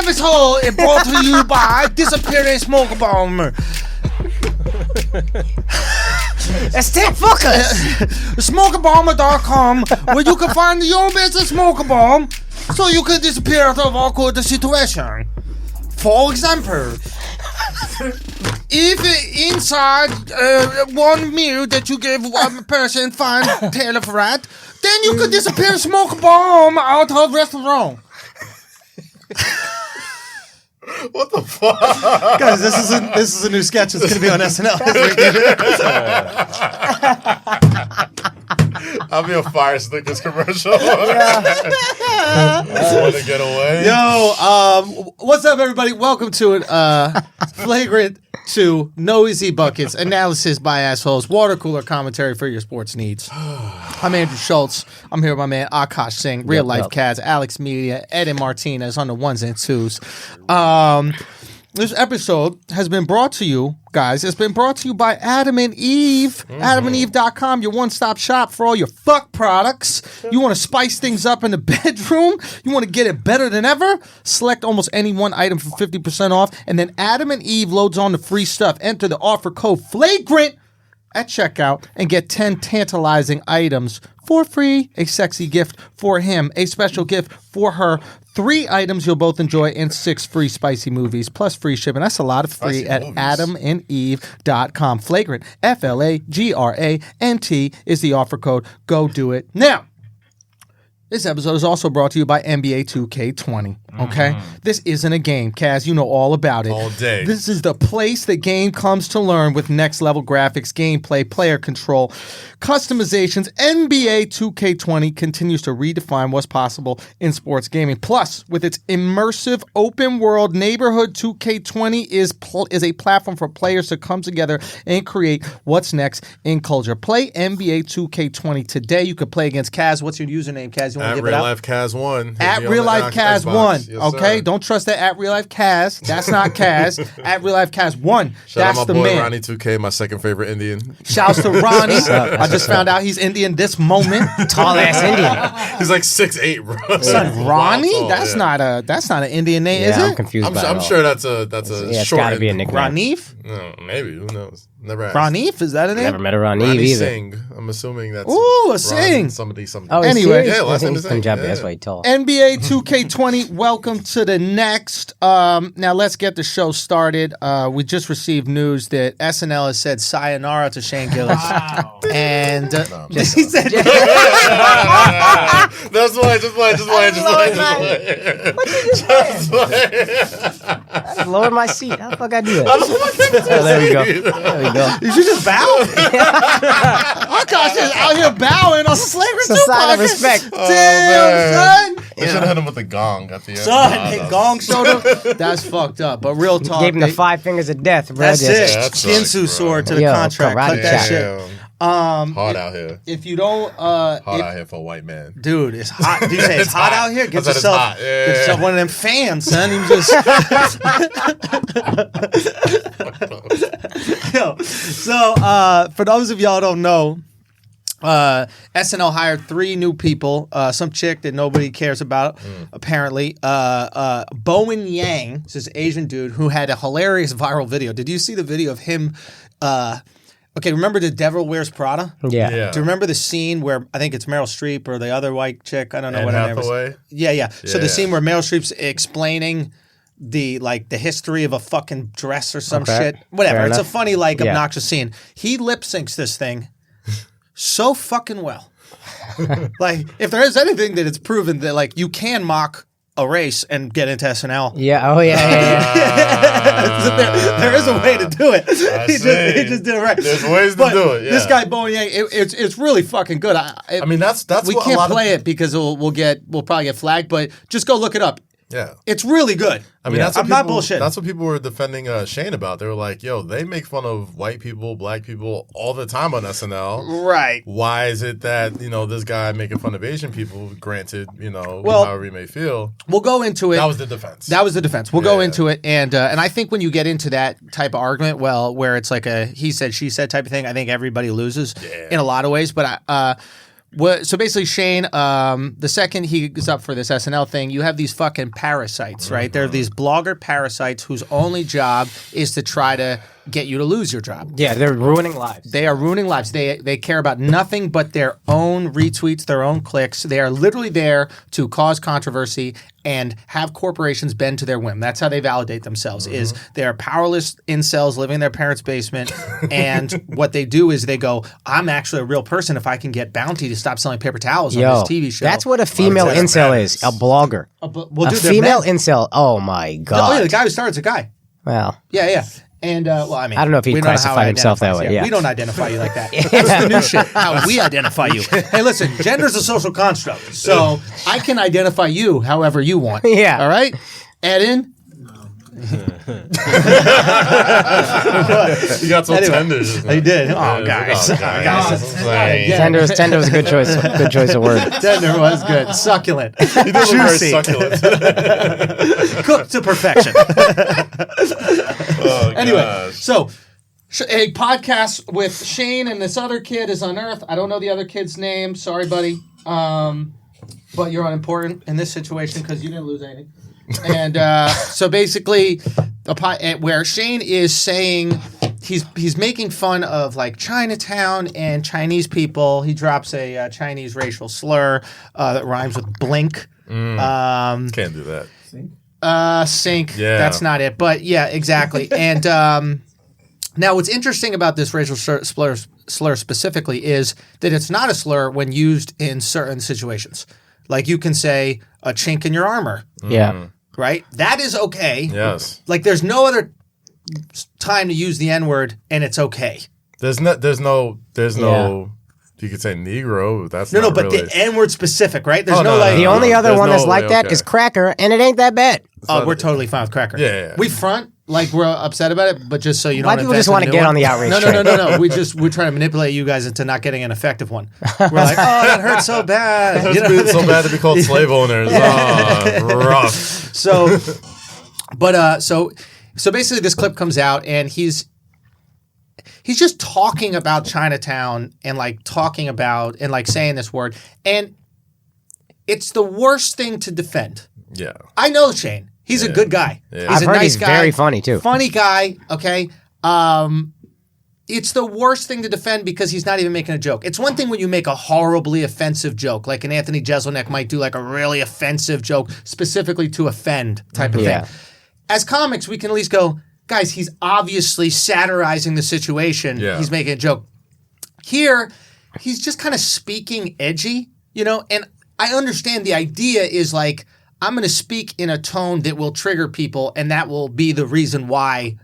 episode is brought to you by Disappearing Smoke Bomb. Step focus. SmokeBomber.com, where you can find your best smoke bomb so you can disappear out of awkward situation. For example, if inside one meal that you give one person find tail of rat, then you could disappear smoke bomb out of restaurant. What the fuck? Guys, this is a new sketch. It's going to be on SNL. I'll be a fire stickers commercial. I want to get away. Yo, what's up, everybody? Welcome to it. Flagrant 2, No Easy Buckets, analysis by assholes, water cooler commentary for your sports needs. I'm Andrew Schulz. I'm here with my man Akaash Singh, Real Life Cats, Alex Media, Ed and Martinez on the ones and twos. This episode has been brought to you, guys. It's been brought to you by Adam and Eve. AdamandEve.com, your one-stop shop for all your fuck products. You want to spice things up in the bedroom? You want to get it better than ever? Select almost any one item for 50% off, and then Adam and Eve loads on the free stuff. Enter the offer code FLAGRANT at checkout and get 10 tantalizing items for free. A sexy gift for him, a special gift for her. 3 items you'll both enjoy, and 6 free spicy movies, plus free shipping. That's a lot of free spicy at AdamandEve.com. Flagrant, FLAGRANT is the offer code. Go do it now. This episode is also brought to you by NBA 2K20, okay? This isn't a game, Kaz. You know all about it. All day. This is the place the game comes to learn with next-level graphics, gameplay, player control, customizations. NBA 2K20 continues to redefine what's possible in sports gaming. Plus, with its immersive open-world neighborhood, 2K20 is a platform for players to come together and create what's next in culture. Play NBA 2K20 today. You can play against Kaz. What's your username, Kaz? You at Real Life Kaz 1. At Real Life Kaz 1. Yes, okay? Sir. Don't trust that at Real Life Kaz. That's not Kaz. At Real Life Kaz 1. Shout That's out my the boy man. Ronnie 2K, my second favorite Indian. Shouts to Ronnie. I just found out he's Indian this moment. Tall ass Indian. He's like 6'8", bro. Son, Ronnie? Tall, That's not an Indian name, is I'm it? confused by it I'm all. sure that's a It's short. gotta be a nickname. Ranif? No, maybe. Who knows? Never asked. Ranif? Is that a name? Never met a Ronnie Ronnie either. Singh. I'm assuming that's Ooh, a Ron Singh. something. Oh, Anyway. serious? Yeah, last I think name he's is Singh. Punjabi. Yeah. That's why he tall. NBA 2K20, welcome to the next. Now let's get the show started. We just received news that SNL has said sayonara to Shane Gillis. Wow. And No, he said, That's why. Just play. Lower my seat. How the fuck I do that? Oh, there we go. There we go. you should just bow. Akaash is out here bowing on Flagrant 2 It's a sign of podcast. respect. Damn, son. They should have hit him with a gong at the end. Son, Nah, they that's- gong showed him. That's fucked up. But real talk. Gave him the they- 5 fingers of death, bro. That's it. Yeah, that's Shinsu right, sword bro. to the Yo, contract. karate Cut that chop. shit. Hard out here. If you don't, Hard out here for a white man. dude, it's hot. Do you say it's hot out here? I said it's hot. Yeah. Get yourself one of them fans, son. You just. Yo, so for those of y'all who don't know, SNL hired 3 new people. Some chick that nobody cares about, apparently. Bowen Yang, this is an Asian dude who had a hilarious viral video. Did you see the video of him? Okay, remember The Devil Wears Prada? Yeah. Do you remember the scene where I think it's Meryl Streep or the other white chick? I don't know Anne what her name Hathaway? is. Yeah. So the Yeah. scene where Meryl Streep's explaining the history of a fucking dress or some Okay. shit. Whatever. Fair It's enough. a funny, Yeah. obnoxious scene. He lip syncs this thing so fucking well. If there is anything that it's proven that you can mock a race and get into SNL. Yeah. Oh, yeah. There is a way to do it. He see. just did it right. There's ways to But do it, yeah. This guy Bowen Yang, it's really fucking good. I mean, that's we what can't a lot play it because we'll probably get flagged. But just go look it up. Yeah. It's really good. I mean, that's what I'm not people, bullshitting. That's what people were defending Shane about. They were like, "Yo, they make fun of white people, black people all the time on SNL. Right. Why is it that this guy making fun of Asian people? Granted, Well, however you may feel, We'll go into it. that was the defense. We'll go Yeah. into it, and I think when you get into that type of argument, where it's like a he said she said type of thing, I think everybody loses in a lot of ways. But So basically, Shane, the second he is up for this SNL thing, you have these fucking parasites, right? There are these blogger parasites whose only job is to try to get you to lose your job. Yeah, they're ruining lives. They are ruining lives. They care about nothing but their own retweets, their own clicks. They are literally there to cause controversy and have corporations bend to their whim. That's how they validate themselves, is they're powerless incels living in their parents' basement, and what they do is they go, I'm actually a real person if I can get Bounty to stop selling paper towels on this TV show. That's what a female incel is, a blogger. Well, a dude, they're female men. incel, oh my God. Oh, yeah, the guy who started is a guy. Well, Yeah. And, well, I mean, I don't know if he'd we know how classify he himself that identifies. way, yeah. We don't identify you like that. That's the new shit, how we identify you. Hey, listen, gender's a social construct, so I can identify you however you want. Yeah. All right? Add in? You got so tender. I did. Oh, guys. tender was a good choice. Good choice of word. Tender was good. Succulent. You do look very Juicy. succulent. Cooked to perfection. Oh, Anyway, gosh. so a podcast with Shane and this other kid is unearthed. I don't know the other kid's name. Sorry, buddy. But you're unimportant in this situation because you didn't lose anything. And so basically, where Shane is saying he's making fun of like Chinatown and Chinese people. He drops a Chinese racial slur that rhymes with blink. Can't do that. Sink. Yeah. That's not it. But yeah, exactly. And now what's interesting about this racial slur specifically is that it's not a slur when used in certain situations. Like you can say a chink in your armor. Yeah. Right? That is okay. Yes. Like there's no other time to use the N-word and it's okay. There's no. You could say Negro. That's No, not but really. the N-word specific, right? There's Oh, no no, like The only other there's one that's no like way, that okay. is Cracker, and it ain't that bad. we're totally fine with Cracker. Yeah. We front like we're upset about it, but just so you don't. Why people invest just want in to a new get one. on the outrage No. train? We're trying to manipulate you guys into not getting an effective one. We're like, oh, that hurts so bad. It's been so bad to be called slave owners. Oh, rough. So basically, this clip comes out, and he's just talking about Chinatown and like talking about and like saying this word, and it's the worst thing to defend. Yeah. I know Shane. He's a good guy. Yeah. He's I've a heard nice he's guy. very funny, too. Funny guy, okay? It's the worst thing to defend because he's not even making a joke. It's one thing when you make a horribly offensive joke, like an Anthony Jeselnik might do like a really offensive joke specifically to offend type of Yeah. thing. As comics, we can at least go, guys, he's obviously satirizing the situation. Yeah. He's making a joke. Here, he's just kind of speaking edgy, and I understand the idea is like, I'm going to speak in a tone that will trigger people, and that will be the reason why.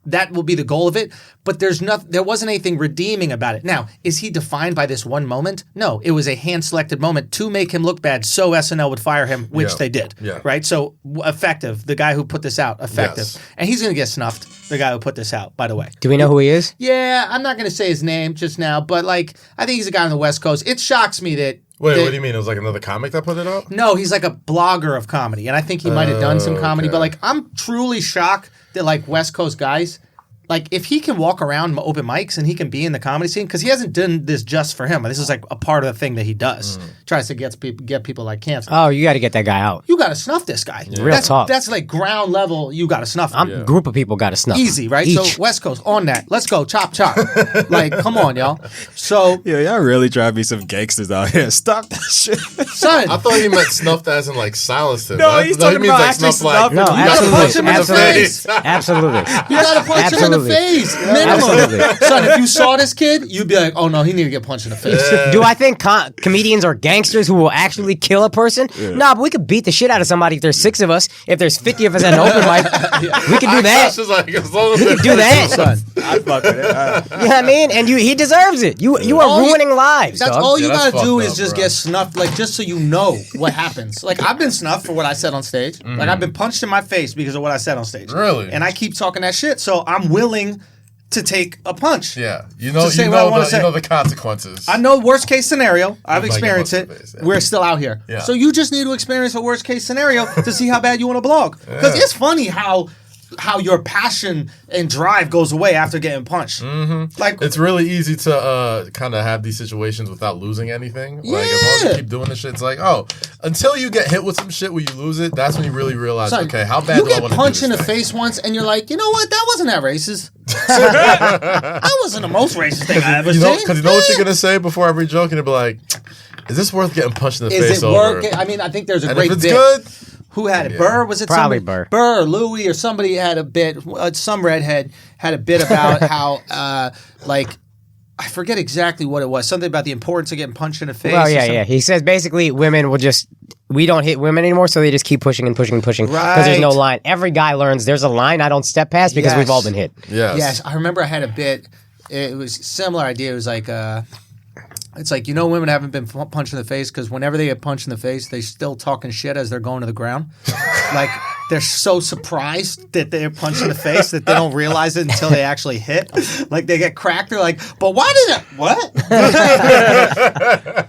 That will be the goal of it, but there wasn't anything redeeming about it. Now, is he defined by this one moment? No, it was a hand-selected moment to make him look bad so SNL would fire him, which they did. Yeah. Right? So, effective. The guy who put this out, effective. Yes. And he's going to get snuffed, the guy who put this out, by the way. Do we know who he is? Yeah, I'm not going to say his name just now, but like, I think he's a guy on the West Coast. It shocks me that... Wait, what do you mean? It was like another comic that put it up? No, he's like a blogger of comedy, and I think he might have done some comedy, but like, I'm truly shocked that like West Coast guys... Like, if he can walk around open mics and he can be in the comedy scene, because he hasn't done this just for him. This is like a part of the thing that he does. Tries to get people like cancer. Oh, you got to get that guy out. You got to snuff this guy. Real talk. That's like ground level. You got to snuff him. Group of people got to snuff him. Easy, right? Each. So West Coast on that. Let's go. Chop, chop. Like, come on, y'all. So, Yeah, y'all really trying to be some gangsters out here. Stop that shit. son. I thought he meant snuffed as in like silenced him. No, he's talking about actually snuffing. No, you gotta punch him in the absolutely. face. Absolutely. You got to punch him in the Absolutely. face. Minimum. Absolutely. Son, if you saw this kid, you'd be like, oh no, he need to get punched in the face. Do I think comedians are gangsters who will actually kill a person? Nah, but we could beat the shit out of somebody if there's 6 of us. If there's 50 of us at an open mic, we could do that. Akaash is like, as long as We could do that. Son. I fuck with it. You know what I mean? And he deserves it. You are All you- ruining lives, That's dog. all you Yeah, that's gotta do fucked is up, just bro. get snuffed, like just so you know what happens. Like I've been snuffed for what I said on stage. Like I've been punched in my face because of what I said on stage. Really? And I keep talking that shit, so I'm willing to take a punch. Yeah, you know say what I wanna say. the consequences. I know worst case scenario. I've might get experienced punched it. in the face, yeah. We're still out here. Yeah. So you just need to experience a worst case scenario to see how bad you want to blog. Because it's funny how how your passion and drive goes away after getting punched. Mm-hmm. Like it's really easy to kind of have these situations without losing anything. Like as long as you keep doing this shit, it's like, oh, until you get hit with some shit where you lose it, that's when you really realize, okay, how bad do I want to do this? You get punched in the face once, and you're like, you know what? That wasn't that racist. That wasn't the most racist thing I ever seen. Because you know what you're gonna say before every joke, and it'll be like, is this worth getting punched in the face over? Is it worth? I mean, I think there's a and great if it's bit. good. Who had it? Burr? Was it probably somebody? Burr? Burr or Louis or somebody had a bit. Some redhead had a bit about how, like, I forget exactly what it was. Something about the importance of getting punched in the face. Well, yeah. He says basically women will we don't hit women anymore, so they just keep pushing and pushing and pushing because there's no line. Every guy learns there's a line I don't step past because we've all been hit. Yes. I remember I had a bit. It was a similar idea. It was like, it's like, women haven't been punched in the face because whenever they get punched in the face, they still talking shit as they're going to the ground. Like, they're so surprised that they're punched in the face that they don't realize it until they actually hit. Like, they get cracked. They're like, but why did it? What?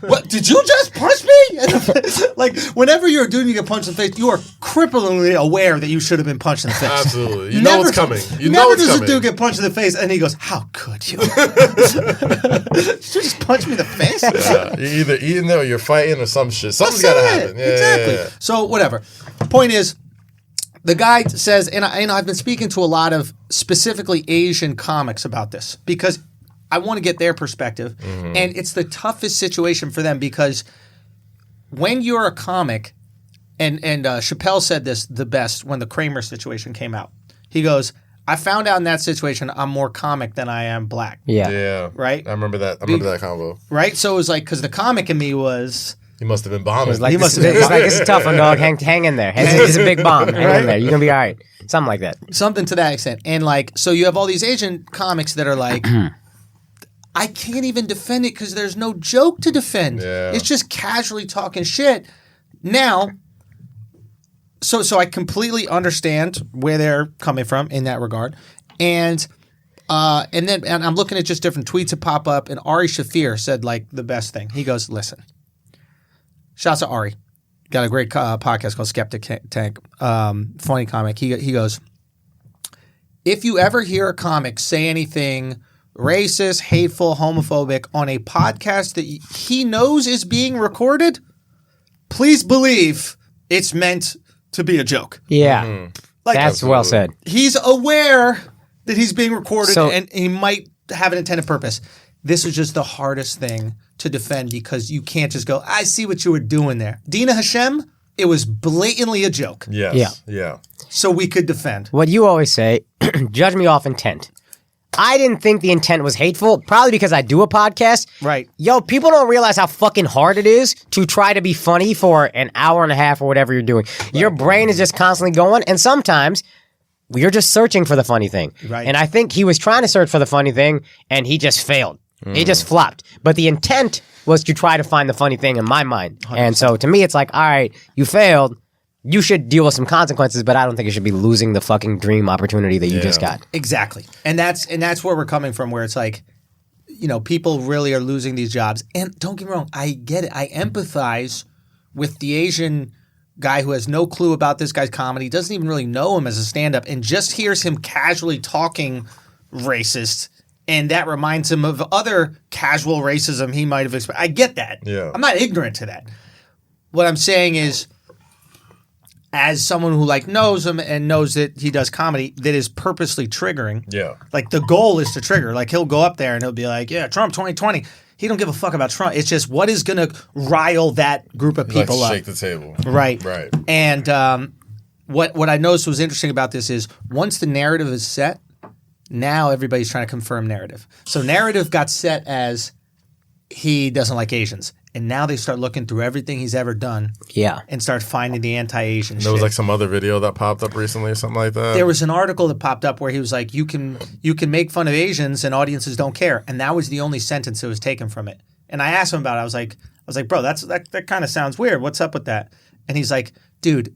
What? Did you just punch me? Like, whenever you're a dude and you get punched in the face, you are cripplingly aware that you should have been punched in the face. Absolutely. You know it's coming. You know it's does coming. a dude get punched in the face and he goes, how could you? Did you just punch me in the face? Yeah. You're either eating it or you're fighting or some shit. Something's got to happen. Yeah, exactly. Yeah. So, whatever. Point is, the guy says, and I've been speaking to a lot of specifically Asian comics about this because I want to get their perspective. Mm-hmm. And it's the toughest situation for them because when you're a comic, and Chappelle said this the best when the Kramer situation came out. He goes, I found out in that situation I'm more comic than I am black. Yeah. Right? I remember that. I remember that combo. Right? So it was like, because the comic in me was... He must have been bombing. Like, this is a tough one, dog. Hang in there. It's a big bomb. Hang in there. You're going to be all right. Something like that. Something to that extent. And like, so you have all these Asian comics that are like, I can't even defend it because there's no joke to defend. Yeah. It's just casually talking shit. Now, so I completely understand where they're coming from in that regard. And I'm looking at just different tweets that pop up, and Ari Shafir said like the best thing. He goes, listen. Shouts to Ari. Got a great podcast called Skeptic Tank. Funny comic. He goes, if you ever hear a comic say anything racist, hateful, homophobic on a podcast that he knows is being recorded, please believe it's meant to be a joke. Yeah. Mm-hmm. Like, that's well said. He's aware that he's being recorded and he might have an intended purpose. This is just the hardest thing to defend because you can't just go, I see what you were doing there. Dina Hashem, it was blatantly a joke. Yes. Yeah. So we could defend. What you always say, judge me off intent. I didn't think the intent was hateful, probably because I do a podcast. Right. Yo, people don't realize how fucking hard it is to try to be funny for an hour and a half or whatever you're doing. Right. Your brain is just constantly going, and sometimes you're just searching for the funny thing. Right. And I think he was trying to search for the funny thing, and he just failed. It just flopped. But the intent was to try to find the funny thing in my mind. 100%. And so to me, it's like, all right, you failed. You should deal with some consequences, but I don't think you should be losing the fucking dream opportunity that you just got. Exactly. And that's where we're coming from, where it's like, people really are losing these jobs. And don't get me wrong, I get it. I empathize with the Asian guy who has no clue about this guy's comedy, doesn't even really know him as a stand-up, and just hears him casually talking racist. And that reminds him of other casual racism he might have experienced. I get that. Yeah. I'm not ignorant to that. What I'm saying is, as someone who knows him and knows that he does comedy that is purposely triggering. Yeah. Like the goal is to trigger. Like he'll go up there and he'll be like, yeah, Trump 2020. He don't give a fuck about Trump. It's just what is going to rile that group of people up. Shake the table. Right. Right. And what I noticed was interesting about this is once the narrative is set, now everybody's trying to confirm narrative. So narrative got set as he doesn't like Asians. And now they start looking through everything he's ever done. Yeah. And start finding the anti-Asian shit. There was like some other video that popped up recently or something like that. There was an article that popped up where he was like, you can make fun of Asians and audiences don't care. And that was the only sentence that was taken from it. And I asked him about it. I was like, bro, that kind of sounds weird. What's up with that? And he's like, dude,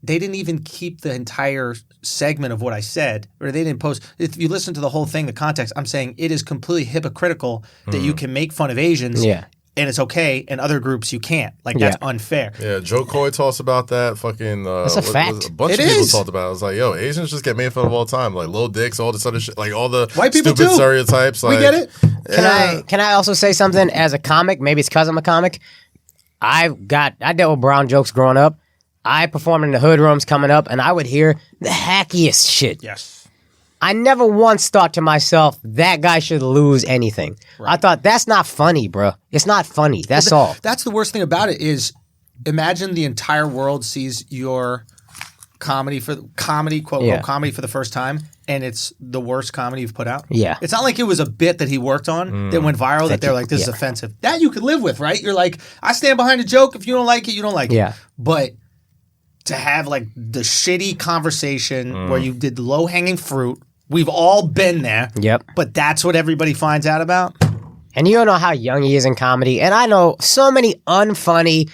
they didn't even keep the entire segment of what I said, or they didn't post. If you listen to the whole thing, the context, I'm saying it is completely hypocritical that you can make fun of Asians and it's okay, and other groups you can't. Like, that's unfair. Yeah, Joe Coy talks about that. Fucking, that's a fact. A bunch of people talked about it. I was like, yo, Asians just get made fun of all the time. Like, low dicks, all this other shit. Like, all the white people stupid too. stereotypes. Like, we get it. Can I also say something as a comic? Maybe it's because I'm a comic. I dealt with brown jokes growing up. I performed in the hood rooms coming up, and I would hear the hackiest shit. Yes. I never once thought to myself, that guy should lose anything. Right. I thought, that's not funny, bro. It's not funny. That's all. That's the worst thing about it is, imagine the entire world sees your comedy, quote unquote, comedy for the first time, and it's the worst comedy you've put out. Yeah. It's not like it was a bit that he worked on that went viral that they're like, this is offensive. That you could live with, right? You're like, I stand behind a joke. If you don't like it, you don't like it. Yeah. But to have like the shitty conversation where you did low-hanging fruit, we've all been there. Yep. But that's what everybody finds out about. And you don't know how young he is in comedy. And I know so many unfunny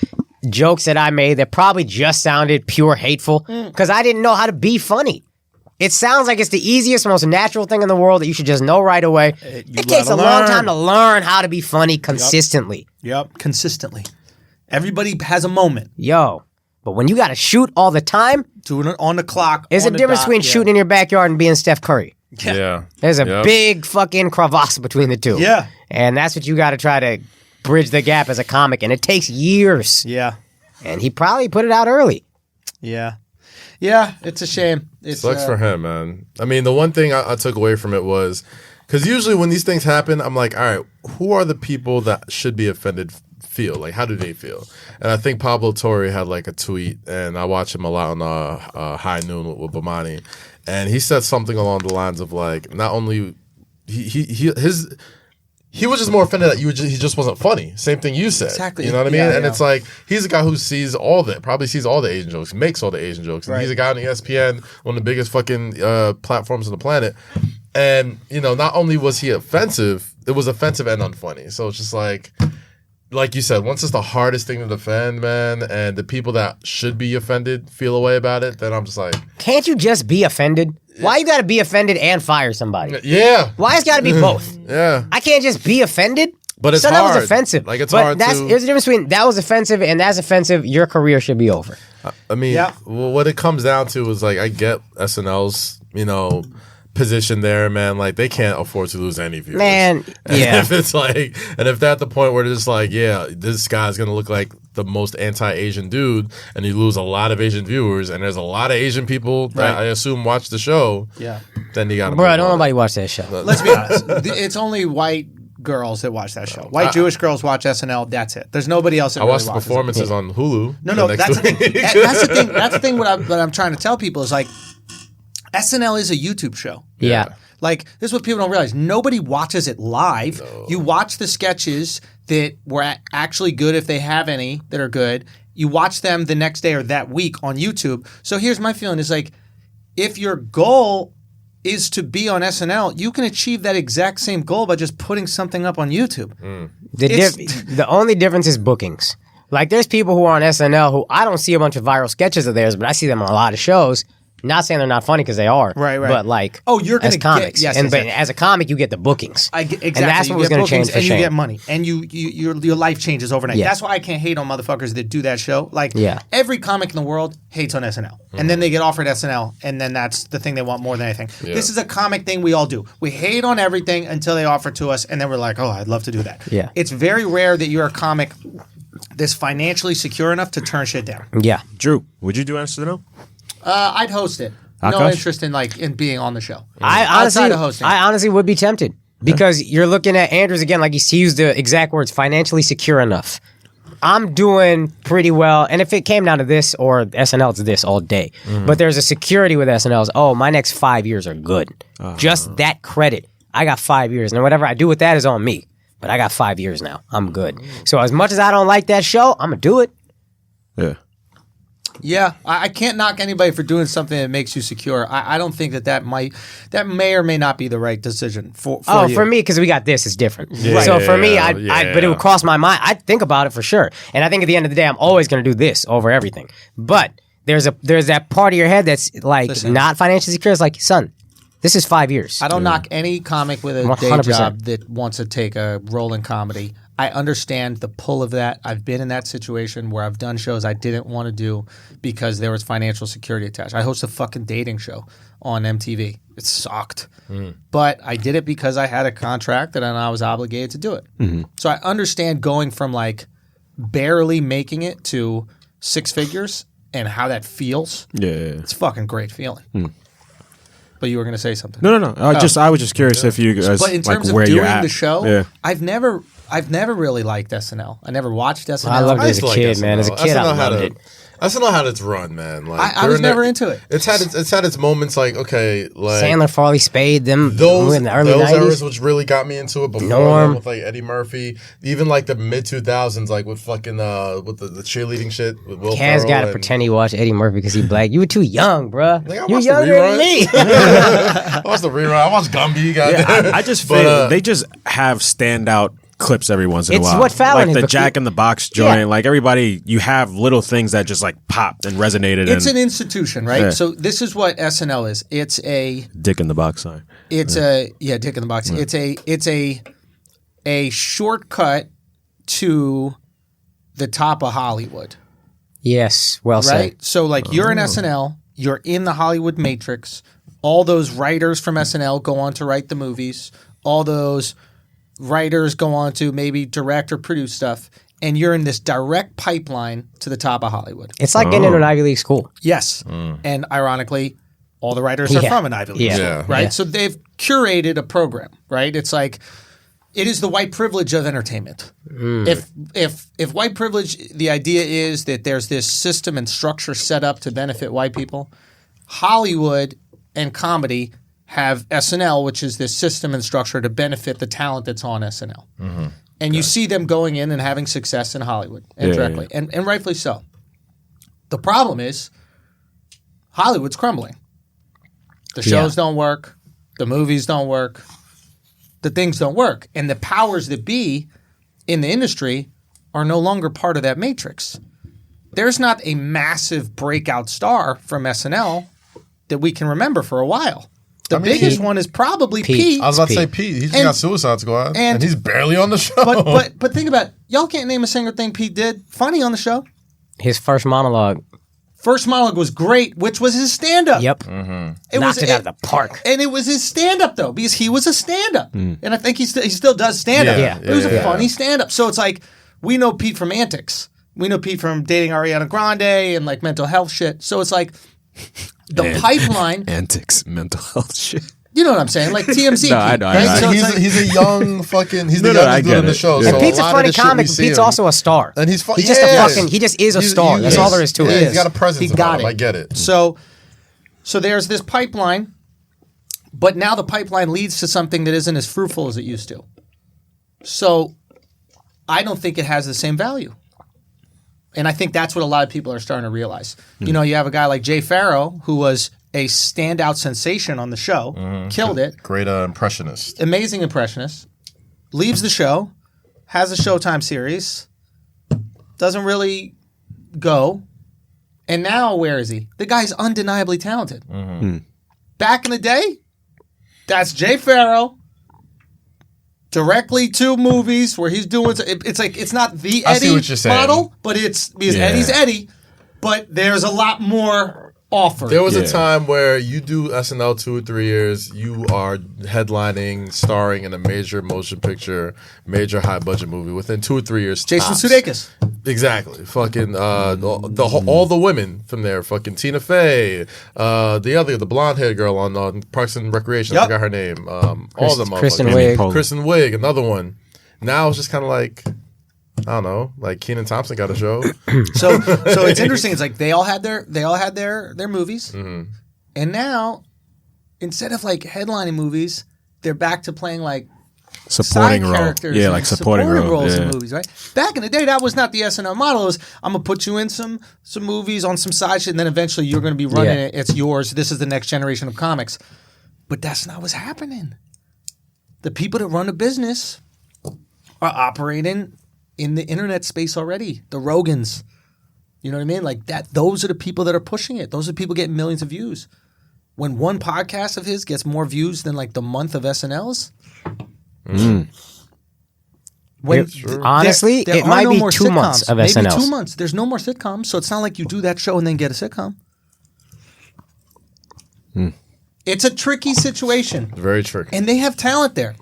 jokes that I made that probably just sounded pure hateful because I didn't know how to be funny. It sounds like it's the easiest, most natural thing in the world that you should just know right away. It takes a long time to learn how to be funny consistently. Yep. Consistently. Everybody has a moment. Yo. But when you got to shoot all the time, doing it on the clock. There's a difference between shooting in your backyard and being Steph Curry. Yeah. There's a big fucking crevasse between the two. Yeah. And that's what you got to try to bridge the gap as a comic. And it takes years. Yeah. And he probably put it out early. Yeah. Yeah. It's a shame. It sucks for him, man. I mean, the one thing I took away from it was, because usually when these things happen, I'm like, all right, who are the people that should be offended feel? Like, how do they feel? And I think Pablo Torre had like a tweet, and I watch him a lot on High Noon with Bomani, and he said something along the lines of like, not only he was just more offended that he just wasn't funny. Same thing you said. Exactly. You know what I mean? And it's like, he's a guy who sees probably sees all the Asian jokes, makes all the Asian jokes. And he's a guy on ESPN, one of the biggest fucking platforms on the planet. And, you know, not only was he offensive, it was offensive and unfunny. So it's just like you said, once it's the hardest thing to defend, man, and the people that should be offended feel a way about it, then I'm just like, can't you just be offended? Why you gotta be offended and fire somebody? Yeah. Why it's gotta be both? Yeah. I can't just be offended. But it's hard. That was offensive. Like, it's hard There's a difference between that was offensive and that's offensive. Your career should be over. I mean, well, what it comes down to is like, I get SNL's, you know, position there, man. Like, they can't afford to lose any viewers, man. Yeah. If it's like, and if they're at the point where they're just like, yeah, this guy's gonna look like the most anti-Asian dude, and you lose a lot of Asian viewers, and there's a lot of Asian people that I assume watch the show. Yeah. Then you gotta. Bro, don't nobody watch that show. Let's be honest. It's only white girls that watch that show. White Jewish girls watch SNL. That's it. There's nobody else that I really watch the watches performances on Hulu. No, that's the thing. That's the thing. That's the thing. What I'm trying to tell people is like, SNL is a YouTube show. Yeah. Like, this is what people don't realize. Nobody watches it live. No. You watch the sketches that were actually good, if they have any that are good. You watch them the next day or that week on YouTube. So here's my feeling is like, if your goal is to be on SNL, you can achieve that exact same goal by just putting something up on YouTube. The only difference is bookings. Like, there's people who are on SNL who I don't see a bunch of viral sketches of theirs, but I see them on a lot of shows. Not saying they're not funny because they are, right. But like, you're gonna as comics, yes, but as a comic, you get the bookings. Exactly, and that's what was going to change for and Shane. you get money, and your life changes overnight. Yeah. That's why I can't hate on motherfuckers that do that show. Like, every comic in the world hates on SNL, and then they get offered SNL, and then that's the thing they want more than anything. Yeah. This is a comic thing we all do. We hate on everything until they offer it to us, and then we're like, oh, I'd love to do that. Yeah, it's very rare that you're a comic that's financially secure enough to turn shit down. Yeah, Drew, would you do SNL? I'd host it. Akaash? No interest in being on the show. I honestly would be tempted because you're looking at Andrews again, like he used the exact words, financially secure enough. I'm doing pretty well, and if it came down to this or SNL, it's this all day. But there's a security with SNL's. Oh, my next 5 years are good. Just that credit. I got 5 years, and whatever I do with that is on me. But I got 5 years now. I'm good. So as much as I don't like that show, I'm gonna do it. Yeah. Yeah, I can't knock anybody for doing something that makes you secure. I don't think that may or may not be the right decision for you. For me, because we got this, it's different. Yeah, so for me, but it would cross my mind. I'd think about it for sure. And I think at the end of the day, I'm always going to do this over everything. But there's that part of your head that's like not financially secure. It's like, son, This is 5 years. I don't knock any comic with a day 100%. job that wants to take a role in comedy. I understand the pull of that. I've been in that situation where I've done shows I didn't want to do because there was financial security attached. I host a fucking dating show on MTV. It sucked. But I did it because I had a contract and I was obligated to do it. So I understand going from like barely making it to 6 figures and how that feels. Yeah. It's a fucking great feeling. But you were going to say something. No. I was just curious if you guys But in terms like where of you're doing at. the show, Yeah. I've never really liked SNL. I never watched SNL. I loved it as used a to like kid, man. As a SNL. kid, I SNL had loved a- it. SNL had its run, man. Like I was during never the- into it. It's had its moments. Like okay, like Sandler, Farley, Spade, them those in the early those 90s. eras, which really got me into it. Before Norm. that, with like Eddie Murphy, even like the mid 2000s, like with fucking with the cheerleading shit with Will Kaz Ferrell. got to and- pretend he watched Eddie Murphy because he black. You were too young, bruh. Nigga, I You watched the younger than me. I watched the rerun. I watched Gumby. Yeah, I just But, feel they just have standout clips every once in a It's while. what Fallon like is, the but Jack in the Box joint. Yeah. Like everybody, you have little things that just like popped and resonated. It's and an institution, right? Yeah. So this is what SNL is. It's a Dick in the Box. Sorry. Dick in the box. It's a shortcut to the top of Hollywood, Yes, well said. right? So like you're in SNL, you're in the Hollywood matrix. All those writers from SNL go on to write the movies. All those writers go on to maybe direct or produce stuff, and you're in this direct pipeline to the top of Hollywood. It's like getting into an Ivy League school. Yes. And ironically, all the writers are Yeah. from an Ivy League Yeah. school, Yeah. right? Yeah. So they've curated a program, right? It's like it is the white privilege of entertainment. If white privilege, the idea is that there's this system and structure set up to benefit white people, Hollywood and comedy have SNL, which is this system and structure to benefit the talent that's on SNL. And you see them going in and having success in Hollywood indirectly, and rightfully so. The problem is Hollywood's crumbling. The shows don't work. The movies don't work. The things don't work. And the powers that be in the industry are no longer part of that matrix. There's not a massive breakout star from SNL that we can remember for a while. The biggest one is probably Pete. I was about to say Pete. Pete. He just And- got Suicide Squad, and- and he's barely on the show. But think about it. Y'all can't name a single thing Pete did funny on the show. His first monologue. First monologue was great, which was his stand-up. Yep. Knocked it out of the park. And it was his stand-up, though, because he was a stand-up. And I think he still does stand-up. Yeah, But it was a yeah. funny stand-up. So it's like, we know Pete from Antics. We know Pete from dating Ariana Grande and like mental health shit. So it's like, the pipeline, Antics, mental health shit. you know what I'm saying? Like TMZ. No, I Pete, know, right? I know. So it's he's like, a young fucking. He's the No, I youngest dude get in the it. show. Yeah. So And Pete's a lot of funny the shit comic, we but see Pete's him- also a star. And he's He's just a fucking. He just is a star. That's all there is to yeah, it. He's got a presence. He about got him. it. I get it. So there's this pipeline, but now the pipeline leads to something that isn't as fruitful as it used to. So I don't think it has the same value. And I think that's what a lot of people are starting to realize. You know, you have a guy like Jay Farrow, who was a standout sensation on the show, killed it, Great impressionist. amazing impressionist, leaves the show, has a Showtime series, doesn't really go, and now where is he? The guy's undeniably talented. Back in the day, that's Jay Farrow. Directly to movies where he's doing. It's like it's not the I see Eddie what you're saying. model, but it's because Yeah. Eddie's Eddie. But there's a lot more offered. There was Yeah. a time where you do SNL 2 or 3 years, you are headlining, starring in a major motion picture, major high budget movie within 2 or 3 years. Jason tops. Sudeikis. Exactly. Fucking all the women from there. Fucking Tina Fey. The blonde haired girl on Parks and Recreation. I Yep. forgot her name. All the Kristen motherfuckers. Wiig. Kristen Wiig, another one. Now it's just kind of like, I don't know, like Kenan Thompson got a show. So it's interesting. It's like they all had their movies, and now instead of like headlining movies, they're back to playing like Supporting side role. characters, Yeah, and like supporting role. roles in Yeah. movies. Right back in the day, that was not the SNL model. It was I'm gonna put you in some movies on some side shit, and then eventually you're gonna be running Yeah. it. It's yours. This is the next generation of comics. But that's not what's happening. The people that run the business are operating in the internet space already. The Rogans. You know what I mean? Like that. Those are the people that are pushing it. Those are people getting millions of views. when one podcast of his gets more views than like the month of SNL's. When Honestly, there it are might no be more 2 months sitcoms. of Maybe SNLs. 2 months. There's no more sitcoms, so it's not like you do that show and then get a sitcom. It's a tricky situation, Very tricky. and they have talent there.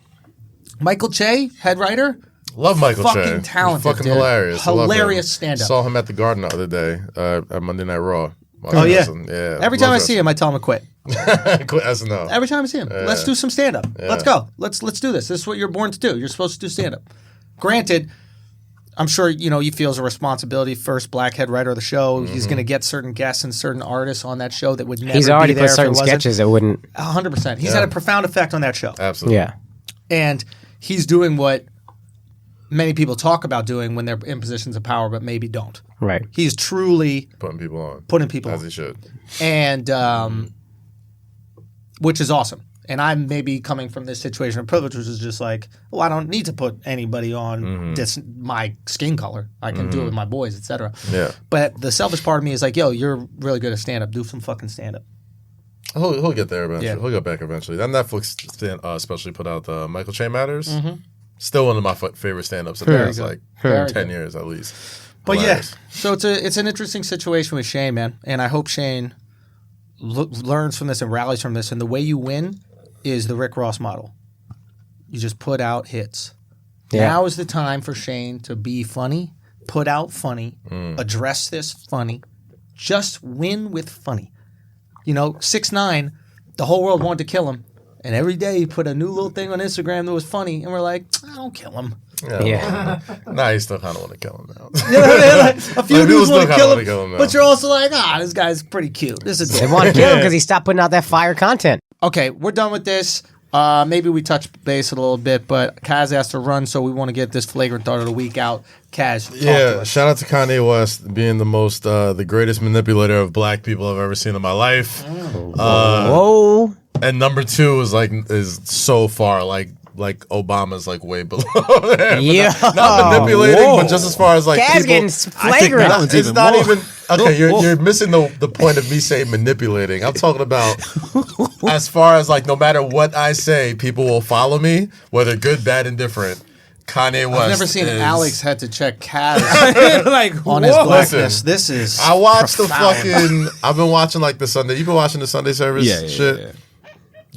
Michael Che, head writer, Love Michael Che. fucking talented, Fucking dude. hilarious. I love him. Hilarious stand-up. Saw him at the Garden the other day at Monday Night Raw. Oh yeah. Yeah. Every time I see him, I tell him to quit. Quit SNL. Every time I see him, let's do some stand up. Let's go. Let's do this. This is what you're born to do. You're supposed to do stand up. Granted, I'm sure he feels a responsibility. First black head writer of the show. He's going to get certain guests and certain artists on that show that would never. He's already be there put certain if it wasn't. sketches that wouldn't. 100%. He's had a profound effect on that show, Absolutely. Yeah. and he's doing what many people talk about doing when they're in positions of power, but maybe don't. Right. He's truly Putting people on. on. As he should. And which is awesome. And I'm maybe coming from this situation of privilege, which is just like, well, I don't need to put anybody on this my skin color. I can do it with my boys, etc. Yeah. But the selfish part of me is like, yo, you're really good at stand up. Do some fucking stand up. He'll get there eventually. Yeah. He'll get back eventually. That Netflix especially put out the Michael Che Matters. Still one of my favorite stand-ups in the past like Very 10 good. years at least. But Hilarious. yeah, so it's an interesting situation with Shane, man, and I hope Shane learns from this and rallies from this. And the way you win is the Rick Ross model. You just put out hits. Yeah. Now is the time for Shane to be funny, put out funny, address this funny, just win with funny. 6ix9ine, the whole world wanted to kill him. And every day he put a new little thing on Instagram that was funny, and we're like, I don't kill him. Yeah. Nah, you still kind of want to kill him now. A few Like, dudes people want to still kill kinda him, wanna kill him now. but you're also like, this guy's pretty cute. This is They want to kill him because he stopped putting out that fire content. Okay, we're done with this. Maybe we touch base a little bit, but Kaz has to run, so we want to get this flagrant thought of the week out. Kaz, talk to Yeah, us. shout out to Kanye West being the greatest manipulator of black people I've ever seen in my life. Whoa. And number 2 is so far like Obama's like way below there. Yeah. Not manipulating, but just as far as like Kaz people. getting flagrant. that one's It's even not more. even okay. You're missing the point of me saying manipulating. I'm talking about as far as like no matter what I say, people will follow me, whether good, bad, indifferent. Kanye West. I've never seen is, Alex had to check Kaz like, on his whoa. blackness. Listen, This is I watched profound. the fucking. I've been watching like the Sunday. You've been watching the Sunday service Yeah, shit.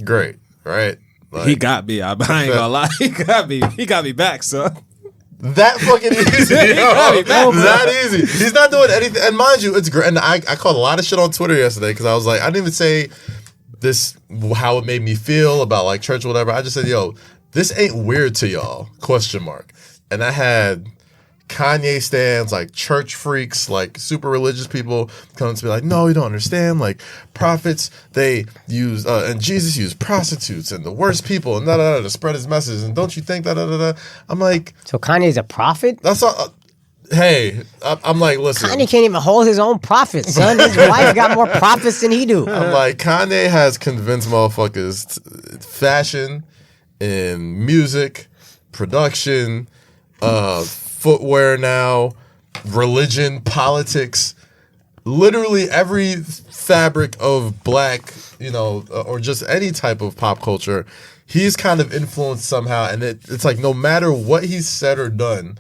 Great, right? Like, He got me. I ain't gonna lie. He got me. He got me back, son. that fucking easy. yo. That easy. He's not doing anything. And mind you, it's great. And I called a lot of shit on Twitter yesterday because I was like, I didn't even say this how it made me feel about like church or whatever. I just said, yo, this ain't weird to y'all? ? And I had Kanye stans, like church freaks, like super religious people coming to be like, no, you don't understand. Like prophets, they use, and Jesus used prostitutes and the worst people and to spread his message. And don't you think that? I'm like, So Kanye's a prophet? that's all. Hey, I'm like, listen. Kanye can't even hold his own prophets, son. His wife got more prophets than he do. I'm like, Kanye has convinced motherfuckers fashion and music, production, footwear now, religion, politics, literally every fabric of black, or just any type of pop culture, he's kind of influenced somehow. And it's like no matter what he's said or done,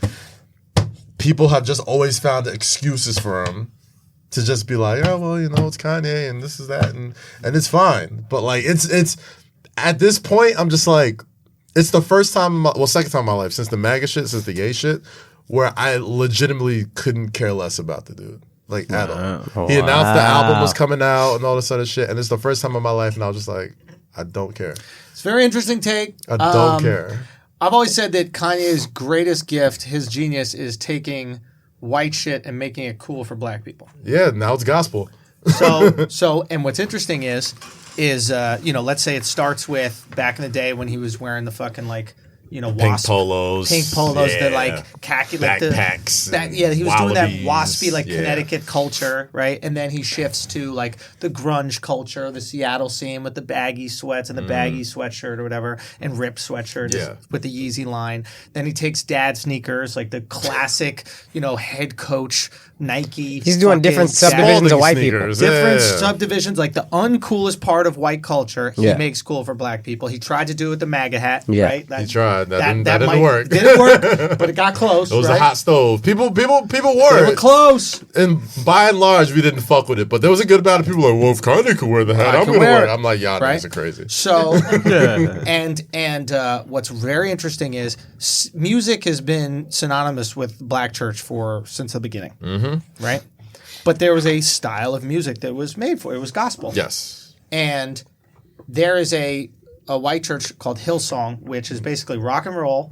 people have just always found excuses for him to just be like, oh, well, it's Kanye and this is that. And it's fine. But like, it's at this point, I'm just like, it's the first time, second time in my life since the MAGA shit, since the gay shit, where I legitimately couldn't care less about the dude. Like, at all. He announced the album was coming out and all this other shit. And it's the first time in my life, and I was just like, I don't care. It's a very interesting take. I don't care. I've always said that Kanye's greatest gift, his genius, is taking white shit and making it cool for black people. Yeah, now it's gospel. So, and what's interesting is let's say it starts with back in the day when he was wearing the fucking wasp, polos. pink polos, the like khaki, like backpacks. He was doing that wallabies, waspy like yeah. Connecticut culture, right? And then he shifts to like the grunge culture, the Seattle scene with the baggy sweats and the baggy sweatshirt or whatever, and ripped sweatshirt Yeah. with the Yeezy line. Then he takes dad sneakers, like the classic, head coach Nike. He's doing different subdivisions of white people. Different subdivisions, like the uncoolest part of white culture, he Yeah. makes cool for black people. He tried to do it with the MAGA hat, Yeah. right? He tried. That didn't work. Didn't work, but it got close. It was right? a hot stove. People They wore were it. close. And by and large, we didn't fuck with it. But there was a good amount of people like, well, if Kanye could wear the hat, I'm can going to wear wear it. it. I'm like, y'all Right? niggas are crazy. So, and what's very interesting is music has been synonymous with black church since the beginning, right? But there was a style of music that was made for it. It was gospel. Yes. And there is a white church called Hillsong, which is basically rock and roll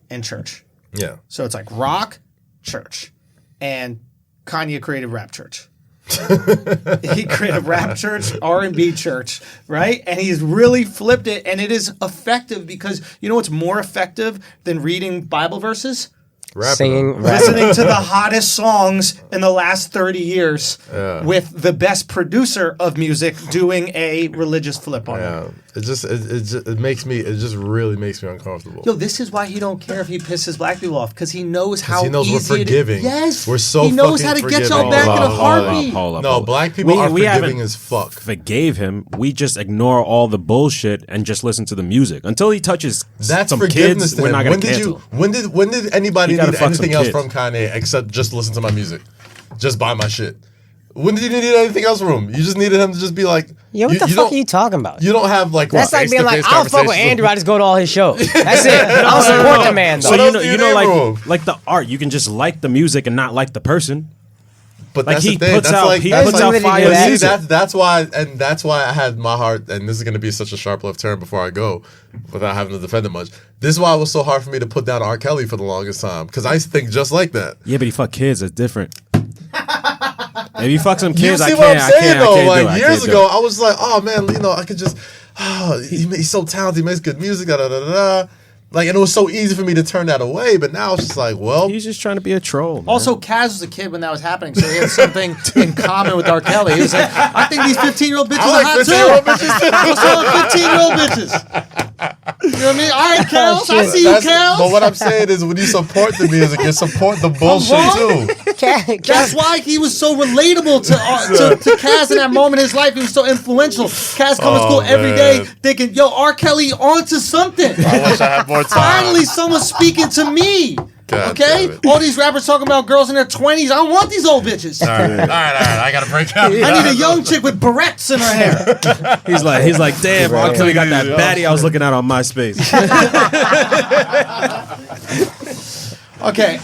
and church. Yeah. So it's like rock, church, and Kanye created rap church. He created rap church, R&B church, right? And he's really flipped it, and it is effective because you know what's more effective than reading Bible verses? Rapping. Singing, rapping. Listening to the hottest songs in the last 30 years with the best producer of music doing a religious flip on it. Yeah. It just really makes me uncomfortable. Yo, this is why he don't care if he pisses black people off, because he knows how he knows we're easy forgiving. Yes, We're so he knows fucking how to get forgiving. y'all back in a Hold up, heartbeat. hold up. No, black people are we forgiving haven't as fuck. Forgave him. We just ignore all the bullshit and just listen to the music until he touches That's some forgiveness kids. to We're him. not When gonna did cancel. when did anybody You gotta need fuck some anything else kids. from Kanye except just listen to my music? Just buy my shit. When did you need anything else from him? You just needed him to just be like, Yeah, what the fuck are you talking about? You don't have like That's what, like being like, face-to-face I don't fuck with conversations Andrew, I just go to all his shows. That's it. I don't support the man, though. What So else do you need from him? like the art, you can just like the music and not like the person. But Like that's he the thing. puts That's out, like, he that's puts like, out fire that. See, music. that's why I had my heart, and this is going to be such a sharp left turn before I go, without having to defend it much. This is why it was so hard for me to put down R. Kelly for the longest time, because I think just like that. Yeah, but he fuck kids. That's different. If you fuck some You kids, see I what I'm can't. saying, though? I can't do it. Like I years can't do ago, it. I was like, oh man, I could just, he's so talented, he makes good music, da da da da. Like, and it was so easy for me to turn that away, but now it's just like, well, He's just trying to be a troll. Man. Also, Kaz was a kid when that was happening, so he had something in common with R. Kelly. He was like, I think these 15-year-old bitches I are like hot 15-year-old too. bitches too. What's wrong with 15-year-old bitches? You know what I mean? All right, Kels, I see you, Kels. But what I'm saying is, when you support the music, you support the bullshit wrong? too. That's why he was so relatable to Kaz in that moment in his life. He was so influential. Kaz coming to school every day man. thinking, yo, R. Kelly onto something. I wish I had more time. Finally, someone's speaking to me. God Okay? damn it. All these rappers talking about girls in their 20s. I don't want these old bitches. All right. I gotta break out. I need a young chick with barrettes in her hair. He's like, damn, R. Kelly got that baddie I was looking at on MySpace. Okay,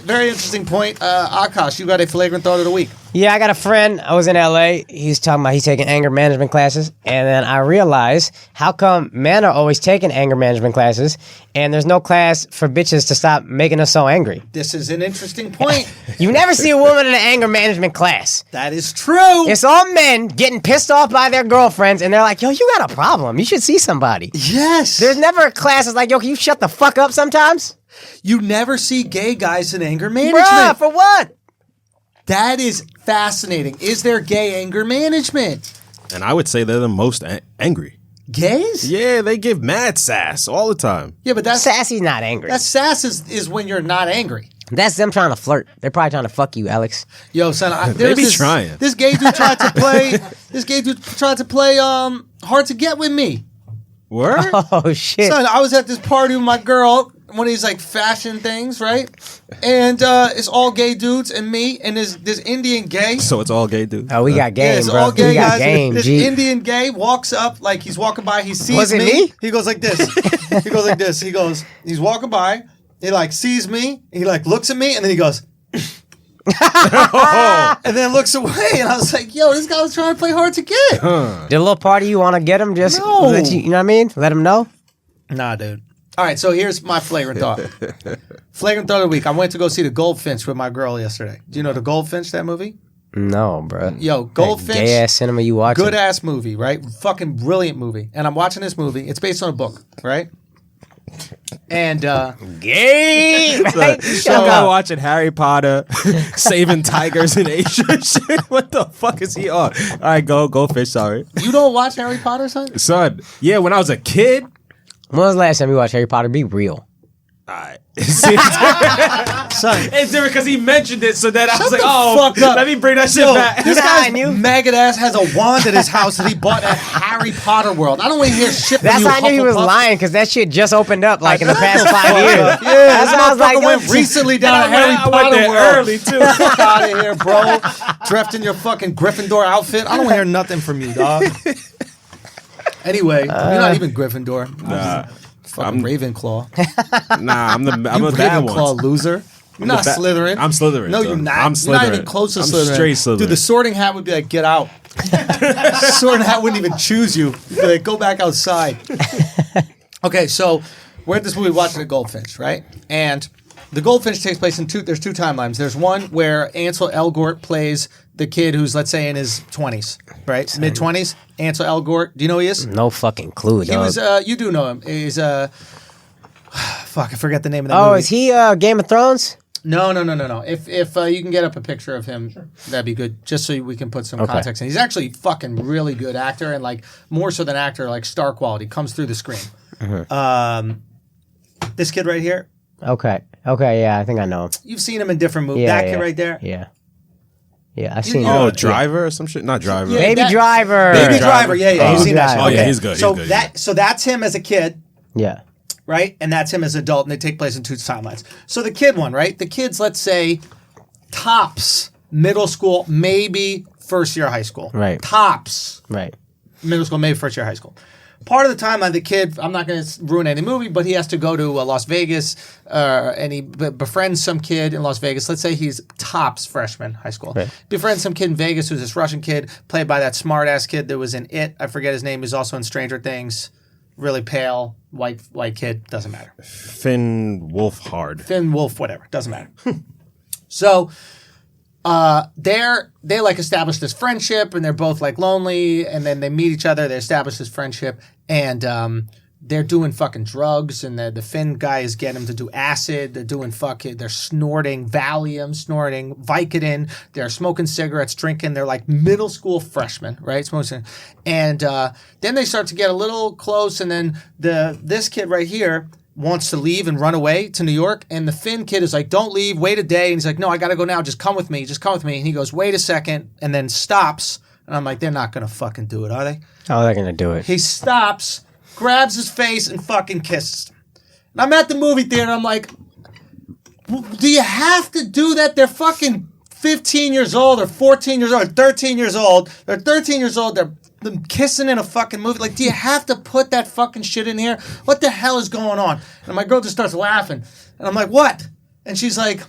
very interesting point. Akaash, you got a flagrant thought of the week. Yeah, I got a friend. I was in LA. He's talking about he's taking anger management classes. And then I realized, how come men are always taking anger management classes and there's no class for bitches to stop making us so angry? This is an interesting point. You never see a woman in an anger management class. That is true. It's all men getting pissed off by their girlfriends and they're like, yo, you got a problem. You should see somebody. Yes. There's never a class that's like, yo, can you shut the fuck up sometimes? You never see gay guys in anger management. Bruh, for what? That is fascinating. Is there gay anger management? And I would say they're the most angry. Gays? Yeah, they give mad sass all the time. Yeah, but that's Sassy's not angry. sass is when you're not angry. That's them trying to flirt. They're probably trying to fuck you, Alex. Yo, son, They be trying. This gay dude tried to play. This gay dude tried to play Hard to Get with me. Word? Oh, shit. Son, I was at this party with my girl, one of these like fashion things, right? And it's all gay dudes and me, and this Indian gay. So it's all gay dudes. Oh, we got game, Yeah, it's bro. all gay We got guys. game, This G. Indian gay walks up like he's walking by. He sees Was it me? He goes like this. He goes like this. He's walking by. He like sees me. He like looks at me, and then he goes. And then looks away, and I was like, "Yo, this guy was trying to play Hard to Get." Did a little party you want to get him? Just No. let you know what I mean? Let him know. Nah, dude. All right, so here's my flagrant thought. Flagrant thought of the week. I went to go see The Goldfinch with my girl yesterday. Do you know The Goldfinch, that movie? No, bro. Yo, Goldfinch. Gay ass cinema you watching? Good ass movie, right? Fucking brilliant movie. And I'm watching this movie. It's based on a book, right? And Gay. Right? So Shut I'm up. watching Harry Potter, saving tigers in Asia. Shit, what the fuck is he on? All right, go fish. Sorry, you don't watch Harry Potter, son? son. Yeah, when I was a kid, When was the last time you watched Harry Potter? Be real. Alright. Son, It's different because he mentioned it, so then I was like, the oh, fuck up. let me bring that shit Yo, back. this You know how I guy's knew? maggot ass has a wand at his house that he bought at Harry Potter World. I don't want to hear shit from That's you, how I knew he was Hufflepuff. lying because that shit just opened up like in the past 5 years. Yeah, That's why I was like, went yo, recently down I to Harry went Potter there World. early, too. Fuck out of here, bro. Dressed in your fucking Gryffindor outfit. I don't want to hear nothing from you, dog. Anyway, you're not even Gryffindor. Nah, Fucking Ravenclaw. I'm You a bad Ravenclaw one. loser. You're not Slytherin. I'm Slytherin. No, though. you're not. I'm You're not even Slytherin. close to I'm Slytherin. straight Slytherin. Dude, the Sorting Hat would be like, get out. Sorting Hat wouldn't even choose you. He'd be like, go back outside. Okay, so we're at this movie watching a goldfinch, right? And the goldfinch takes place in there's two timelines. There's one where Ansel Elgort plays the kid who's, let's say, in his 20s, right? Mid-20s. Ansel Elgort. Do you know who he is? no fucking clue, He dog. was, you do know him. He's, fuck, I forget the name of that Oh, movie. is he Game of Thrones? No. If you can get up a picture of him, that'd be good. Just so we can put some context in. He's actually fucking really good actor, and like more so than actor, like star quality comes through the screen. This kid right here, Okay, yeah, I think I know him. you've seen him in different movies. Yeah, That kid yeah, right there, Yeah, I seen you him. know- Oh, Driver or some shit? Not Driver. Yeah. Baby that- Driver. Baby Driver. Yeah, Oh, you've seen that. Driver. shit. Oh, yeah, Okay. he's good, he's So good, so that's him as a kid. Yeah. Right? And that's him as an adult, and they take place in two timelines. So the kid one, right? The kid's, let's say, tops middle school, maybe first year of high school. Right. Tops Right. middle school, maybe first year of high school. Part of the timeline, the kid, I'm not going to ruin any movie, but he has to go to Las Vegas, and he befriends some kid in Las Vegas. Let's say he's tops freshman high school. Right. Befriends some kid in Vegas who's this Russian kid, played by that smart-ass kid that was in It. I forget his name. He's also in Stranger Things. Really pale, white kid. Doesn't matter. Finn Wolfhard. Finn Wolf, whatever. Doesn't matter. So they like establish this friendship, and they're both like lonely, and then they meet each other. They establish this friendship, and they're doing fucking drugs, and the Finn guy is getting them to do acid. They're doing they're snorting Valium, snorting Vicodin. They're smoking cigarettes, drinking. They're like middle school freshmen, right? Smoking, and then they start to get a little close, and then this kid right here wants to leave and run away to New York, and the Finn kid is like, don't leave, wait a day, and he's like, no, I gotta go now, just come with me, and he goes, wait a second, and then stops, and I'm like, they're not gonna fucking do it, are they? Oh, they're gonna do it. He stops, grabs his face, and fucking kisses him. And I'm at the movie theater, and I'm like, do you have to do that? They're fucking 15 years old, or 14 years old, or 13 years old. They're 13 years old, they're them kissing in a fucking movie. Like, do you have to put that fucking shit in here? What the hell is going on? And my girl just starts laughing. And I'm like, what? And she's like,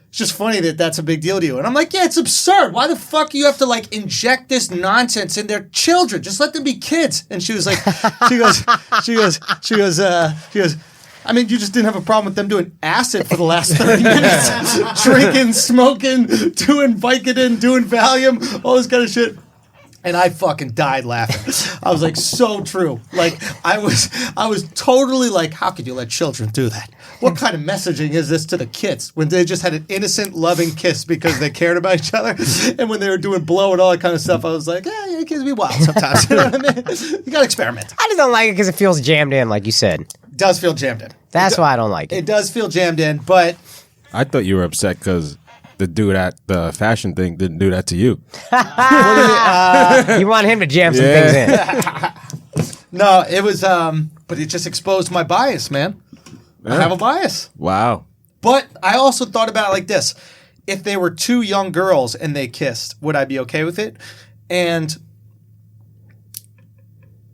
it's just funny that that's a big deal to you. And I'm like, yeah, it's absurd. Why the fuck do you have to like inject this nonsense in their children? Just let them be kids. And she was like, she goes, I mean, you just didn't have a problem with them doing acid for the last 30 minutes. Drinking, smoking, doing Vicodin, doing Valium, all this kind of shit. And I fucking died laughing. I was like, so true. Like, I was totally like, how could you let children do that? What kind of messaging is this to the kids when they just had an innocent, loving kiss because they cared about each other? And when they were doing blow and all that kind of stuff, I was like, yeah, kids be wild sometimes. You know what I mean? You got to experiment. I just don't like it because it feels jammed in, like you said. It does feel jammed in. That's why I don't like it. It does feel jammed in, but I thought you were upset because the dude at the fashion thing didn't do that to you. You want him to jam some things in. no, it was, but it just exposed my bias, man. I have a bias. Wow. But I also thought about it like this. If they were two young girls and they kissed, would I be okay with it? And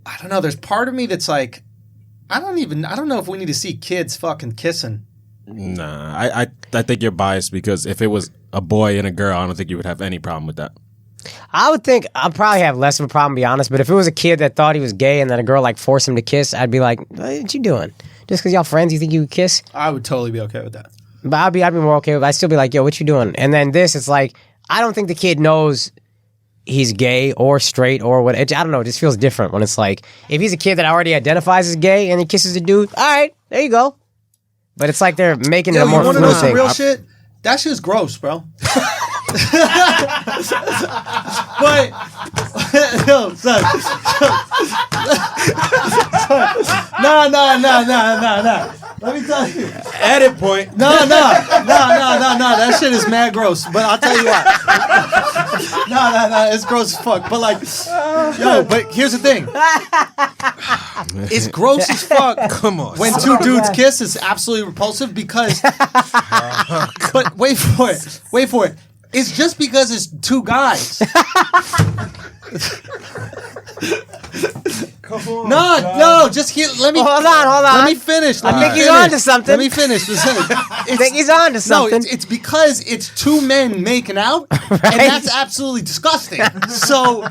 I don't know. There's part of me that's like, I don't know if we need to see kids fucking kissing. Nah, I think you're biased because if it was a boy and a girl, I don't think you would have any problem with that. I would think I'd probably have less of a problem, to be honest. But if it was a kid that thought he was gay and then a girl like forced him to kiss, I'd be like, what you doing? Just because y'all friends, you think you could kiss? I would totally be okay with that. But I'd be more okay with it. I'd still be like, yo, what you doing? And then this, it's like, I don't think the kid knows he's gay or straight or what. I don't know. It just feels different when it's like, if he's a kid that already identifies as gay and he kisses a dude, all right, there you go. But it's like they're making it a more you want to know fluid some thing. real shit? That shit's gross, bro. But no, son. No. Let me tell you. Edit point. No. That shit is mad gross. But I'll tell you what. No. It's gross as fuck. But like, yo. But here's the thing. It's gross as fuck. Come on. When two dudes kiss, it's absolutely repulsive because. But wait for it. It's just because it's two guys. Come on. No, just here. Let me. Hold on. Let me finish. I think he's on to something. Let me finish. I think he's on to something. No, it's because it's two men making out, and that's absolutely disgusting. So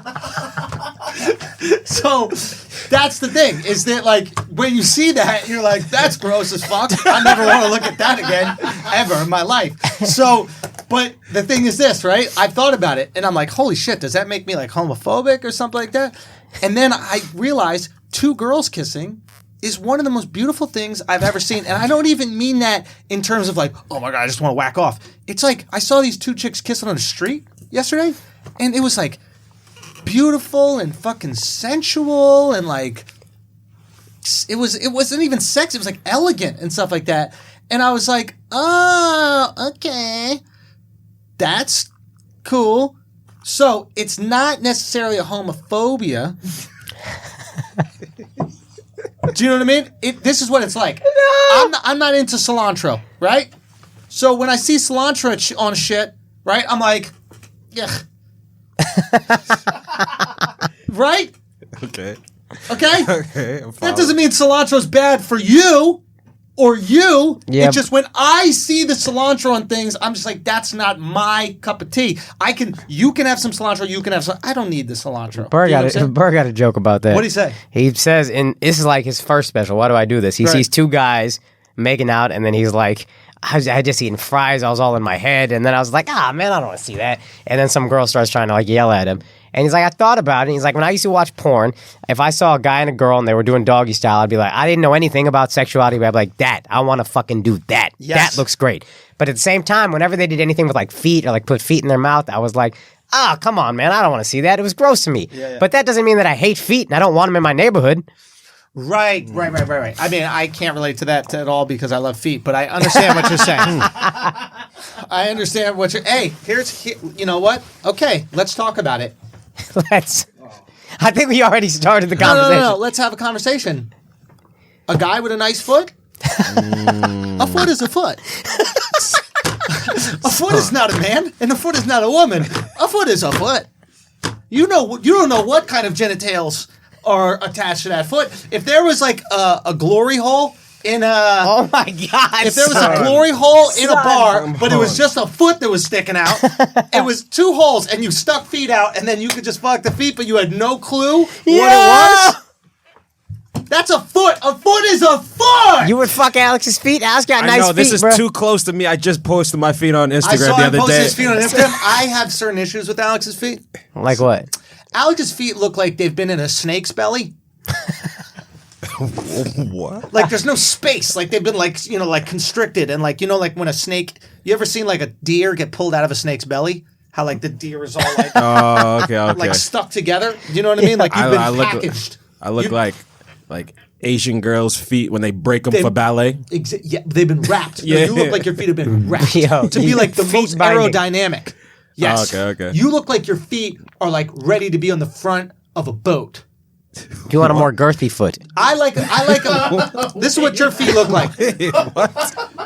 that's the thing, is that like when you see that, you're like, that's gross as fuck. I never want to look at that again, ever in my life. So, but the thing is this, right? I've thought about it, and I'm like, holy shit, does that make me like homophobic or something like that? And then I realized two girls kissing is one of the most beautiful things I've ever seen. And I don't even mean that in terms of like, oh my God, I just want to whack off. It's like, I saw these two chicks kissing on the street yesterday, and it was like beautiful and fucking sensual, and like, it wasn't even sex, it was like elegant and stuff like that. And I was like, oh, okay, that's cool. So it's not necessarily a homophobia. Do you know what I mean? This is what it's like. No. I'm not into cilantro, right? So when I see cilantro on shit, right, I'm like, yeah. Right? Okay. Okay? Okay. That doesn't mean cilantro's bad for you. Or you. Yeah. It's just when I see the cilantro on things, I'm just like, that's not my cup of tea. You can have some cilantro, you can have some. I don't need the cilantro. Burr You know what I'm saying? got a joke about that. What'd he say? He says, this is like his first special. Why do I do this? He sees two guys making out, and then he's like, I had just eaten fries. I was all in my head. And then I was like, man, I don't want to see that. And then some girl starts trying to like yell at him. And he's like, I thought about it. And he's like, when I used to watch porn, if I saw a guy and a girl and they were doing doggy style, I'd be like, I didn't know anything about sexuality, but I'd be like, that, I want to fucking do that. Yes. That looks great. But at the same time, whenever they did anything with like feet or like put feet in their mouth, I was like, come on, man, I don't want to see that. It was gross to me. Yeah. But that doesn't mean that I hate feet and I don't want them in my neighborhood. Right. I mean, I can't relate to that at all because I love feet, but I understand what you're saying. I understand what you're... Hey, you know what? Okay, let's talk about it. I think we already started the conversation. No. Let's have a conversation. A guy with a nice foot? A foot is a foot. A foot is not a man, and a foot is not a woman. A foot is a foot. You don't know what kind of genitals are attached to that foot. If there was like a glory hole in a... Oh my God. If there was a glory hole in a bar, but it was just a foot that was sticking out, it was two holes, and you stuck feet out, and then you could just fuck the feet, but you had no clue what it was? That's a foot. A foot is a foot. You would fuck Alex's feet? Alex got nice feet, I know, this is bro. too close to me. I just posted my feet on I Instagram saw the him other post day. his feet on Instagram. I have certain issues with Alex's feet. Like what? Alex's feet look like they've been in a snake's belly. What? Like there's no space. Like they've been like constricted, and like like when a snake. You ever seen like a deer get pulled out of a snake's belly? How like the deer is all like Oh, okay. like stuck together. You know what I mean? Like you've been packaged. I look like Asian girls' feet when they break them for ballet. Yeah, they've been wrapped. Yeah. You look like your feet have been wrapped Yo, to be like the feet most binding. aerodynamic. Yes. Oh, okay. You look like your feet are like ready to be on the front of a boat. You want a more girthy foot? I like them. This is what your feet look like. This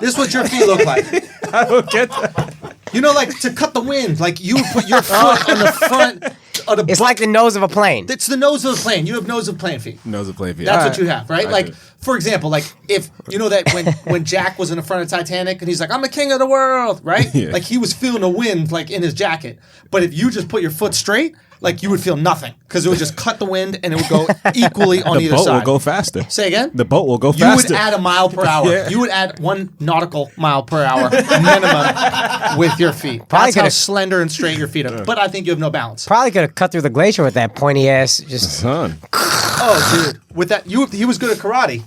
is what your feet look like. I don't get that. You know, like to cut the wind, like you would put your foot on the front of the. It's like the nose of a plane. It's the nose of the plane. You have nose of plane feet. Nose of plane feet. That's All what you have, right? I Like, do. for example, like if you know that when Jack was in the front of Titanic and he's like, "I'm the king of the world," right? Yeah. Like he was feeling the wind like in his jacket. But if you just put your foot straight, like you would feel nothing because it would just cut the wind and it would go equally on The either boat side. will go faster. Say again. The boat will go You faster. would add a mile per hour. Yeah. You would add 1 nautical mile per hour minimum with your feet. Probably That's how could've- slender and straight your feet are. But I think you have no balance. Probably could have cut through the glacier with that pointy ass. Just Son. Oh, dude. With that, he was good at karate.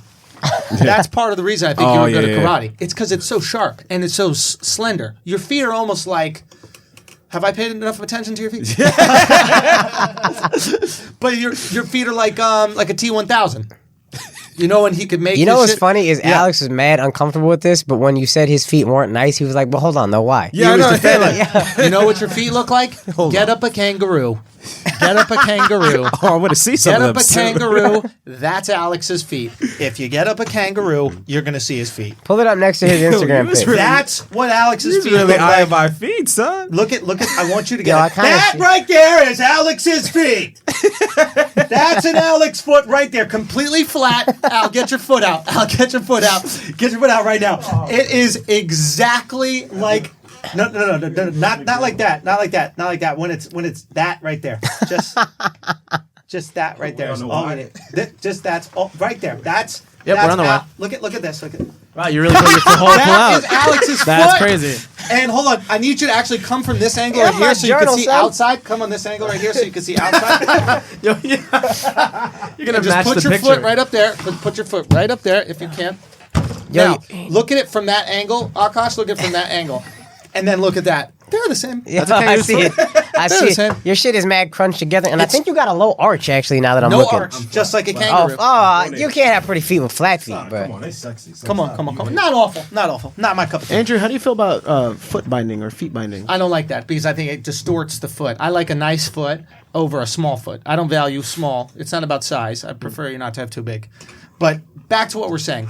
That's part of the reason I think you Oh, were good yeah, at yeah. karate. It's because it's so sharp and it's so slender. Your feet are almost like... Have I paid enough attention to your feet? But your feet are like a T1000. You know when he could make. You know his what's shit? funny is Yeah. Alex was mad uncomfortable with this, but when you said his feet weren't nice, he was like, "Well, hold on, though, why?" Yeah, I know. You know what your feet look like? Get up a kangaroo. Get up a kangaroo. Oh, I want to see some Get of up them. a kangaroo. That's Alex's feet. If you get up a kangaroo, you're gonna see his feet. Pull it up next to his Instagram was page. really- That's what Alex's He's feet really look eyeing like. my feet, son. Look at. I want you to get Yo, I it. kinda That see- right there is Alex's feet. That's an Alex foot right there, completely flat. Al, get your foot out. Al, get your foot out. Get your foot out right now. It is exactly like. No, not like that. Not like that. Not like that. When it's that right there. Just that right there. Just that's right there. That's. Yep, that's we're on the Al. way. Look at this. Look at. Wow, you really put your whole pull That out. is Alex's That's foot. crazy. And hold on, I need you to actually come from this angle Yeah, right here my so you can journal, see son. outside. Come on this angle right here so you can see outside. You're gonna And just match put the your picture. foot right up there. Put your foot right up there if you can. Now, look at it from that angle. Akaash, look at it from that angle. And then look at that. They're the same. Yeah, That's okay, I it's see it. I They're see the it. same. Your shit is mad crunched together, and I think you got a low arch actually. Now that I'm No looking. arch, just like a Oh, kangaroo. you can't have pretty feet with flat feet, but Come on, they sexy. Come on. Not awful. Not my cup of tea. Andrew, how do you feel about foot binding or feet binding? I don't like that because I think it distorts the foot. I like a nice foot over a small foot. I don't value small. It's not about size. I prefer you not to have too big. But back to what we're saying.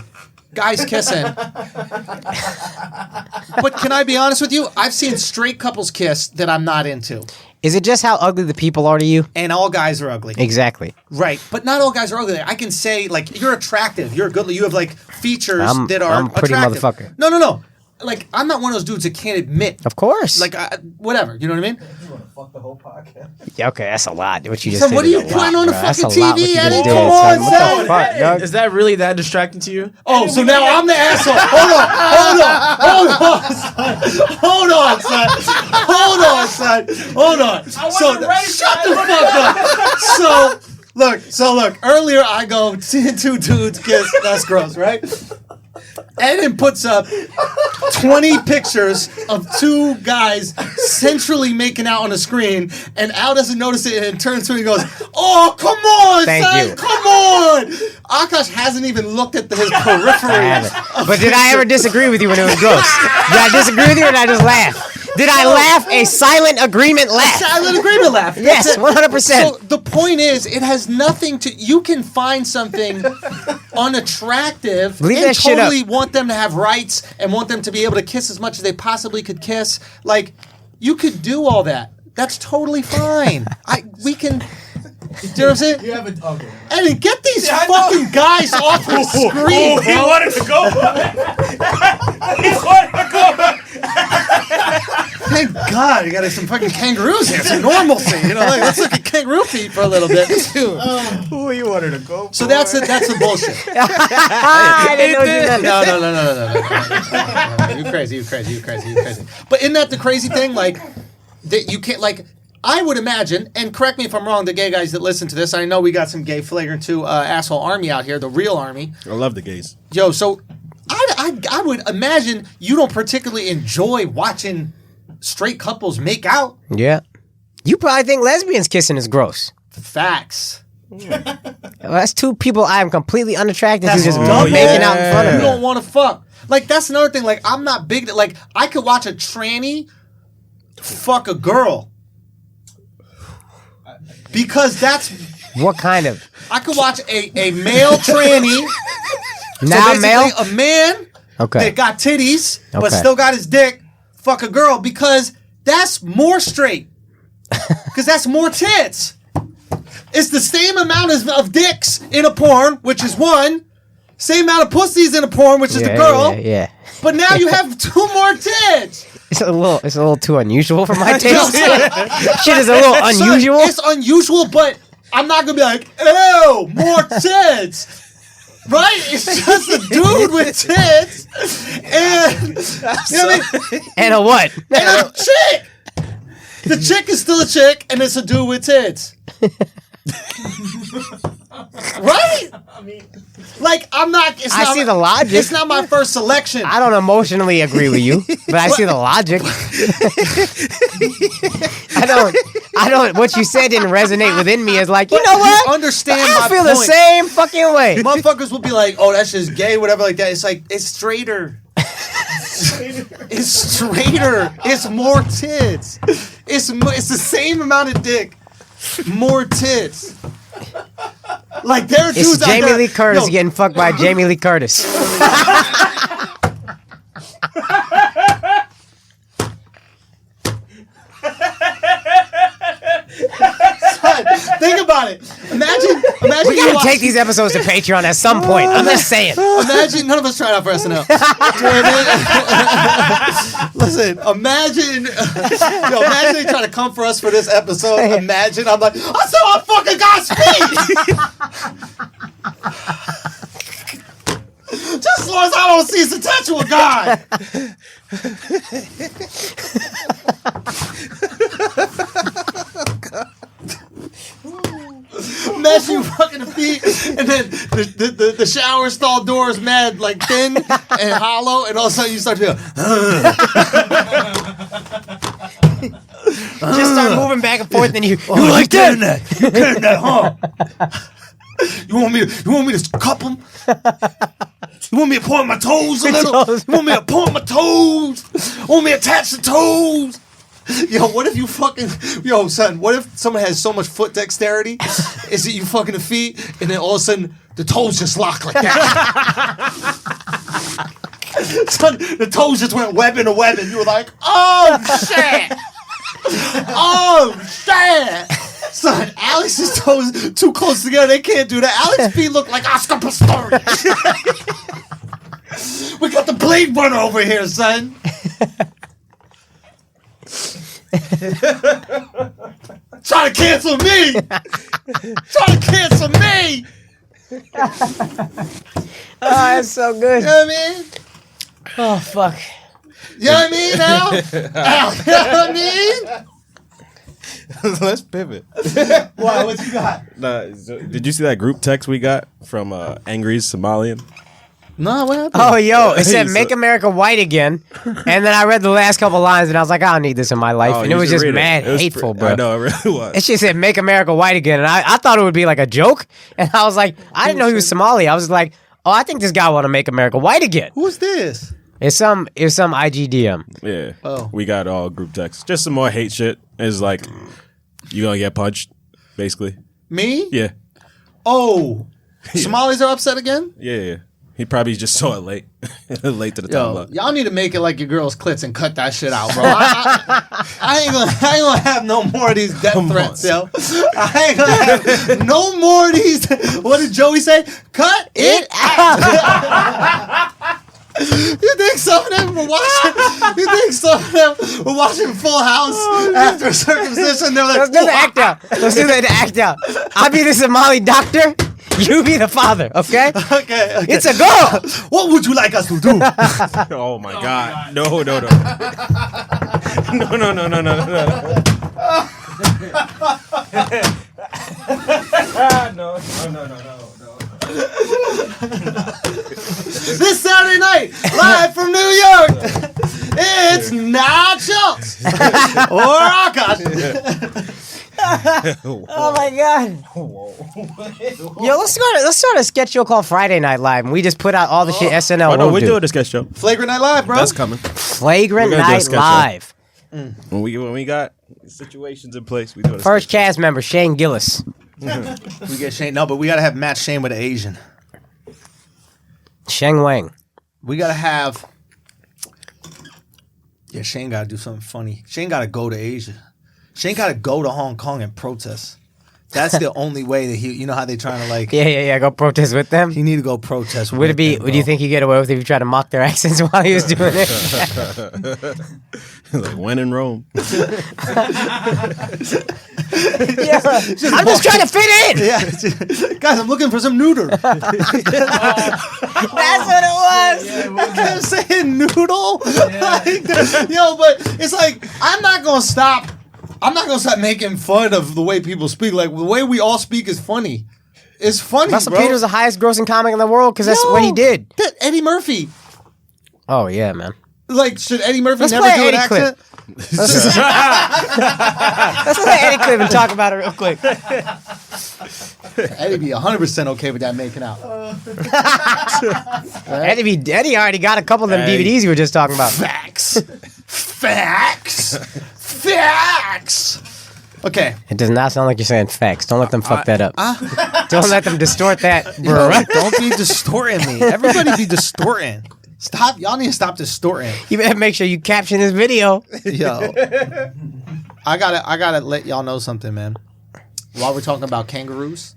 Guys kissing. But can I be honest with you? I've seen straight couples kiss that I'm not into. is it just how ugly the people are to you? And all guys are ugly. Exactly. Right. But not all guys are ugly. I can say, like, you're attractive. You're good. You have, like, features I'm- that are I'm a pretty attractive. motherfucker. No. Like, I'm not one of those dudes that can't admit. Of course. Like, whatever. You know what I mean? Yeah, okay, that's a lot. What you just Son, said what are is you a putting lot, on the bro. That's fucking a lot what TV, you just Eddie? did, Come son. on, What the son. fuck, dog? Is that really that distracting to you? Oh, so now I'm the asshole. Hold on, son. Shut the fuck up. So look. Earlier I go two dudes kiss. That's gross, right? Eden puts up 20 pictures of two guys centrally making out on a screen, and Al doesn't notice it and turns to me and goes, "Oh, come on, Thank son, you. come on." Akash hasn't even looked at his periphery. I haven't. But did I ever disagree with you when it was gross? Did I disagree with you or did I just laugh? Did I laugh a silent agreement laugh? Silent agreement laugh. Yes, That's it. 100%. So the point is, it has nothing to. You can find something unattractive Leave and that shit up. totally want them to have rights and want them to be able to kiss as much as they possibly could kiss. Like, you could do all that. That's totally fine. We can. You know what I'm saying? You haven't. Okay. Eddie, get these fucking guys off the screen, He bro. wanted to go. He wanted to go. Thank God, you got some fucking kangaroos here. Some normalcy, you know. Like, let's look at kangaroo feet for a little bit too. Who you wanted to go? So that's the bullshit. I didn't know what you meant. No. You crazy. But isn't that the crazy thing? Like, that you can't, like, I would imagine, and correct me if I'm wrong, the gay guys that listen to this, I know we got some gay Flagrant 2 asshole army out here, the real army. I love the gays. Yo, so I would imagine you don't particularly enjoy watching straight couples make out. Yeah. You probably think lesbians kissing is gross. Facts. Well, that's two people I am completely unattracted to That's just dumb, making man. out in front of You me. don't want to fuck. Like, that's another thing. Like, I'm not big. Like, I could watch a tranny fuck a girl. Because that's... What kind of? I could watch a male tranny. Now so male? basically a man Okay. that got titties, but Okay. still got his dick, fuck a girl, because that's more straight. Because that's more tits. It's the same amount of dicks in a porn, which is one. Same amount of pussies in a porn, which is the girl. Yeah. But now you have two more tits. It's a little too unusual for my taste. Shit is a little unusual. Son, it's unusual, but I'm not going to be like, ew, more tits. Right? It's just a dude with tits. And, you know what I mean? And a what? And a chick. The chick is still a chick, and it's a dude with tits. Right? Like, I'm not. It's I not, see the logic. It's not my first selection. I don't emotionally agree with you, but I see the logic. I don't. What you said didn't resonate within me. As like, you know what? Understand I my feel the point. same fucking way. Motherfuckers will be like, "Oh, that's just gay," whatever, like that. It's like it's straighter. It's straighter. It's more tits. It's the same amount of dick, more tits. Like there are It's dudes out Jamie there. Lee Curtis getting fucked by Jamie Lee Curtis. Think about it. Imagine We you gotta watch- take these episodes to Patreon at some point. I'm just saying. Imagine none of us tried out for SNL. Listen, imagine they try to come for us for this episode. Imagine I'm like, I saw I fucking got speed. Just as long as I don't see his potential with God. Imagine you fucking the feet, and then the shower stall door is mad like thin and hollow, and all of a sudden you start to go, Just start moving back and forth, and you like that? You getting that, huh? You want me to cup them? You want me to point my toes a little? You want me to point my toes? You want me to attach the toes? Yo, what if you fucking... Yo, son, what if someone has so much foot dexterity is that you fucking the feet and then all of a sudden the toes just lock like that? Son, the toes just went webbing to webbing. You were like, oh, shit. Oh, shit. Son, Alex's toes too close together. They can't do that. Alex's feet look like Oscar Pistorius. We got the Blade Runner over here, son. Trying to cancel me! Trying to cancel me! Oh, that's so good. You know what I mean? Oh, fuck. You know what I mean, Al? Al, you know what I mean? Let's pivot. What you got? Did you see that group text we got from Angry's Somalian? No, what happened? Oh, yo, it said, So- make America white again. And then I read the last couple lines, and I was like, I don't need this in my life. And it you was should just read mad It was hateful, bro. I know, it really was. It just said, make America white again. And I thought it would be like a joke. And I was like, I didn't know he was Somali. I was like, oh, I think this guy want to make America white again. Who's this? It's some IGDM. Yeah. Oh. We got all group texts. Just some more hate shit. It's like, you gonna get punched, basically. Me? Yeah. Oh. Somalis are upset again? Yeah. He probably just saw it late. Late to the Yo, timeline. y'all need to make it like your girl's clits and cut that shit out, bro. I ain't gonna have no more of these death threats, yo. I ain't gonna have no more of these. What did Joey say? Cut it out. You think some of them were watching? You think some of them were watching Full House after circumcision? They're like, Let's do the act out. Let's do the act out. I'll be the Somali doctor. You be the father, okay? Okay. It's a girl. What would you like us to do? Oh my God. No. No. This Saturday night, live from New York, it's not Schulz or Akaash. Oh my God. Yo, let's start a sketch show called Friday Night Live, and we just put out all the shit SNL Oh, no, won't we're do. doing a sketch show. Flagrant Night Live, bro. That's coming. Flagrant We're gonna do a Night sketch show. Live. When we got situations in place, we do it. First cast member, Shane Gillis. We get Shane. No, but we gotta have Matt Shane with an Asian. Sheng Wang. We gotta have. Yeah, Shane gotta do something funny. Shane gotta go to Asia. Shane gotta go to Hong Kong and protest. That's the only way that he. You know how they trying to like. Yeah. Go protest with them. He need to go protest. Would with it be? them, Would you bro. think he get away with it if you try to mock their accents while he was doing it? Like when in Rome. I'm just trying to fit in. Yeah, guys, I'm looking for some neuter. That's what it was. I kept saying noodle. Like, yo, but it's like I'm not gonna stop making fun of the way people speak. Like the way we all speak is funny. It's funny, Russell bro. Peters the highest grossing comic in the world because that's what he did. That Eddie Murphy. Oh yeah, man. Like, should Eddie Murphy Let's never play do an Eddie accent? Let's play Eddie clip and talk about it real quick. Eddie be 100% okay with that making out. Eddie already got a couple of them DVDs you were just talking about. Facts. Okay. It does not sound like you're saying facts. Don't let them fuck that up. Don't let them distort that, bro. Don't be distorting me. Everybody be distorting. Stop. Y'all need to stop distorting. You better make sure you caption this video. Yo. I gotta let y'all know something, man. While we're talking about kangaroos.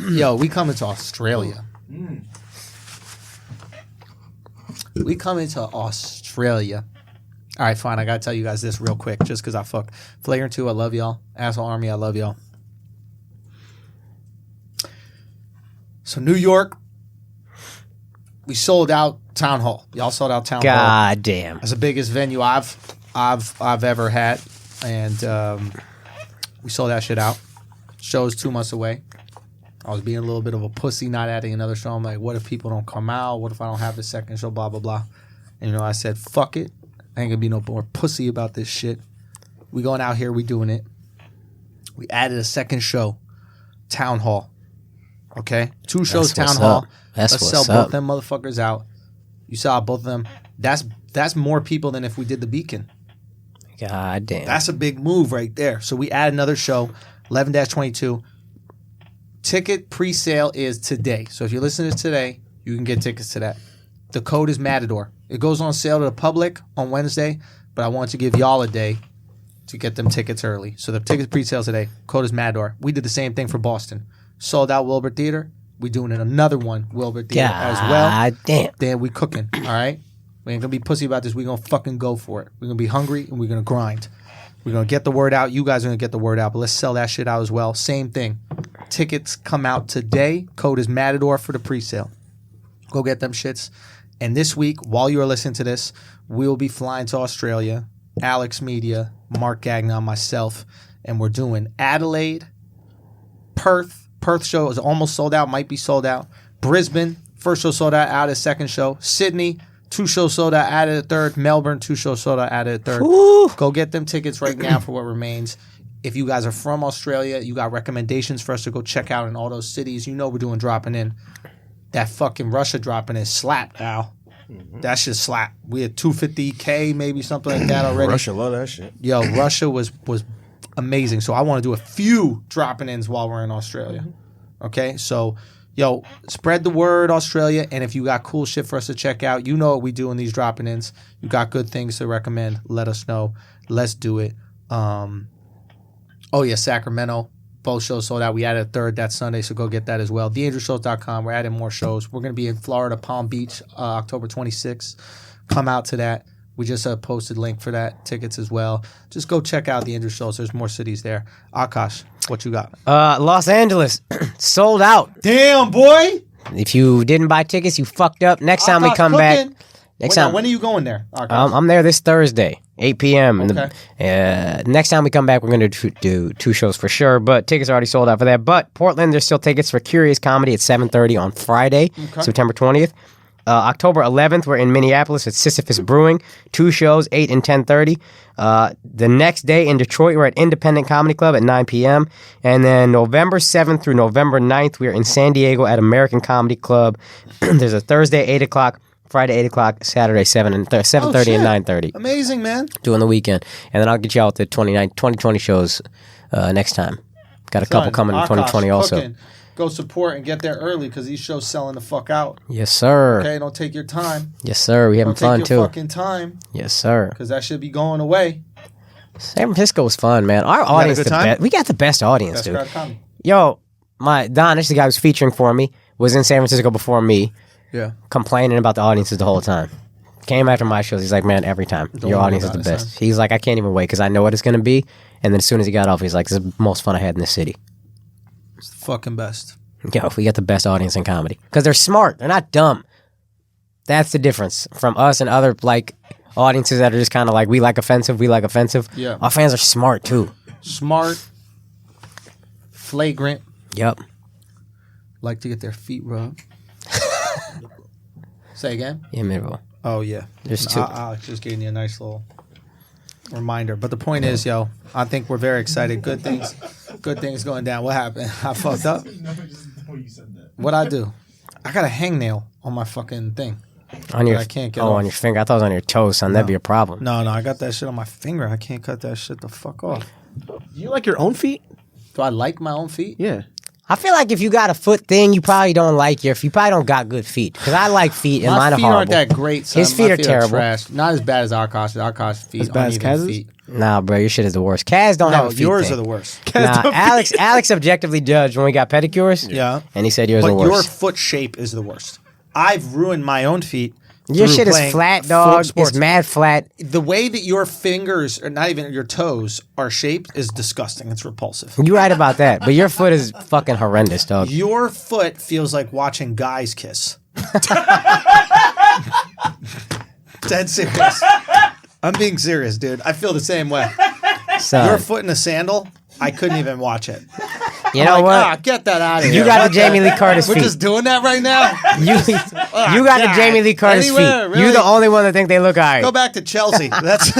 Yo, we coming to Australia. We coming to Australia. All right, fine. I gotta tell you guys this real quick, just because I fuck. Flagrant 2, I love y'all. Asshole Army, I love y'all. So New York, we sold out Town Hall. Y'all sold out Town Hall. God damn. That's the biggest venue I've ever had, and we sold that shit out. Show's 2 months away. I was being a little bit of a pussy, not adding another show. I'm like, what if people don't come out? What if I don't have the second show? Blah blah blah. And I said, fuck it. I ain't gonna be no more pussy about this shit. We going out here. We doing it. We added a second show, Town Hall. Okay, 2 shows, That's Town what's Hall. up. That's Let's what's sell both up. them motherfuckers out. You saw both of them. That's more people than if we did the Beacon. God damn. That's a big move right there. So we add another show, 11-22. Ticket pre-sale is today. So if you listen to this today, you can get tickets to that. The code is Matador. It goes on sale to the public on Wednesday, but I want to give y'all a day to get them tickets early. So the tickets pre-sale today. Code is Matador. We did the same thing for Boston. Sold out Wilbur Theater. We doing it another one, Wilbur Theater as well. God damn. Then we cooking, all right? We ain't going to be pussy about this. We're going to fucking go for it. We're going to be hungry, and we're going to grind. We're going to get the word out. You guys are going to get the word out, but let's sell that shit out as well. Same thing. Tickets come out today. Code is Matador for the pre-sale. Go get them shits. And this week, while you are listening to this, we'll be flying to Australia. Alex Media, Mark Gagnon, myself, and we're doing Adelaide, Perth. Perth show is almost sold out, might be sold out. Brisbane, first show sold out, his second show. Sydney, 2 shows sold out, added a third. Melbourne, 2 shows sold out, added a third. Ooh. Go get them tickets right now for what remains. If you guys are from Australia, you got recommendations for us to go check out in all those cities. You know we're doing dropping in. That fucking Russia dropping in slap now. That shit slap. We had 250K, maybe something like that already. Russia love that shit. Yo, Russia was amazing. So I want to do a few dropping ins while we're in Australia. Okay, so yo, spread the word, Australia, and if you got cool shit for us to check out, you know what we do in these dropping ins. You got good things to recommend, let us know. Let's do it. Oh yeah, Sacramento. Both shows sold out. We added a third that Sunday, so go get that as well. TheAndrewSchultz.com. We're adding more shows. We're going to be in Florida, Palm Beach, October 26th. Come out to that. We just posted link for that, tickets as well. Just go check out The Andrew Schultz. There's more cities there. Akaash, what you got? Los Angeles, sold out. Damn, boy. If you didn't buy tickets, you fucked up. Next time we come back. When are you going there? I'm there this Thursday, 8 p.m. Okay. Next time we come back, we're going to do 2 shows for sure, but tickets are already sold out for that. But Portland, there's still tickets for Curious Comedy at 7:30 on Friday, September 20th. October 11th, we're in Minneapolis at Sisyphus Brewing. 2 shows, 8 and 10:30. The next day in Detroit, we're at Independent Comedy Club at 9 p.m. And then November 7th through November 9th, we're in San Diego at American Comedy Club. There's a Thursday, 8 o'clock. Friday, 8 o'clock, Saturday, 7:30 and 9:30. Amazing, man. Doing the weekend. And then I'll get you out the 2020 shows next time. Got a couple coming in 2020 also. Cooking. Go support and get there early because these shows selling the fuck out. Yes, sir. Okay, don't take your time. Yes, sir. We having fun, Don't take too. your fucking time Yes, sir. because that should be going away. San Francisco was fun, man. Our audience, good time? we got the best audience, Best dude. crowd comedy. Yo, Don, this is the guy who's featuring for me, was in San Francisco before me. Yeah. Complaining about the audiences the whole time. Came after my shows. He's like, man, every time. Your worry audience is about the it, best. son. He's like, I can't even wait because I know what it's going to be. And then as soon as he got off, he's like, this is the most fun I had in the city. It's the fucking best. Yo, we got the best audience in comedy. Because they're smart. They're not dumb. That's the difference from us and other like audiences that are just kind of like, we like offensive. Yeah. Our fans are smart too. Smart, Flagrant Yep. like to get their feet rubbed. Say again? Yeah, mid-roll. Oh, yeah. There's two. Alex just gave me a nice little reminder. But the point is, yo, I think we're very excited. Good things going down. What happened? I fucked up. What'd I do? I got a hangnail on my fucking thing. On your, I can't get oh, off. on your finger. I thought it was on your toe, son. That'd be a problem. No, I got that shit on my finger. I can't cut that shit the fuck off. Do you like your own feet? Do I like my own feet? Yeah. I feel like if you got a foot thing, you probably don't like you probably don't got good feet. Because I like feet, and My mine are feet horrible. aren't that great, son. His feet My are terrible. trash. Not as bad as Akaash. Akaash feet As bad as uneven Kaz's? feet. Nah, bro, your shit is the worst. Kaz don't have No, a feet yours thing. are the worst. Nah, Alex objectively judged when we got pedicures. Yeah. And he said yours But are your worse. foot shape is the worst. I've ruined my own feet. Your through shit is playing flat, foot dog. sports. It's mad flat. The way that your fingers, or not even your toes, are shaped is disgusting. It's repulsive. You right about that, but your foot is fucking horrendous, dog. Your foot feels like watching guys kiss. Dead serious. I'm being serious, dude. I feel the same way. Son, Your foot in a sandal, I couldn't even watch it. you know Like, what? get that out of here. You got What the Jamie Lee Curtis We're feet. just doing that right now. You got the God. Jamie Lee Curtis Anywhere, feet. really? You're the only one that think they look alright. Go back to Chelsea. That's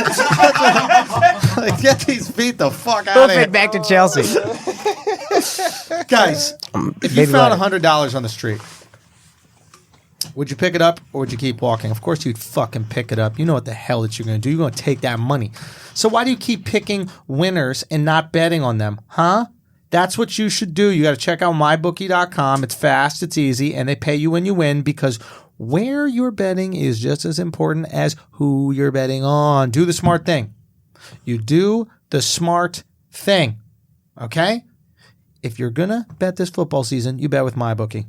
like, get these feet the fuck out Go of here. fit back to Chelsea. Guys, if you Baby found letter. $100 on the street, would you pick it up or would you keep walking? Of course you'd fucking pick it up. You know what the hell that you're going to do. You're going to take that money. So why do you keep picking winners and not betting on them? Huh? That's what you should do. You got to check out mybookie.com. It's fast, it's easy, and they pay you when you win because where you're betting is just as important as who you're betting on. Do the smart thing. You do the smart thing. Okay? If you're going to bet this football season, you bet with MyBookie.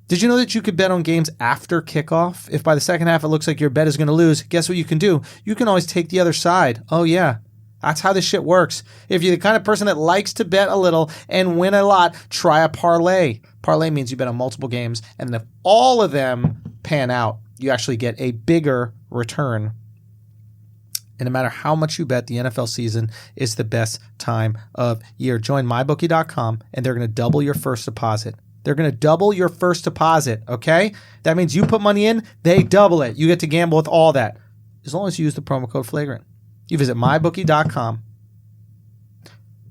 Did you know that you could bet on games after kickoff? If by the second half it looks like your bet is going to lose, guess what you can do? You can always take the other side. Oh, yeah. That's how this shit works. If you're the kind of person that likes to bet a little and win a lot, try a parlay. Parlay means you bet on multiple games, and if all of them pan out, you actually get a bigger return. And no matter how much you bet, the NFL season is the best time of year. Join mybookie.com, and they're going to double your first deposit. They're going to double your first deposit, okay? That means you put money in, they double it. You get to gamble with all that, as long as you use the promo code Flagrant. You visit mybookie.com,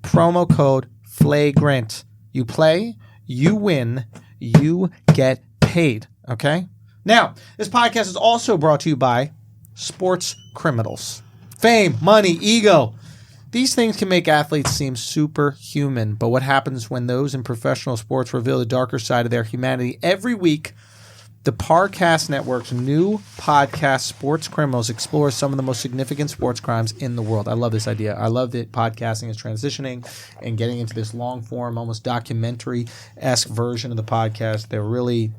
promo code Flagrant. You play, you win, you get paid, okay? Now, this podcast is also brought to you by Sports Criminals. Fame, money, ego. These things can make athletes seem superhuman, but what happens when those in professional sports reveal the darker side of their humanity? Every week, the Parcast Network's new podcast, Sports Criminals, explores some of the most significant sports crimes in the world. I love this idea. I love that podcasting is transitioning and getting into this long-form, almost documentary-esque version of the podcast. They're really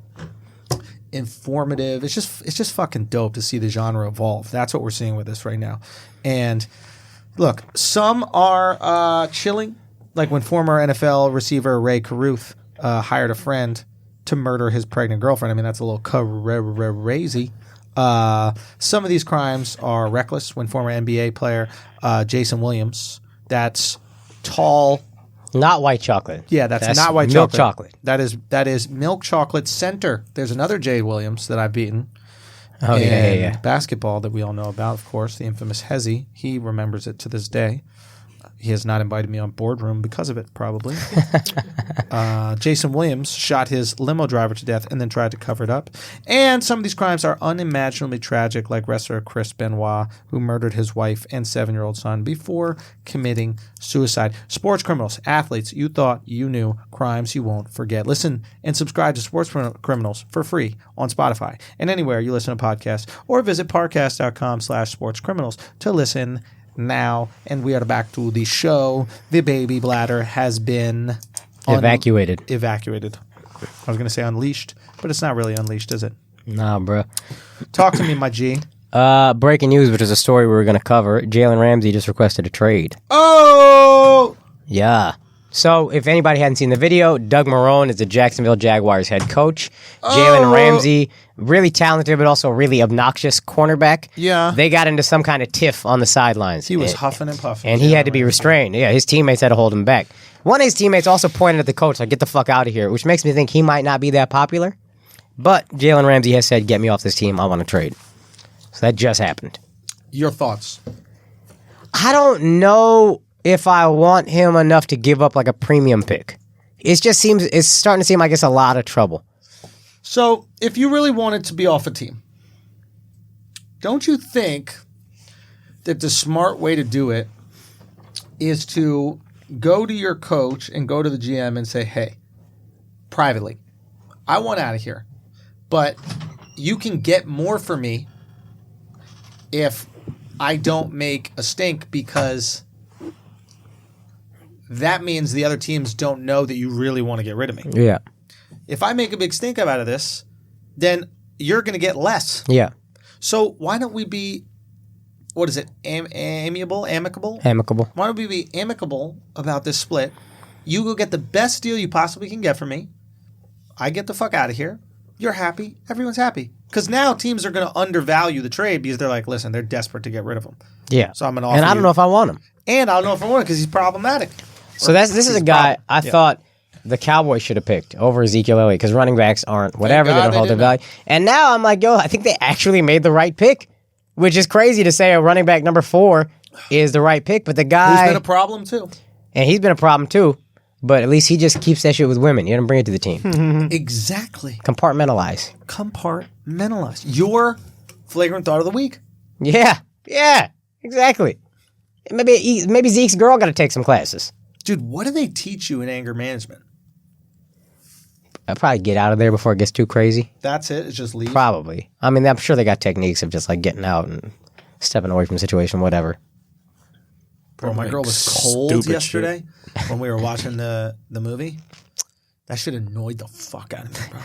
informative. It's just fucking dope to see the genre evolve. That's what we're seeing with this right now. And look, some are chilling, like when former NFL receiver Ray Caruth hired a friend to murder his pregnant girlfriend. I mean, that's a little crazy. Some of these crimes are reckless. When former NBA player Jason Williams, that's tall. Not white chocolate. Yeah, that's not white milk chocolate. That is milk chocolate center. There's another Jay Williams that I've beaten. Oh, yeah. Basketball that we all know about, of course, the infamous Hezzy. He remembers it to this day. He has not invited me on Boardroom because of it, probably. Jason Williams shot his limo driver to death and then tried to cover it up. And some of these crimes are unimaginably tragic, like wrestler Chris Benoit, who murdered his wife and 7-year-old son before committing suicide. Sports Criminals, athletes you thought you knew, crimes you won't forget. Listen and subscribe to Sports Criminals for free on Spotify and anywhere you listen to podcasts, or visit parcast.com/sportscriminals to listen now. And we are back to the show. The baby bladder has been Evacuated. I was going to say unleashed, but it's not really unleashed, is it? Nah, bro. Talk to me, my G. Breaking news, which is a story we were going to cover. Jalen Ramsey just requested a trade. Oh! Yeah. So, if anybody hadn't seen the video, Doug Marrone is the Jacksonville Jaguars head coach. Jalen Ramsey, really talented, but also really obnoxious cornerback. Yeah. They got into some kind of tiff on the sidelines. He was huffing and puffing. And he had to be restrained. Yeah, his teammates had to hold him back. One of his teammates also pointed at the coach, like, get the fuck out of here, which makes me think he might not be that popular. But Jalen Ramsey has said, get me off this team, I want to trade. So that just happened. Your thoughts? I don't know if I want him enough to give up like a premium pick. It's starting to seem like it's a lot of trouble. So, if you really wanted to be off a team, don't you think that the smart way to do it is to go to your coach and go to the GM and say, hey, privately, I want out of here, but you can get more for me if I don't make a stink, because that means the other teams don't know that you really want to get rid of me. Yeah. If I make a big stink out of this, then you're going to get less. Yeah. So why don't we be, what is it, amicable? Amicable. Why don't we be amicable about this split? You go get the best deal you possibly can get from me. I get the fuck out of here. You're happy. Everyone's happy. Because now teams are going to undervalue the trade because they're like, listen, they're desperate to get rid of him. Yeah. So I'm going to offer And I don't know if I want him. And I don't know if I want it because he's problematic. So this is a guy I thought the Cowboys should have picked over Ezekiel Elliott, because running backs aren't whatever, they don't hold their value. And now I'm like, yo, I think they actually made the right pick, which is crazy to say a running back number 4 is the right pick, but the guy... Who's been a problem too. And he's been a problem too, but at least he just keeps that shit with women. He doesn't bring it to the team. Exactly. Compartmentalize. Your flagrant thought of the week. Yeah, exactly. Maybe Zeke's girl got to take some classes. Dude, what do they teach you in anger management? I'll probably get out of there before it gets too crazy. That's it? It's just leave? Probably. I mean, I'm sure they got techniques of just like getting out and stepping away from the situation, whatever. Bro, my girl was cold yesterday when we were watching the movie. That shit annoyed the fuck out of me, bro.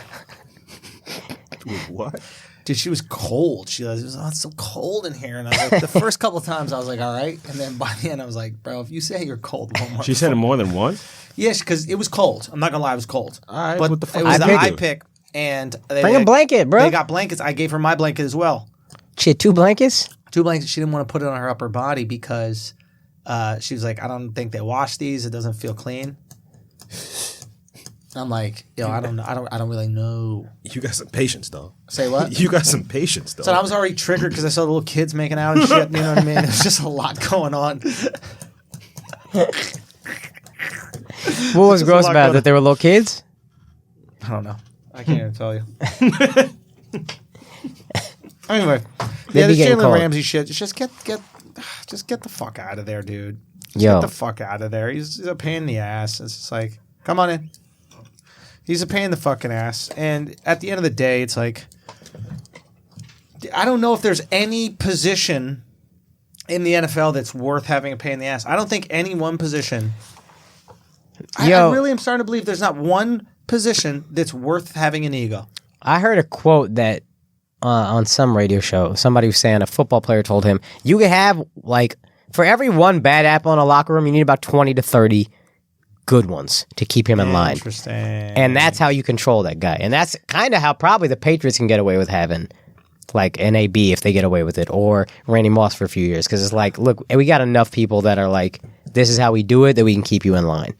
Dude, what? Dude, she was cold. She was, it's so cold in here. And I was like, the first couple of times I was like, all right. And then by the end I was like, bro, if you say you're cold one more She said it more than once? Yes, because it was cold. I'm not going to lie, it was cold. All right, but what the fuck it was did the you eye do? pick. And Bring a blanket, bro. They got blankets. I gave her my blanket as well. Shit, 2 blankets? 2 blankets. She didn't want to put it on her upper body because she was like, I don't think they wash these. It doesn't feel clean. I'm like, yo, I don't really know. You got some patience, though. Say what? You got some patience, though. So I was already triggered because I saw the little kids making out and shit. You know what I mean? There's just a lot going on. What was gross about it? That they were little kids? I don't know. I can't even tell you. Anyway, They'd be the getting Jalen cold. Ramsey shit. Just get the fuck out of there, dude. Just Yo. get the fuck out of there. He's a pain in the ass. It's just like, come on in. He's a pain in the fucking ass. And at the end of the day, it's like, I don't know if there's any position in the NFL that's worth having a pain in the ass. I don't think any one position. I really am starting to believe there's not one position that's worth having an ego. I heard a quote that on some radio show, somebody was saying a football player told him, you can have, like, for every one bad apple in a locker room, you need about 20 to 30 good ones to keep him in line. Interesting. And that's how you control that guy. And that's kind of how probably the Patriots can get away with having, like, an AB if they get away with it, or Randy Moss for a few years. Because it's like, look, we got enough people that are like, this is how we do it, that we can keep you in line.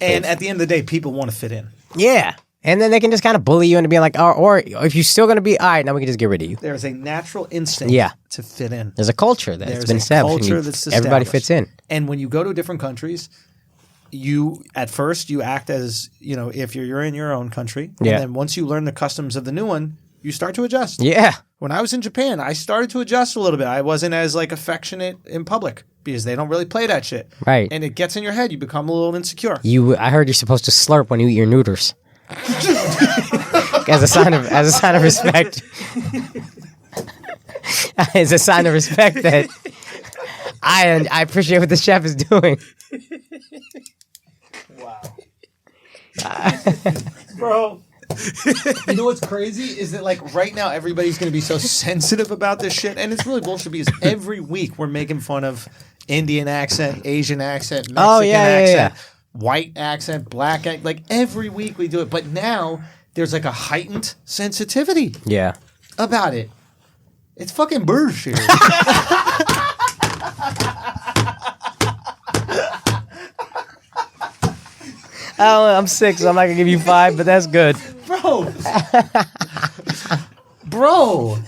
And at the end of the day, people want to fit in. Yeah. And then they can just kind of bully you into being like, or if you're still going to be, all right, now we can just get rid of you. There is a natural instinct to fit in. There's a culture that's There's been a established. culture that's Everybody established. fits in. And when you go to different countries, you at first you act as, you know, if you're in your own country. Yeah. And then once you learn the customs of the new one, you start to adjust. Yeah. When I was in Japan, I started to adjust a little bit. I wasn't as like affectionate in public because they don't really play that shit. Right. And it gets in your head. You become a little insecure. I heard you're supposed to slurp when you eat your noodles. as a sign of respect. As a sign of respect that I appreciate what the chef is doing. Wow. Bro. You know what's crazy is that, like, right now everybody's going to be so sensitive about this shit, and it's really bullshit because every week we're making fun of Indian accent, Asian accent, Mexican accent. white accent, black accent. Like every week we do it, but now there's like a heightened sensitivity Yeah. about it. It's fucking bullshit. I'm 6, so I'm not gonna give you 5, but that's good. Bro. Bro.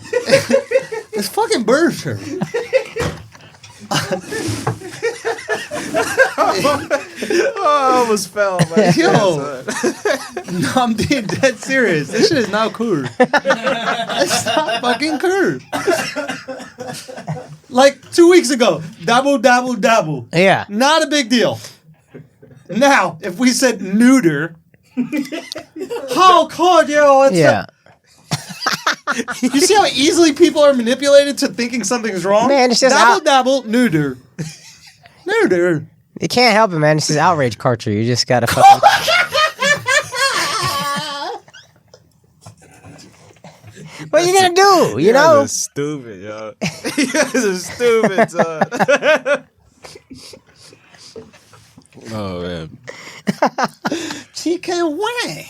It's fucking bullshit. I almost fell. Man. Yo, no, I'm being dead serious. This shit is not cool. It's not fucking cool. Like 2 weeks ago, dabble, dabble, dabble. Yeah. Not a big deal. Now, if we said neuter, how could you? Yeah. You see how easily people are manipulated to thinking something's wrong? Man, it's just dabble, dabble, neuter. Neuter. You can't help it, man. It's just outrage culture. You just gotta fucking. What are you gonna do? You know? guys are stupid, yo. You guys are stupid, son. Oh man. TK Wang.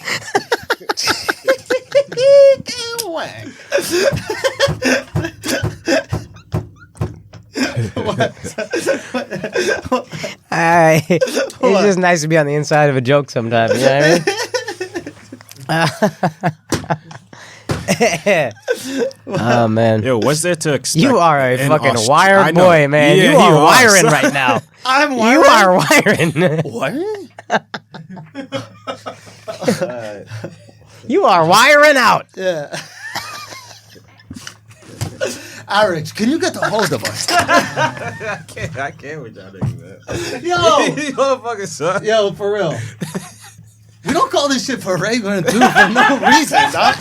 TK Wang. Alright. It's just nice to be on the inside of a joke sometimes. You know what I mean? Oh man. Yo, what's there to expect? You are a in fucking I wired know. boy, man. Yeah, you are son. wiring right now. I'm You wiring. are wiring. What? You are wiring out. Yeah. Outrage, can you get a hold of us? I can't with y'all niggas, man. Yo! You motherfucking son. Yo, for real. We don't call this shit Flagrant dude for no reason, dog.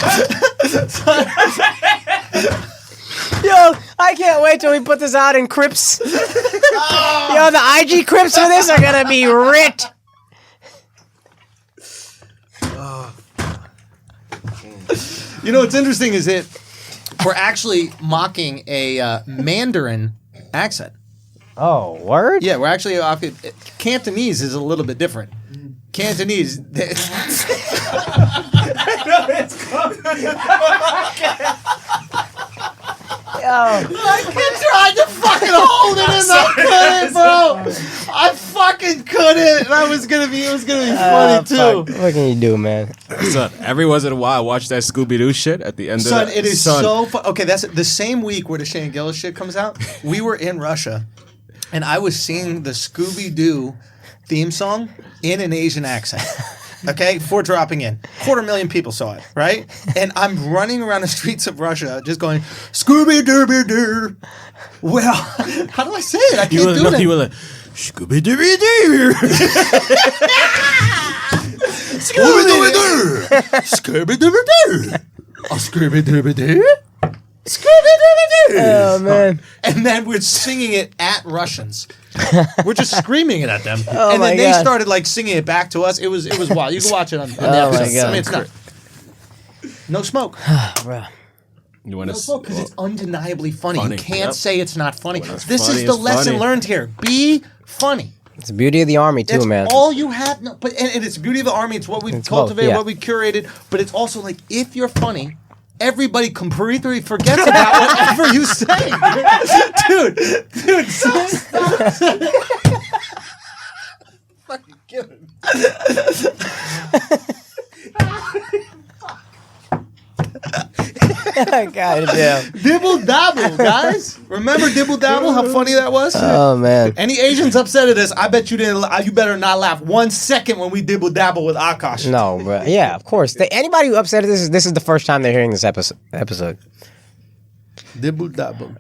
Yo, I can't wait till we put this out in Crips. Yo, the IG Crips for this are gonna be writ. You know what's interesting is that we're actually mocking a Mandarin accent. Oh, word? Yeah, we're actually Cantonese is a little bit different. Cantonese. Yo, I tried to fucking hold it and I couldn't, bro. I fucking couldn't. And it was gonna be funny too. fuck. What can you do, man? Son, every once in a while I watch that Scooby-Doo shit at the end Son, of that. it is so fun. Okay, that's the same week where the Shane Gillis shit comes out. We were in Russia, and I was singing the Scooby-Doo theme song in an Asian accent. Okay, before dropping in. 250,000 people saw it, right? And I'm running around the streets of Russia just going, Scooby-Dooby-Doo. Well, how do I say it? I can't do it. You were like, Scooby-Dooby-Doo. Scooby-Dooby-Doo. Scooby-Dooby-Doo. Oh, Scooby-Dooby-Doo. Scooby-Dooby-Doo. Oh, man. And then we're singing it at Russians. We're just screaming it at them. Oh, and my then they God. started like singing it back to us. It was wild. You can watch it on the Oh, my episode. God. I mean, it's not. No smoke. Bro. You want No smoke because it's undeniably funny. Funny, You can't yep. say it's not funny. it's This funny, is the it's lesson funny. learned here. Be funny. It's the beauty of the army, too, It's man. all you have. No, but and it's the beauty of the army. It's what we've It's cultivated, both, yeah. what we curated. But it's also like if you're funny, everybody completely forgets about whatever you say. Dude, stop. Fucking kill him. God damn. Dibble dabble, guys. Remember Dibble dabble? How funny that was. Oh, man. Any Asians upset at us? I bet you didn't. You better not laugh 1 second when we dibble dabble with Akaash. No, bro. Yeah, of course. Anybody who upset at this is the first time they're hearing this episode. Dibble dabble.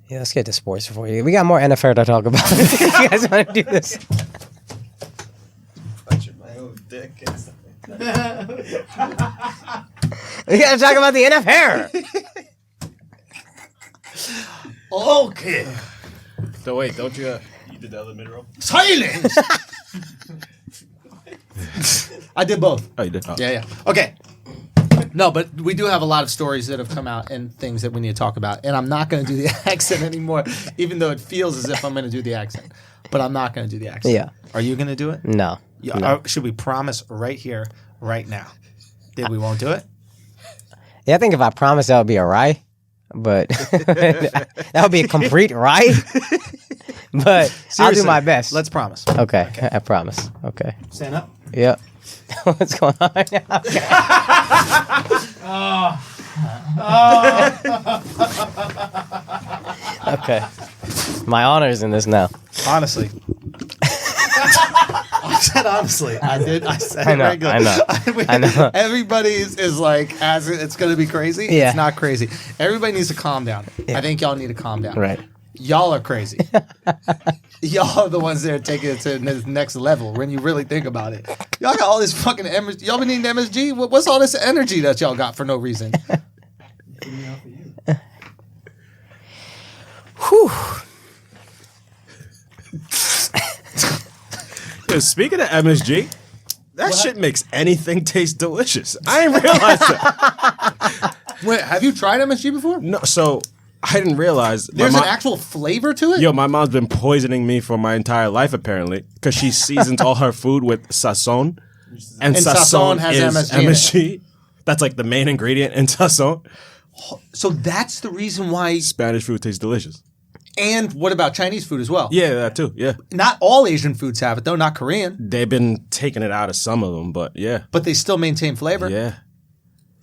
Yeah, let's get to sports before you. We got more NFL to talk about. You guys want to do this? We got to talk about the NFL. Okay. So wait, don't you? You did the other mid-roll? Silence. I did both. Oh, you did. Oh. Yeah. Okay. No, but we do have a lot of stories that have come out and things that we need to talk about. And I'm not going to do the accent anymore, even though it feels as if I'm going to do the accent. but I'm not going to do the accent. Yeah. Are you going to do it? No. Should we promise right here, right now, that we won't do it? Yeah, I think if I promise that would be a rye, but that would be a complete rye. But I'll do Seriously, my best. Let's promise. Okay, I promise. Okay. Stand up. Yep. What's going on now? Okay. My honor is in this now. Honestly. I said honestly. I did. I said I know, it regular. I know. Everybody is like, as it's going to be crazy. Yeah. It's not crazy. Everybody needs to calm down. I think y'all need to calm down. Right. Y'all are crazy. Y'all are the ones that are taking it to the next level when you really think about it. Y'all got all this fucking MSG. Y'all been eating MSG? What's all this energy that y'all got for no reason? Whew. Yo, speaking of MSG, that shit makes anything taste delicious. I didn't realize that. Wait, have you tried MSG before? No, so I didn't realize. There's an actual flavor to it? Yo, my mom's been poisoning me for my entire life, apparently, because she seasons all her food with sazon. And sazon sazon has is MSG in it. MSG. That's like the main ingredient in sazon. So that's the reason why. Spanish food tastes delicious. And what about Chinese food as well? Yeah, that too, yeah. Not all Asian foods have it, though, not Korean. They've been taking it out of some of them, but yeah. But they still maintain flavor. Yeah.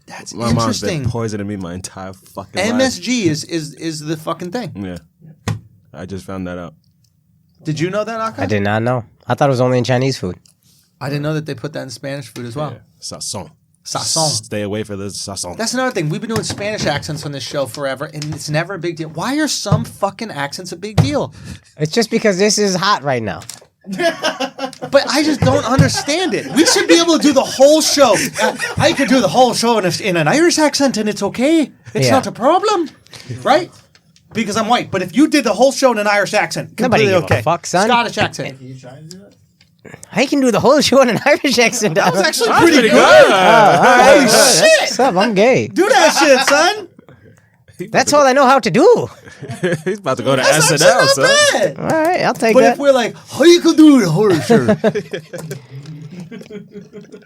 That's My mom's interesting. been poisoning me my entire fucking life. MSG is the fucking thing. Yeah. I just found that out. Did you know that, Akaash? I did not know. I thought it was only in Chinese food. I didn't know that they put that in Spanish food as well. Yeah. Sazon. Sazon. Stay away from the sazon. That's another thing. We've been doing Spanish accents on this show forever, and it's never a big deal. Why are some fucking accents a big deal? It's just because this is hot right now. But I just don't understand it. We should be able to do the whole show. I could do the whole show in an Irish accent, and it's okay. It's Yeah. not a problem, right? Because I'm white. But if you did the whole show in an Irish accent, Nobody completely give a okay. fuck, son. Scottish accent. I can do the whole show in an Irish accent. That was actually That's pretty pretty good. good. Holy shit! What's up? I'm gay. Do that shit, son. That's all I know how to do. He's about to go to That's SNL, actually son. not bad. All right, I'll take But that. if we're like, how you could do the horror show?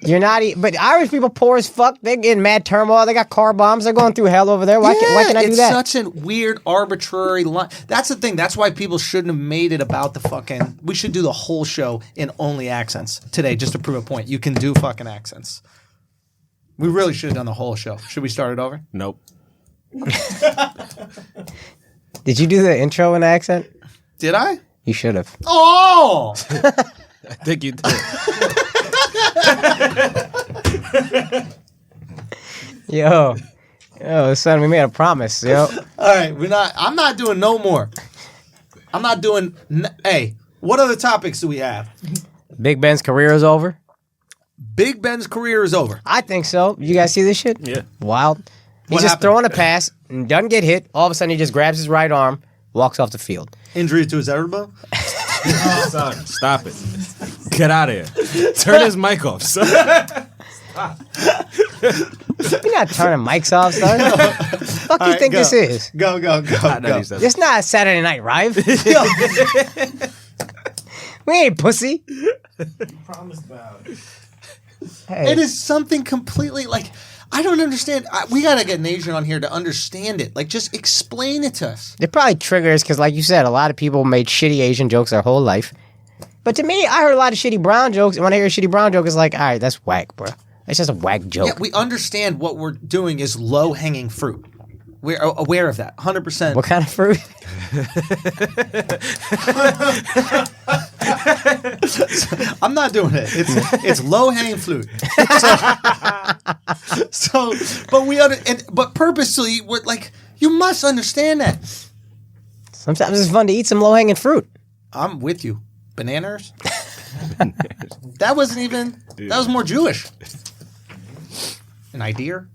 You're not. But Irish people poor as fuck. They get in mad turmoil. They got car bombs. They're going through hell over there. Why can I do that? It's such a weird, arbitrary line. That's the thing. That's why people shouldn't have made it about the fucking. We should do the whole show in only accents today, just to prove a point. You can do fucking accents. We really should have done the whole show. Should we start it over? Nope. Did you do the intro in the accent? Did I? You should have. Oh! I think you did. Yo, son, we made a promise. Yo, All right, I'm not doing no more. I'm not doing. Hey, what other topics do we have? Big Ben's career is over. Big Ben's career is over. I think so. You guys see this shit? Yeah. Wild. He's What just happened? throwing a pass and doesn't get hit. All of a sudden, he just grabs his right arm, walks off the field. Injury to his elbow. Son, stop it. Get out of here. Turn his mic off, son. You're not turning mics off, son. Fuck you right, think go. this is? Go. It's not a Saturday Night Rive. We ain't pussy. Hey. It is something completely like I don't understand. We gotta get an Asian on here to understand it. Like, just explain it to us. It probably triggers because, like you said, a lot of people made shitty Asian jokes their whole life. But to me, I heard a lot of shitty brown jokes, and when I hear a shitty brown joke, it's like, all right, that's whack, bro. It's just a whack joke. Yeah, we understand what we're doing is low hanging fruit. We're aware of that, 100%. What kind of fruit? I'm not doing it. It's low hanging fruit. But purposely, we're like, you must understand that. Sometimes it's fun to eat some low-hanging fruit. I'm with you. Bananas? That wasn't even. That was more Jewish. An idea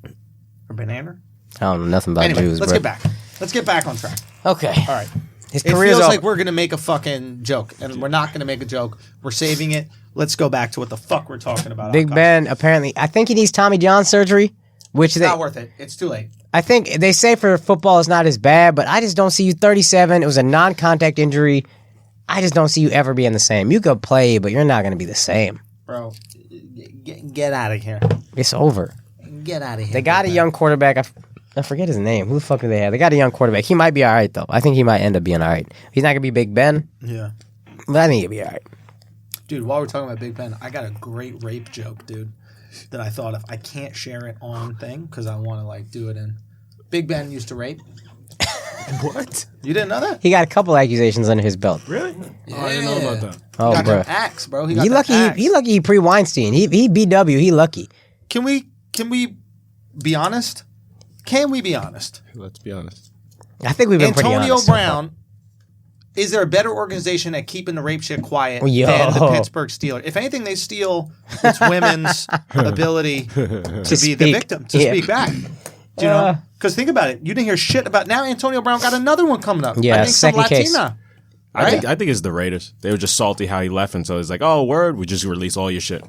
or banana? I don't know nothing about Anyway, Jews, let's bro. get back. Let's get back on track. Okay. All right. His It career's feels over. like we're gonna make a fucking joke, and we're not gonna make a joke. We're saving it. Let's go back to what the fuck we're talking about. Big Akaash. Ben, apparently, I think he needs Tommy John surgery, which It's not worth it. It's too late. I think they say for football it's not as bad, but I just don't see you 37. It was a non-contact injury. I just don't see you ever being the same. You could play, but you're not going to be the same. Bro, get out of here. It's over. Get out of here. They got a young quarterback. I forget his name. Who the fuck do they have? They got a young quarterback. He might be all right, though. I think he might end up being all right. He's not going to be Big Ben, Yeah. but I think he'll be all right. Dude, while we're talking about Big Ben, I got a great rape joke, dude, that I thought of. I can't share it on thing because I want to, like, do it in. Big Ben used to rape. What? You didn't know that? He got a couple accusations under his belt. Really? Yeah. Oh, I didn't know about that. Oh, He got bro. them acts, bro. He got He them lucky. acts. He lucky. He pre-Weinstein. He BW. He lucky. Can we be honest? Can we be honest? Let's be honest. I think we've been pretty Antonio honest so far. Brown, is there a better organization at keeping the rape shit quiet Yo. than the Pittsburgh Steelers? If anything, they steal it's women's ability to be the speak. victim, to Yeah. speak back. Do you know? Because think about it. You didn't hear shit about now Antonio Brown got another one coming up. Yeah, I think some second case. Latina. I think it's the Raiders. They were just salty how he left, and so it's like, oh, word, we just release all your shit.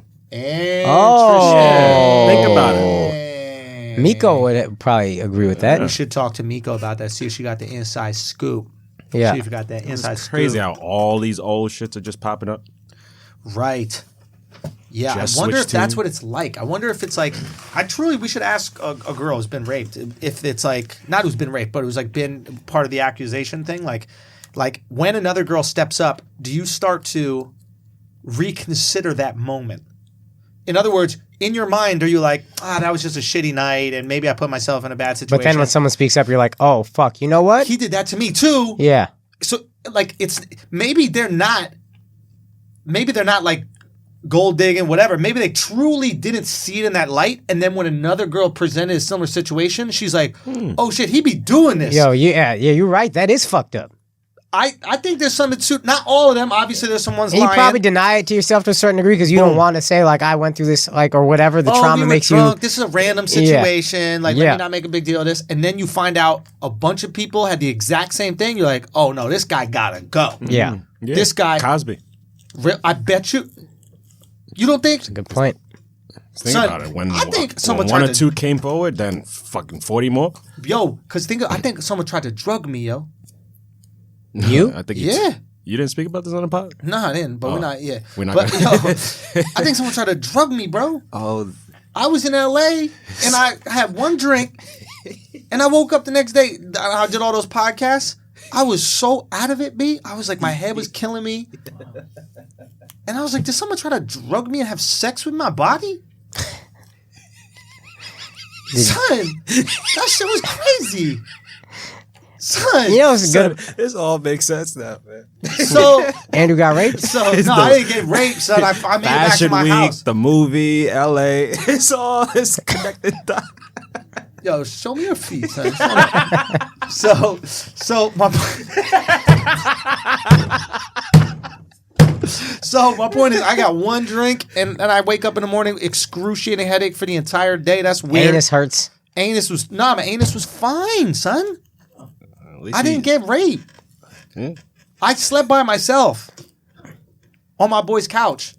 Oh. Think about it. Miko would probably agree with that. We should talk to Miko about that. See if she got the inside scoop. Yeah. See if you got that inside It's crazy scoop. how all these old shits are just popping up. Right. Yeah, Just I wonder if switch that's to- what it's like. I wonder if it's like, we should ask a girl who's been raped if it's like, not who's been raped, but who's like been part of the accusation thing. Like when another girl steps up, do you start to reconsider that moment? In other words, in your mind, are you like, that was just a shitty night and maybe I put myself in a bad situation? But then when someone speaks up, you're like, oh, fuck. You know what? he did that to me too. Yeah. So like it's maybe they're not like gold digging, whatever. Maybe they truly didn't see it in that light. And then when another girl presented a similar situation, she's like, oh shit, he be doing this. Yo, yeah, you're right. That is fucked up. I think there's something to not all of them. Obviously, there's some ones And you lying. probably deny it to yourself to a certain degree because you don't want to say, like, I went through this, like, or whatever. The trauma we were makes drunk. you. This is a random situation. Like, let Yeah. me not make a big deal of this. And then you find out a bunch of people had the exact same thing. You're like, oh no, this guy gotta go. Yeah. Yeah. This guy, Cosby. I bet you. You don't think? Good point. Think Son, about it. When, I think someone when one tried or to- two came forward, then fucking 40 more. Yo, because I think someone tried to drug me, yo. You? I think Yeah. You didn't speak about this on the pod? No, I didn't, but we're not. Yeah, We're not But gonna- yo, I think someone tried to drug me, bro. Oh, I was in LA and I had one drink, and I woke up the next day. I did all those podcasts. I was so out of it, B. I was like, my head was killing me, and I was like, did someone try to drug me and have sex with my body? Son, that shit was crazy. Son, You know, it's good. this all makes sense now, man. so Andrew got raped. no, I didn't get raped, son. I made it back to Fashion my Week, house. the movie, LA. It's connected. Yo, show me your feet, son. So my so my point is, I got one drink and I wake up in the morning, excruciating headache for the entire day. That's weird. Anus hurts. Anus was my anus was fine, son. I didn't get raped. Yeah. I slept by myself on my boy's couch.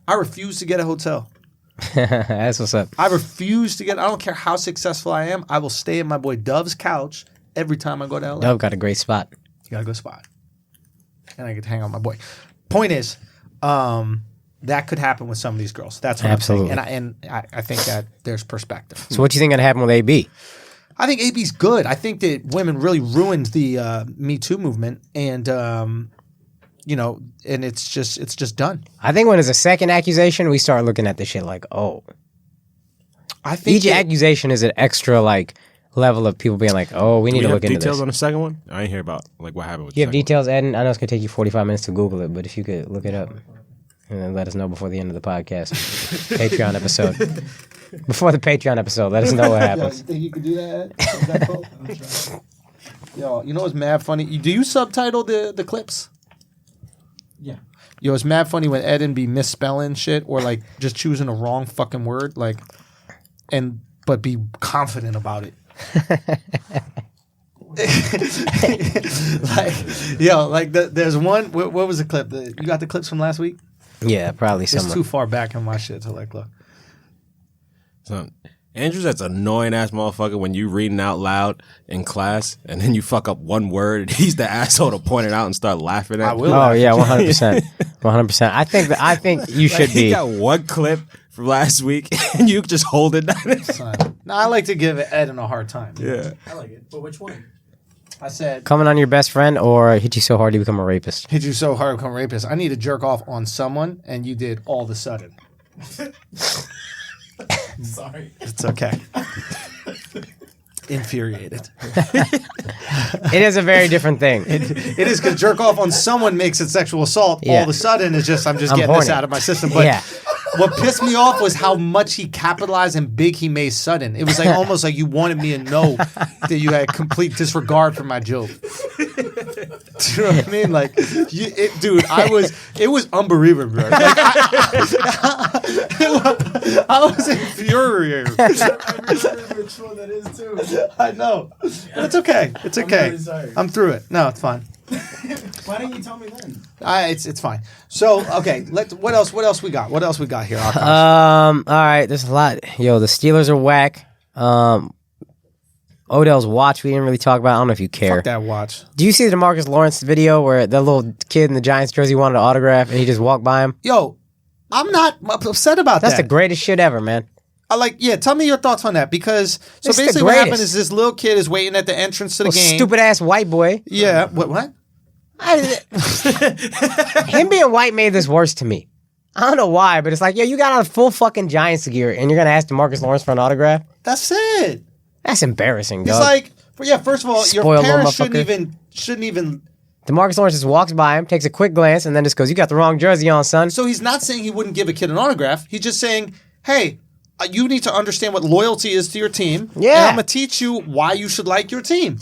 I refuse to get a hotel. That's what's up. I refuse to get. I don't care how successful I am. I will stay at my boy Dove's couch every time I go to LA. Dove got a great spot. You gotta go spot, and I get to hang out with my boy. Point is, that could happen with some of these girls. That's what Absolutely. I'm saying, and I think that there's perspective. So what do you think gonna happen with AB? I think AB's good. I think that women really ruined the Me Too movement, and and it's just done. I think when there's a second accusation, we start looking at this shit like, oh. I think Each accusation is an extra like level of people being like, oh, we need Do we to have look into details this. on the second one? I didn't hear about like what happened with You the have second details, Eden? I know it's gonna take you 45 minutes to Google it, but if you could look it up and then let us know before the end of the podcast, Patreon episode. Before the Patreon episode, let us know what happens. you think you could do that? Yo, you know what's mad funny? Do you subtitle the clips? Yeah. Yo, it's mad funny when Eden be misspelling shit or like just choosing the wrong fucking word, like, but be confident about it. There's one. What was the clip? You got the clips from last week? Yeah, probably It's somewhere. too far back in my shit to like look. So, Andrew's that's annoying ass motherfucker when you reading out loud in class and then you fuck up one word. He's the asshole to point it out and start laughing at. I will. Oh yeah, 100%, 100%. I think you should He be. got one clip from last week and you just hold it down. No, I like to give Eden a hard time. Yeah. I like it. But which one? I said, Coming on your best friend or hit you so hard you become a rapist. hit you so hard, become a rapist. I need to jerk off on someone, and you did all of a sudden. Sorry. It's okay. Infuriated. It is a very different thing. It is because jerk off on someone makes it sexual assault. All Yeah. of a sudden, it's just I'm getting this horny. out of my system. But Yeah. what pissed me off was how much he capitalized and big he made sudden. It was like almost like you wanted me to know that you had complete disregard for my joke. Do you know what I mean? Like, dude, it was unbelievable, bro. Like, I was infuriated. I remember which one that is too. I know, but it's okay. It's okay. really sorry. I'm through it. No, it's fine. Why didn't you tell me then? It's fine. So okay, what else we got? What else we got here? Akaash? All right, there's a lot. Yo, the Steelers are whack. Odell's watch we didn't really talk about. I don't know if you care. Fuck that watch. Do you see the Demarcus Lawrence video where the little kid in the Giants jersey wanted an autograph and he just walked by him? Yo, I'm not upset about That's that. the greatest shit ever, man. Tell me your thoughts on that because so It's the basically what happened greatest. is this little kid is waiting at the entrance to the game. Stupid ass white boy. Yeah. What? Him being white made this worse to me. I don't know why, but it's like, yo, you got on full fucking Giants gear and you're gonna ask DeMarcus Lawrence for an autograph? That's it. That's embarrassing, It's dog. like, first of all, your Spoiled little parents motherfucker. shouldn't even. DeMarcus Lawrence just walks by him, takes a quick glance, and then just goes, "You got the wrong jersey on, son." So he's not saying he wouldn't give a kid an autograph. He's just saying, hey, you need to understand what loyalty is to your team. Yeah. And I'm gonna teach you why you should like your team.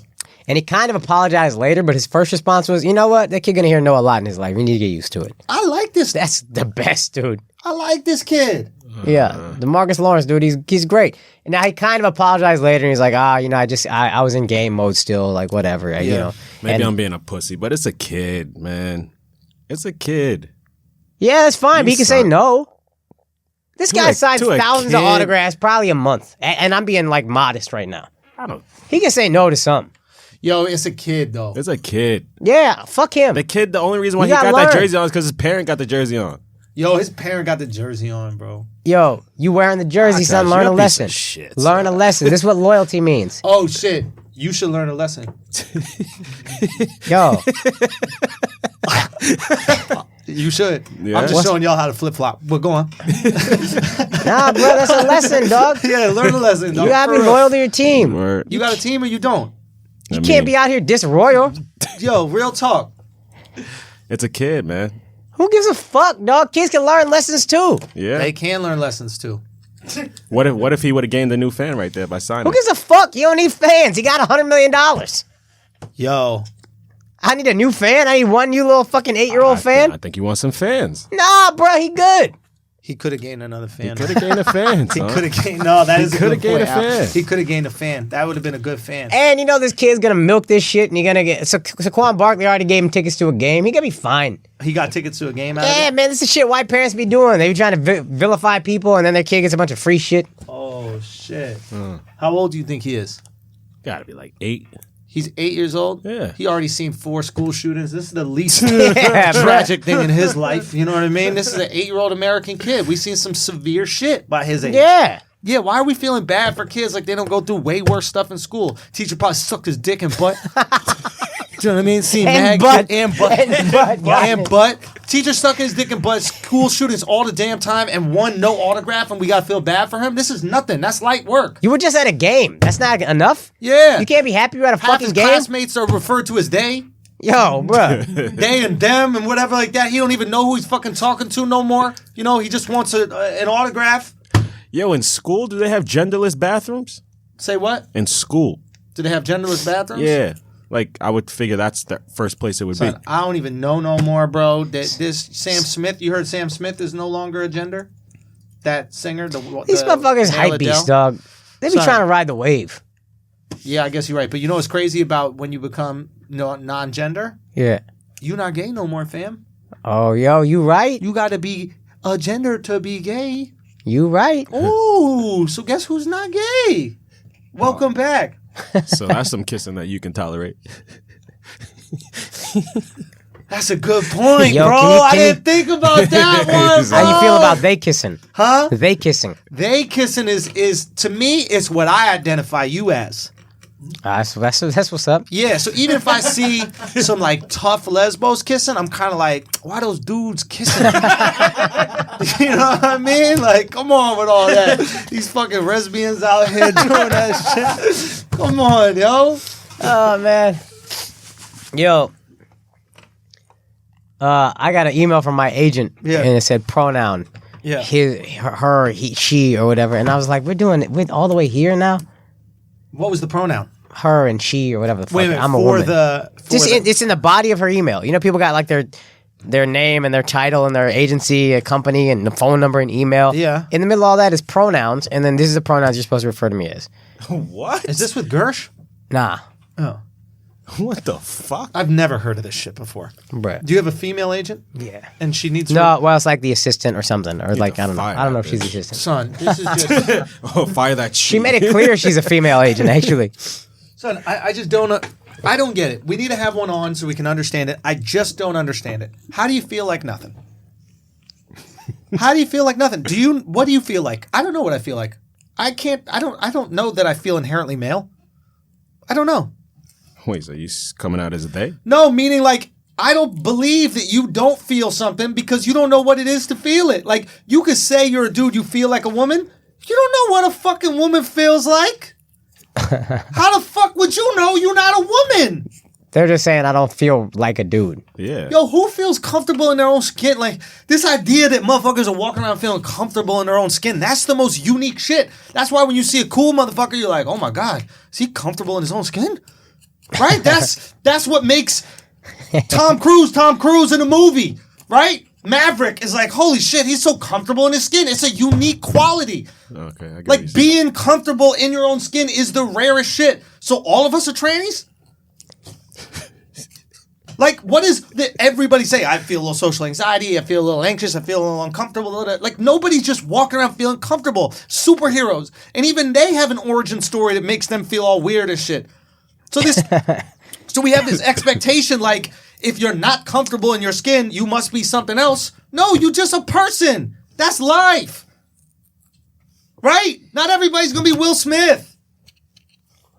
And he kind of apologized later, but his first response was, "You know what? That kid gonna hear no a lot in his life. We need to get used to it." I like this. That's the best, dude. I like this kid. Yeah, DeMarcus Lawrence, dude, he's great. And now he kind of apologized later, and he's like, I was in game mode still, like whatever, you know. Maybe And- I'm being a pussy, but it's a kid, man. It's a kid. Yeah, that's fine. But You he can say suck. no. This guy a- signs to a thousands of kid. autographs, probably a month, and I'm being like modest right now. I don't. He can say no to some. Yo, it's a kid though. It's a kid. Yeah, fuck him. The kid. The only reason why You he got gotta that learn. jersey on is because his parent got the jersey on. Yo, his parent got the jersey on, bro. Yo, you wearing the jersey, Akaash, son? Learn you're a a piece lesson. of shit, Learn a lesson. This is what loyalty means. Oh shit. You should learn a lesson. Yo, You should. Yeah. I'm just showing y'all how to flip flop. But go on. nah, bro, that's a lesson, dog. Yeah, learn a lesson. You gotta be loyal to your team. Word. You got a team or you don't? You can't be out here disroyal. Yo, real talk. It's a kid, man. Who gives a fuck, dog? Kids can learn lessons too. Yeah. They can learn lessons too. What if he would have gained a new fan right there by signing? Who gives a fuck? You don't need fans. He got $100 million. Yo. I need a new fan. I need one new little fucking 8-year-old fan. I think you want some fans. Nah, bro, he good. He could have gained another fan. Could have gained a fan. He son. could have gained. No, that is a coulda good gained point, a Al. fan. He could have gained a fan. That would have been a good fan. And you know this kid's gonna milk this shit, and you're gonna get. So Saquon Barkley already gave him tickets to a game. He gonna be fine. He got tickets to a game out Yeah, of it. man, this is shit white parents be doing. They be trying to vilify people, and then their kid gets a bunch of free shit. Oh shit. How old do you think he is? Gotta be like 8. He's 8 years old. Yeah. He already seen 4 school shootings. This is the least Yeah, bro. tragic thing in his life. You know what I mean? This is an 8-year-old American kid. We've seen some severe shit by his age. Yeah. Yeah, why are we feeling bad for kids like they don't go through way worse stuff in school? Teacher probably sucked his dick and butt. Do you know what I mean? See, And mag butt. and butt. And butt, got And it. butt. Teacher sucking his dick and butt. School shootings all the damn time and one no autograph and we got to feel bad for him? This is nothing. That's light work. You were just at a game. That's not enough. Yeah. You can't be happy you're at a Half fucking his game. classmates are referred to as they. Yo, bro. They and them and whatever like that. He don't even know who he's fucking talking to no more. You know, he just wants an autograph. Yo, in school, do they have genderless bathrooms? Say what? In school. Do they have genderless bathrooms? Yeah. Like, I would figure that's the first place it would be. Son, I don't even know no more, bro. This Sam Smith, you heard Sam Smith is no longer a gender? That singer? These motherfuckers hype beasts, dog. They be Son. trying to ride the wave. Yeah, I guess you're right. But you know what's crazy about when you become non-gender? Yeah. You not gay no more, fam. Oh, yo, you right? You got to be a gender to be gay. You right. Ooh, so guess who's not gay? Welcome back. So that's some kissing that you can tolerate. That's a good point, Yo, bro. I didn't think about that one. Bro. How you feel about they kissing? Huh? They kissing. They kissing is to me, it's what I identify you as. That's what's up. Yeah, so even if I see some like tough lesbos kissing, I'm kind of like, why those dudes kissing? You know what I mean? Like, come on with all that. These fucking lesbians out here doing that shit. Come on, yo. Oh man. Yo. I got an email from my agent, Yeah. and it said pronoun. Yeah. Her, he, she, or whatever. And I was like, we're all the way here now? What was the pronoun? Her and she, or whatever the fuck. Wait a minute, I'm a woman. It's in the body of her email. You know, people got like their name and their title and their agency, a company, and the phone number and email. Yeah. In the middle of all that is pronouns, and then this is the pronouns you're supposed to refer to me as. What? Is this with Gersh? Nah. Oh. What the fuck? I've never heard of this shit before. Bruh. Do you have a female agent? Yeah. And she needs No, well, it's like the assistant or something, or like, to I don't know. fire I don't know if that she's the bitch. assistant. Son, this is just... Oh, fire that She made it clear she's a female agent, actually. Son, I just don't... I don't get it. We need to have one on so we can understand it. I just don't understand it. How do you feel like nothing? How do you feel like nothing? What do you feel like? I don't know what I feel like. I don't know that I feel inherently male. I don't know. Wait, so you coming out as a they? No, meaning like I don't believe that you don't feel something because you don't know what it is to feel it. Like you could say you're a dude, you feel like a woman. You don't know what a fucking woman feels like. How the fuck would you know you're not a woman? They're just saying I don't feel like a dude. Yeah. Yo, who feels comfortable in their own skin? Like, this idea that motherfuckers are walking around feeling comfortable in their own skin, that's the most unique shit. That's why when you see a cool motherfucker, you're like, oh my God, is he comfortable in his own skin? Right? That's what makes Tom Cruise in a movie, right? Maverick is like, holy shit, he's so comfortable in his skin. It's a unique quality. Okay, I get Like, what you're saying. being comfortable in your own skin is the rarest shit. So all of us are trannies? Like, what is that everybody say? I feel a little social anxiety. I feel a little anxious. I feel a little uncomfortable. Like, nobody's just walking around feeling comfortable. Superheroes. And even they have an origin story that makes them feel all weird as shit. So so we have this expectation, like, if you're not comfortable in your skin, you must be something else. No, you're just a person. That's life. Right? Not everybody's going to be Will Smith.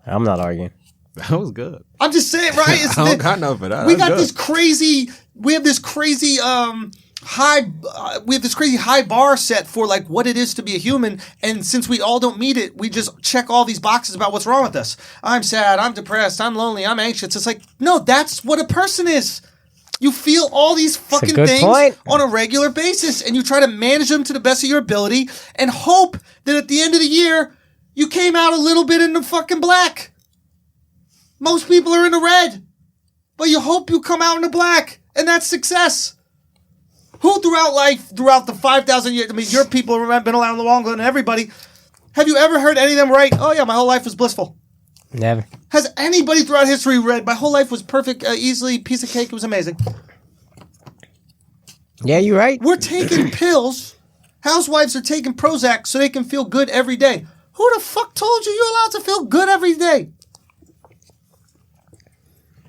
I'm not arguing. That was good. I'm just saying, right? I don't got no for that. We That's got good. this crazy. We have this crazy high. We have this crazy high bar set for like what it is to be a human, and since we all don't meet it, we just check all these boxes about what's wrong with us. I'm sad. I'm depressed. I'm lonely. I'm anxious. It's like no, that's what a person is. You feel all these fucking good things point. on a regular basis, and you try to manage them to the best of your ability, and hope that at the end of the year you came out a little bit in the fucking black. Most people are in the red, but you hope you come out in the black, and that's success. Who throughout life, throughout the 5,000 years, I mean, your people have been around longer than everybody, have you ever heard any of them write, oh yeah, my whole life was blissful? Never. Has anybody throughout history read, my whole life was perfect, easily, piece of cake, it was amazing? Yeah, you're right. We're taking pills. Housewives are taking Prozac so they can feel good every day. Who the fuck told you you're allowed to feel good every day?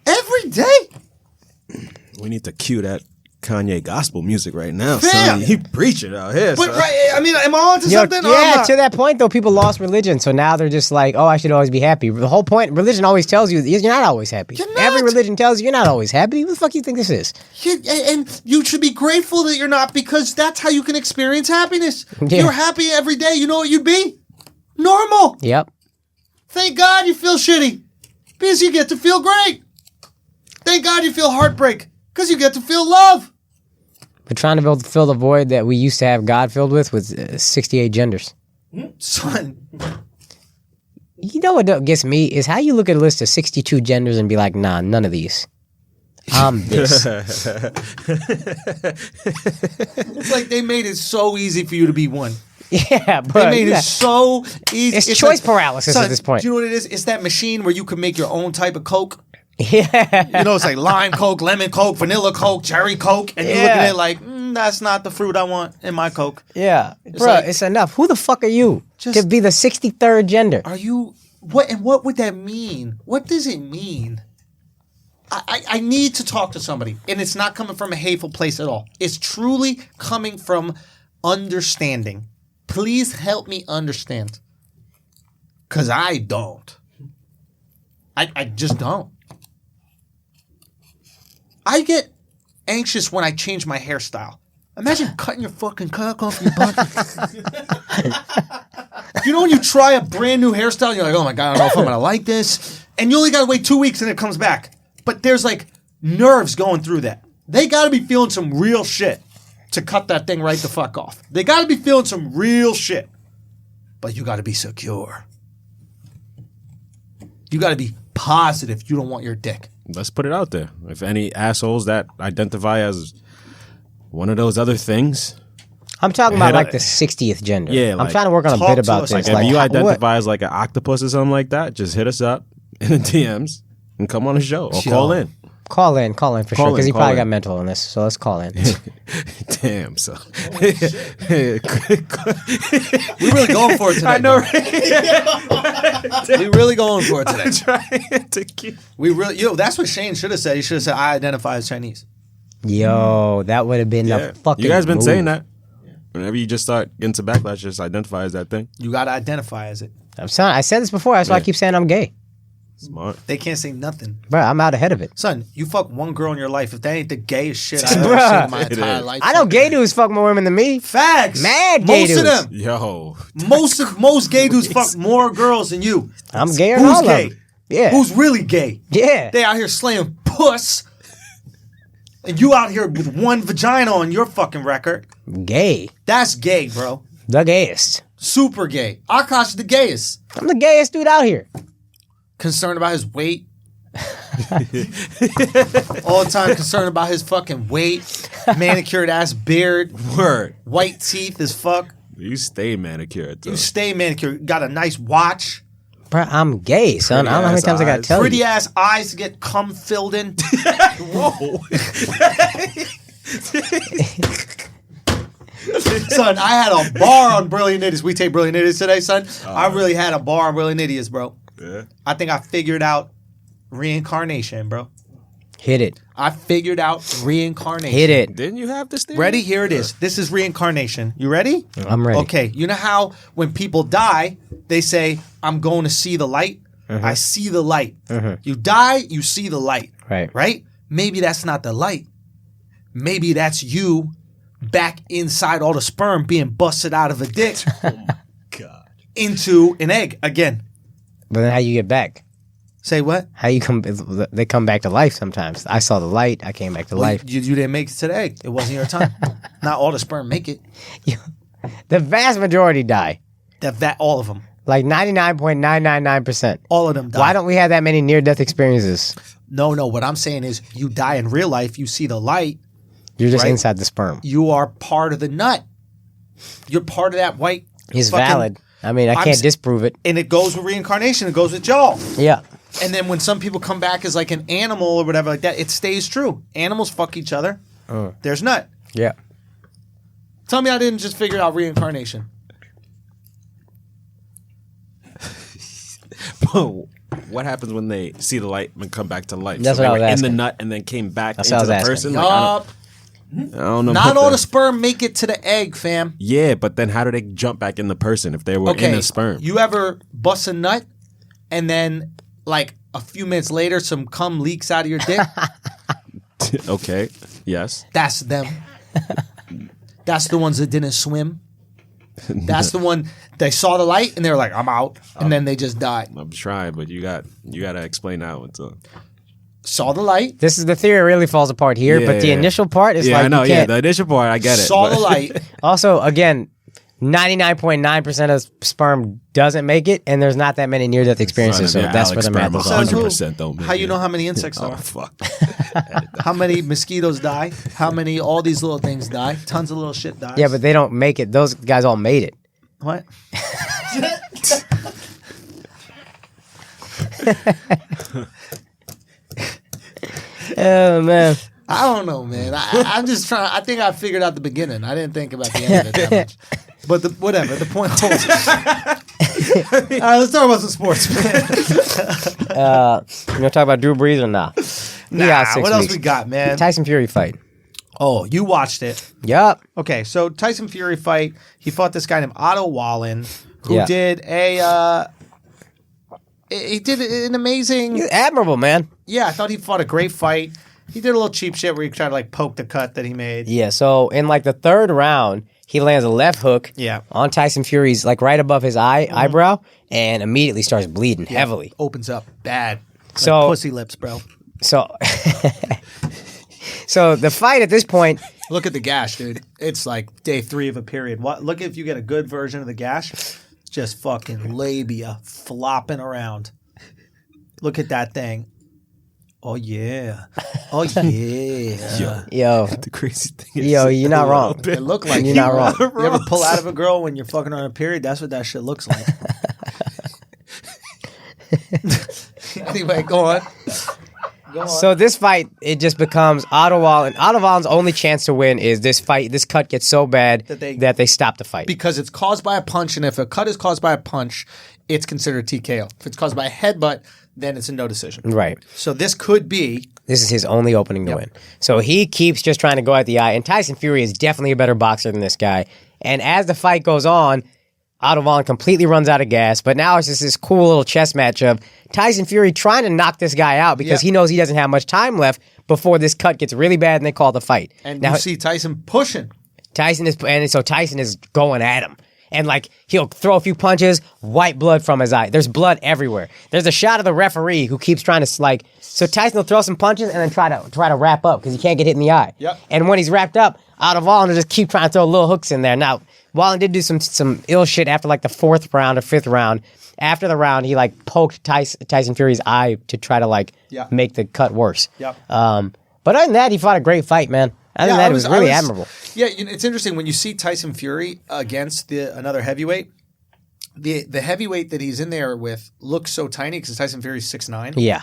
Every day? We need to cue that Kanye gospel music right now, Fam. son. He preaching out here, But son. right, I mean, am I on to Yo, something? or I'm yeah, not? to that point though, people lost religion, so now they're just like, "Oh, I should always be happy." The whole point, religion always tells you you're not always happy. You're not. Every religion tells you you're not always happy. What the fuck do you think this is? And you should be grateful that you're not, because that's how you can experience happiness. If Yeah. you're happy every day, you know what you'd be? Normal. Yep. Thank God you feel shitty, because you get to feel great. Thank God you feel heartbreak, because you get to feel love. We're trying to fill the void that we used to have God filled with 68 genders. Son, You know what gets me is how you look at a list of 62 genders and be like, nah, none of these. I'm this. it's like they made it so easy for you to be one. Yeah, They bro. made it so easy. It's choice paralysis son, at this point. Do you know what it is? It's that machine where you can make your own type of Coke. Yeah. You know, it's like lime Coke, lemon Coke, vanilla Coke, cherry Coke, and you're looking at it like, that's not the fruit I want in my Coke. Yeah, bro, like- it's enough. Who the fuck are you Just- to be the 63rd gender? Are you what? And what would that mean? What does it mean? I need to talk to somebody, and it's not coming from a hateful place at all. It's truly coming from understanding. Please help me understand, because I don't. I just don't. I get anxious when I change my hairstyle. Imagine cutting your fucking cock off your butt. You know when you try a brand new hairstyle, you're like, oh my God, I don't know if I'm going to like this. And you only got to wait 2 weeks and it comes back. But there's like nerves going through that. They got to be feeling some real shit to cut that thing right the fuck off. They got to be feeling some real shit. But you got to be secure. You got to be positive you don't want your dick. Let's put it out there. If any assholes that identify as one of those other things, I'm talking about Head like up- the 60th gender. Yeah, I'm like, trying to work on a talk bit to about us, this. like if you what- identify as like an octopus or something like that, just hit us up in the DMs and come on the show or call in. Call in for sure, Call because he in, probably call got in. mental illness. So let's call in. Damn, so We really going for it today. I know. We really going for it today. Trying to keep. We really, that's what Shane should have said. He should have said, I identify as Chinese. Yo, that would have been Yeah. a fucking. You guys been move. saying that. Whenever you just start getting some backlash, just identify as that thing. You got to identify as it. I said this before. That's why I Yeah. keep saying I'm gay. Smart. They can't say nothing. Bro, I'm out ahead of it. Son, you fuck one girl in your life. If that ain't the gayest shit I've ever Bruh. seen in my It entire is. life. I know gay dudes fuck more women than me. Facts. Mad gay Most of dudes. them. Yo. Most gay dudes fuck more girls than you. I'm gayer than Who's all gay? of them. Yeah. Who's really gay? Yeah. They out here slaying puss. And you out here with one vagina on your fucking record. Gay. That's gay, bro. The gayest. Super gay. Akaash is the gayest. I'm the gayest dude out here. Concerned about his weight. All the time concerned about his fucking weight. Manicured ass beard. Word. White teeth as fuck. You stay manicured, though. You stay manicured. Got a nice watch. Bro, I'm gay, son. I don't know how many Pretty times I gotta ass tell Pretty you. ass eyes to get cum filled in. Whoa. Son, I had a bar on Brilliant Idiots. We take Brilliant Idiots today, son. I really had a bar on Brilliant Idiots, bro. Yeah. I think I figured out reincarnation, bro. Hit it. I figured out reincarnation. Hit it. Didn't you have this thing? Ready? Here it is. This is reincarnation. You ready? I'm ready. Okay. You know how when people die, they say, I'm going to see the light? I see the light. You die, you see the light. Right. Right? Maybe that's not the light. Maybe that's you back inside all the sperm being busted out of a dick God. into an egg again. But then how you get back? Say what? How you come? They come back to life sometimes. I saw the light. I came back to life. You didn't make it to the egg. It wasn't your time. Not all the sperm make it. The vast majority die. All of them. Like 99.999%. All of them die. Why don't we have that many near-death experiences? No. What I'm saying is you die in real life. You see the light. You're just Right. inside the sperm. You are part of the nut. You're part of that white. It's fucking- valid. I mean, I I'm can't s- disprove it. And it goes with reincarnation. It goes with y'all. Yeah. And then when some people come back as like an animal or whatever like that, it stays true. Animals fuck each other. There's nut. Yeah. Tell me I didn't just figure out reincarnation. Bro, what happens when they see the light and come back to life? That's so what I they was were in asking. the nut and then came back That's into what the I was person. asking. Like, Yup. I don't know. Not about all that. the sperm make it to the egg, fam. Yeah, but then how do they jump back in the person if they were in the sperm? You ever bust a nut and then like a few minutes later some cum leaks out of your dick? Okay. Yes. That's them. That's the ones that didn't swim. That's the one they saw the light and they were like, I'm out. And then they just died. I'm trying, but you gotta explain that one too. Saw the light, This is the theory really falls apart here, but the Yeah. initial part is Yeah, like I know. you Yeah, can't. the initial part, I get it. saw but- the light. Also, again, 99.9% of sperm doesn't make it, and there's not that many near-death experiences, so Yeah, that's where Alex the math sperm is. Says who? 100% don't make How you it. know how many insects Oh are? fuck. How many mosquitoes die? How many all these little things die? Tons of little shit dies. Yeah, but they don't make it. Those guys all made it. What? Oh man, I don't know, man. I'm just trying. I think I figured out the beginning. I didn't think about the end of it that much. But whatever. The point holds. All right, let's talk about some sports, man. You gonna talk about Drew Brees or not? What else we got, man? Tyson Fury fight. Oh, you watched it. Yup. Okay, so Tyson Fury fight. He fought this guy named Otto Wallen, who Yeah. did he did an amazing. He's admirable, man. Yeah, I thought he fought a great fight. He did a little cheap shit where he tried to like poke the cut that he made. Yeah, so in like the third round, he lands a left hook Yeah. on Tyson Fury's like right above his eyebrow and immediately starts bleeding heavily. Opens up bad. Like So- pussy lips, bro. So So the fight at this point, Look at the gash, dude. It's like day 3 of a period. Look if you get a good version of the gash. It's just fucking labia flopping around. Look at that thing. Oh yeah. Oh yeah. yo, The crazy thing is, yo, you're not wrong. It looked like You're not wrong. You ever pull out of a girl when you're fucking on a period? That's what that shit looks like. Anyway, go on. So this fight, it just becomes Otto Wallen. Otto Wallen's only chance to win is this fight. This cut gets so bad that they stop the fight. Because it's caused by a punch, and if a cut is caused by a punch, it's considered TKO. If it's caused by a headbutt, then it's a no decision. Right. So this could be. This is his only opening to win. So he keeps just trying to go at the eye. And Tyson Fury is definitely a better boxer than this guy. And as the fight goes on, Otto Wallen completely runs out of gas. But now it's just this cool little chess match of Tyson Fury trying to knock this guy out because he knows he doesn't have much time left before this cut gets really bad and they call the fight. And now, you see Tyson pushing. Tyson is going at him. And like he'll throw a few punches, white blood from his eye. There's blood everywhere. There's a shot of the referee who keeps trying to like. So Tyson will throw some punches and then try to wrap up because he can't get hit in the eye. Yep. And when he's wrapped up, Otto Wallen will just keep trying to throw little hooks in there. Now Wallen did do some ill shit after like the 4th round or 5th round. After the round, he like poked Tyson Fury's eye to try to like make the cut worse. Yep. But other than that, he fought a great fight, man. Other than that, it was really admirable. Yeah, it's interesting when you see Tyson Fury against another heavyweight. The heavyweight that he's in there with looks so tiny because Tyson Fury's 6'9". Yeah.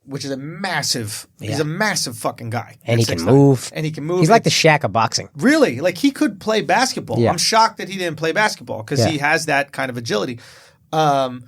Which is a massive. He's a massive fucking guy. And he at can 6'9". move. And he can move. He's like the Shaq of boxing. Really, like he could play basketball. Yeah. I'm shocked that he didn't play basketball because he has that kind of agility. But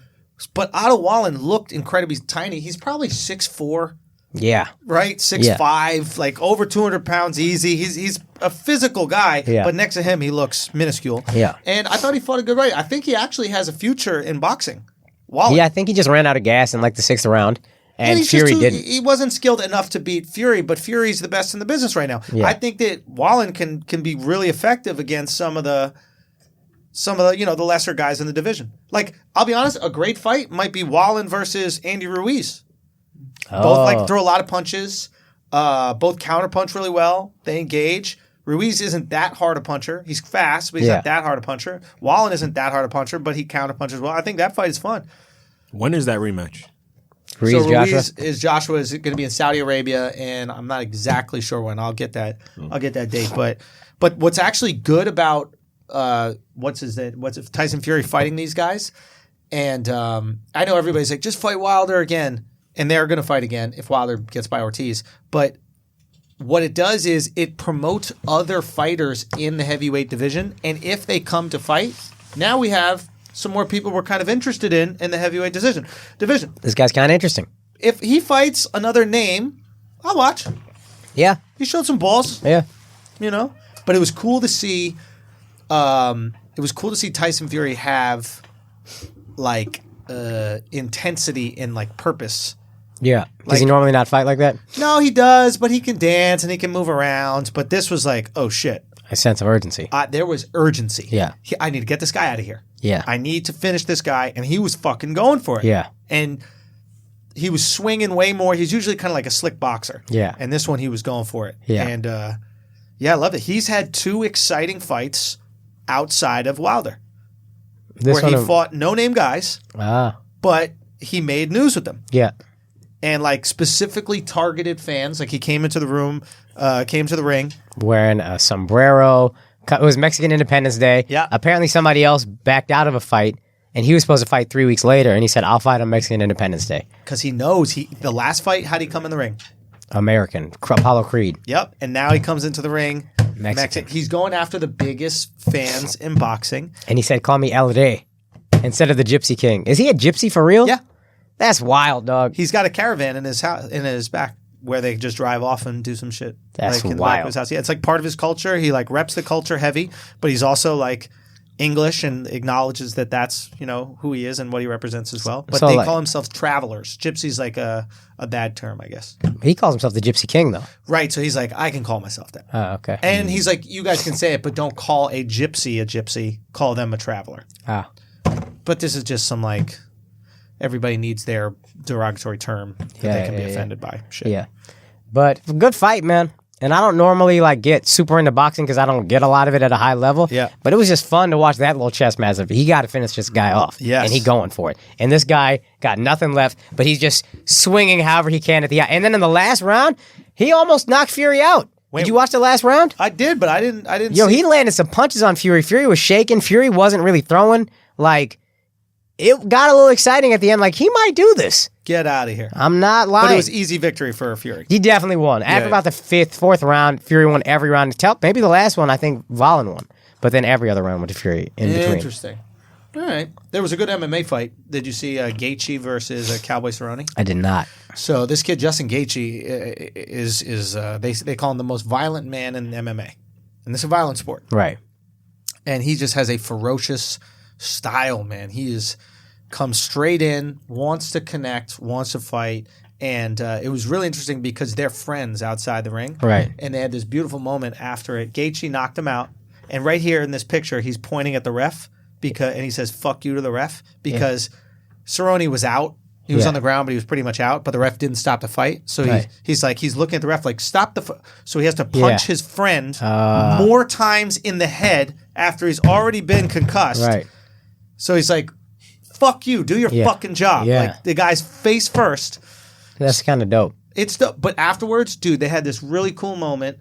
Otto Wallen looked incredibly tiny. He's probably 6'4". Yeah. Right, 6'5", like over 200 pounds easy. He's a physical guy, but next to him he looks minuscule. Yeah. And I thought he fought a good fight. I think he actually has a future in boxing. Wallen. Yeah, I think he just ran out of gas in like the 6th round, and he's Fury just didn't. He wasn't skilled enough to beat Fury, but Fury's the best in the business right now. Yeah. I think that Wallen can be really effective against some of the the lesser guys in the division. Like I'll be honest, a great fight might be Wallen versus Andy Ruiz. Both like throw a lot of punches. Both counterpunch really well. They engage. Ruiz isn't that hard a puncher. He's fast, but he's not that hard a puncher. Wallen isn't that hard a puncher, but he counterpunches well. I think that fight is fun. When is that rematch? Joshua is going to be in Saudi Arabia, and I'm not exactly sure when. I'll get that date. But what's actually good about Tyson Fury fighting these guys, and I know everybody's like, just fight Wilder again. And they're going to fight again if Wilder gets by Ortiz. But what it does is it promotes other fighters in the heavyweight division. And if they come to fight, now we have some more people we're kind of interested in the heavyweight division. This guy's kind of interesting. If he fights another name, I'll watch. Yeah. He showed some balls. Yeah. But it was cool to see. Tyson Fury have like intensity and like purpose. Yeah. Does he normally not fight like that? No, he does, but he can dance and he can move around. But this was like, oh shit. A sense of urgency. There was urgency. Yeah. I need to get this guy out of here. Yeah. I need to finish this guy. And he was fucking going for it. Yeah. And he was swinging way more. He's usually kind of like a slick boxer. Yeah. And this one, he was going for it. Yeah. And I loved it. He's had 2 exciting fights outside of Wilder. Where he fought no-name guys, but he made news with them. Yeah. And like specifically targeted fans. Like he came into the room, came to the ring. Wearing a sombrero. It was Mexican Independence Day. Yeah. Apparently somebody else backed out of a fight, and he was supposed to fight 3 weeks later, and he said, I'll fight on Mexican Independence Day. Because he knows the last fight, how'd he come in the ring? American. Apollo Creed. Yep. And now he comes into the ring. Mexican. He's going after the biggest fans in boxing. And he said, call me El Rey instead of the Gypsy King. Is he a gypsy for real? Yeah. That's wild, dog. He's got a caravan in his house, in his back, where they just drive off and do some shit. That's like, in the back of wild. his house. Yeah, it's like part of his culture. He like reps the culture heavy, but he's also like English and acknowledges that that's, you know, who he is and what he represents as well. But So, they like- call themselves travelers. Gypsy's like a bad term, I guess. He calls himself the Gypsy King, though. Right. So he's like, I can call myself that. Oh, okay. And he's like, you guys can say it, but don't call a gypsy. Call them a traveler. Ah, But this is just some like, everybody needs their derogatory term that Yeah, they can be yeah. offended by. Shit. yeah. But good fight, man. And I don't normally like get super into boxing because I don't get a lot of it at a high level. Yeah. But it was just fun to watch that little chess match. He got to finish this guy off. Yes. And he going for it. And this guy got nothing left, but he's just swinging however he can at the eye. And then in the last round, he almost knocked Fury out. Wait. Did you watch the last round? I did, but I didn't Yo, see. he landed some punches on Fury. Fury was shaking. Fury wasn't really throwing. Like, it got a little exciting at the end. Like, he might do this. Get out of here. I'm not lying. But it was easy victory for Fury. He definitely won. After Yeah. about the fourth round, Fury won every round. Maybe the last one, I think Valen won. But then every other round went to Fury in between. Interesting. All right. There was a good MMA fight. Did you see Gaethje versus Cowboy Cerrone? I did not. So this kid Justin Gaethje is they call him the most violent man in MMA, and this is a violent sport. Right. And he just has a ferocious style, man. He is comes straight in, wants to connect, wants to fight. And it was really interesting because they're friends outside the ring. Right. And they had this beautiful moment after it. Gaethje knocked him out. And right here in this picture, he's pointing at the ref and he says, fuck you to the ref because Cerrone was out. He was Yeah. on the ground, but he was pretty much out. But the ref didn't stop the fight. So Right. he's looking at the ref like, stop the fight. So he has to punch Yeah. his friend more times in the head after he's already been concussed. Right. So he's like, fuck you, do your Yeah. fucking job. Yeah. Like the guy's face first. That's kind of dope. But afterwards, dude, they had this really cool moment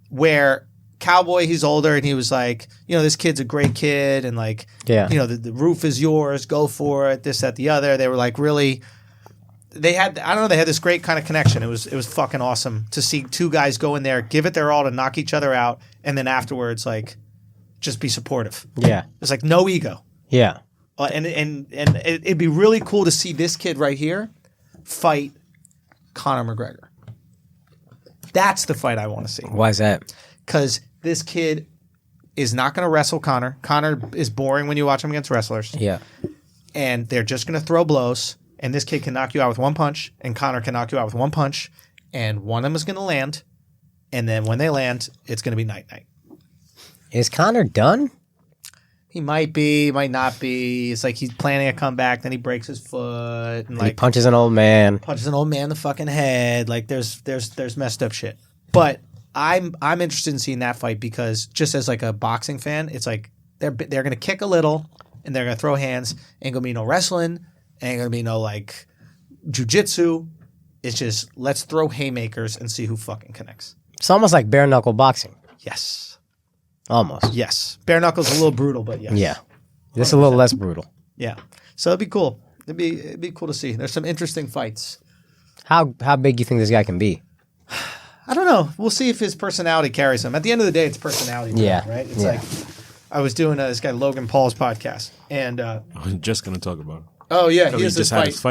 where Cowboy, he's older, and he was like, you know, this kid's a great kid, and like, Yeah. you know, the roof is yours, go for it, this, that, the other. They were like really, they had this great kind of connection. It was fucking awesome to see two guys go in there, give it their all to knock each other out, and then afterwards, like, just be supportive. Yeah. It's like no ego. Yeah. And it'd be really cool to see this kid right here fight Conor McGregor. That's the fight I want to see. Why is that? Because this kid is not going to wrestle Conor. Conor is boring when you watch him against wrestlers. Yeah. And they're just going to throw blows. And this kid can knock you out with one punch. And Conor can knock you out with one punch. And one of them is going to land. And then when they land, it's going to be night-night. Is Conor done? He might be, might not be. It's like he's planning a comeback, then he breaks his foot, and He like punches an old man. punches an old man in the fucking head. Like there's messed up shit. But I'm interested in seeing that fight because just as like a boxing fan, it's like they're gonna kick a little and they're gonna throw hands. Ain't gonna be no wrestling. Ain't gonna be no like jujitsu. It's just let's throw haymakers and see who fucking connects. It's almost like bare knuckle boxing. Yes. Almost. Yes. Bare knuckles a little brutal, but yes. Yeah. This is a little less brutal. Yeah. So it'd be cool. It'd be cool to see. There's some interesting fights. How big do you think this guy can be? I don't know. We'll see if his personality carries him. At the end of the day, it's personality. Yeah. Right? It's Yeah. like I was doing this guy Logan Paul's podcast. And I'm just gonna talk about it. oh yeah, Because he he has this just had fight. his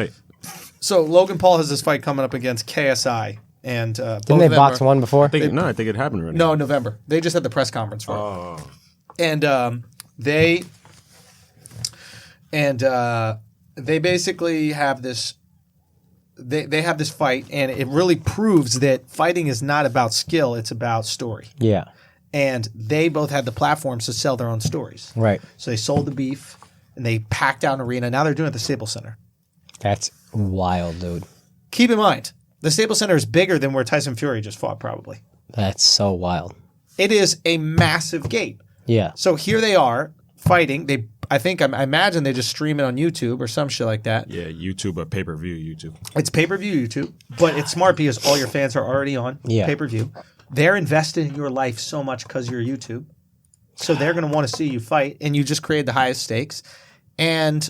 fight. So Logan Paul has this fight coming up against KSI. And Didn't they box one before? I think it happened already. No, November. They just had the press conference for it. Oh. And they basically have this they have this fight, and it really proves that fighting is not about skill, it's about story. Yeah. And they both had the platforms to sell their own stories. Right. So they sold the beef and they packed out an arena. Now they're doing it at the Staples Center. That's wild, dude. Keep in mind, the Staples Center is bigger than where Tyson Fury just fought, probably. That's so wild. It is a massive gate. Yeah. So here they are fighting. I imagine they just stream it on YouTube or some shit like that. Yeah, YouTube or pay-per-view YouTube. It's pay-per-view YouTube, but it's smart because all your fans are already on pay-per-view. They're invested in your life so much because you're YouTube. So they're going to want to see you fight, and you just created the highest stakes. And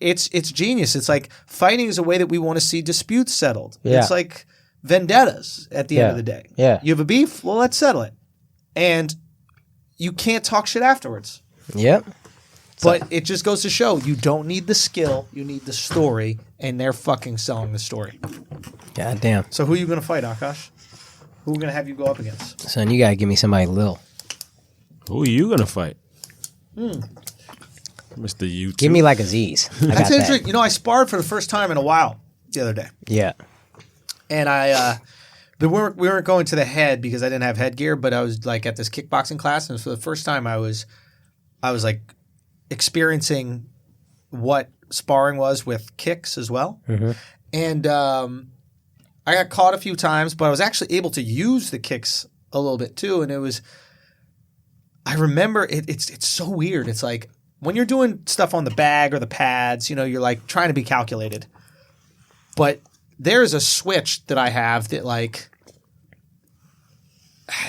it's genius. It's like fighting is a way that we want to see disputes settled. Yeah. It's like vendettas at the end of the day. Yeah. You have a beef? Well, let's settle it. And you can't talk shit afterwards. Yep. But it just goes to show you don't need the skill, you need the story, and they're fucking selling the story. God damn. So who are you going to fight, Akaash? Who are we going to have you go up against? Son, you got to give me somebody little. Who are you gonna fight? Mr. YouTube. Give me like Aziz. I That's got interesting. that. You know, I sparred for the first time in a while the other day. Yeah. And but we weren't going to the head because I didn't have headgear, but I was like at this kickboxing class, and for the first time I was like experiencing what sparring was with kicks as well. Mm-hmm. And I got caught a few times, but I was actually able to use the kicks a little bit too. And I remember it's so weird. It's like when you're doing stuff on the bag or the pads, you're like trying to be calculated. But there's a switch that I have that like,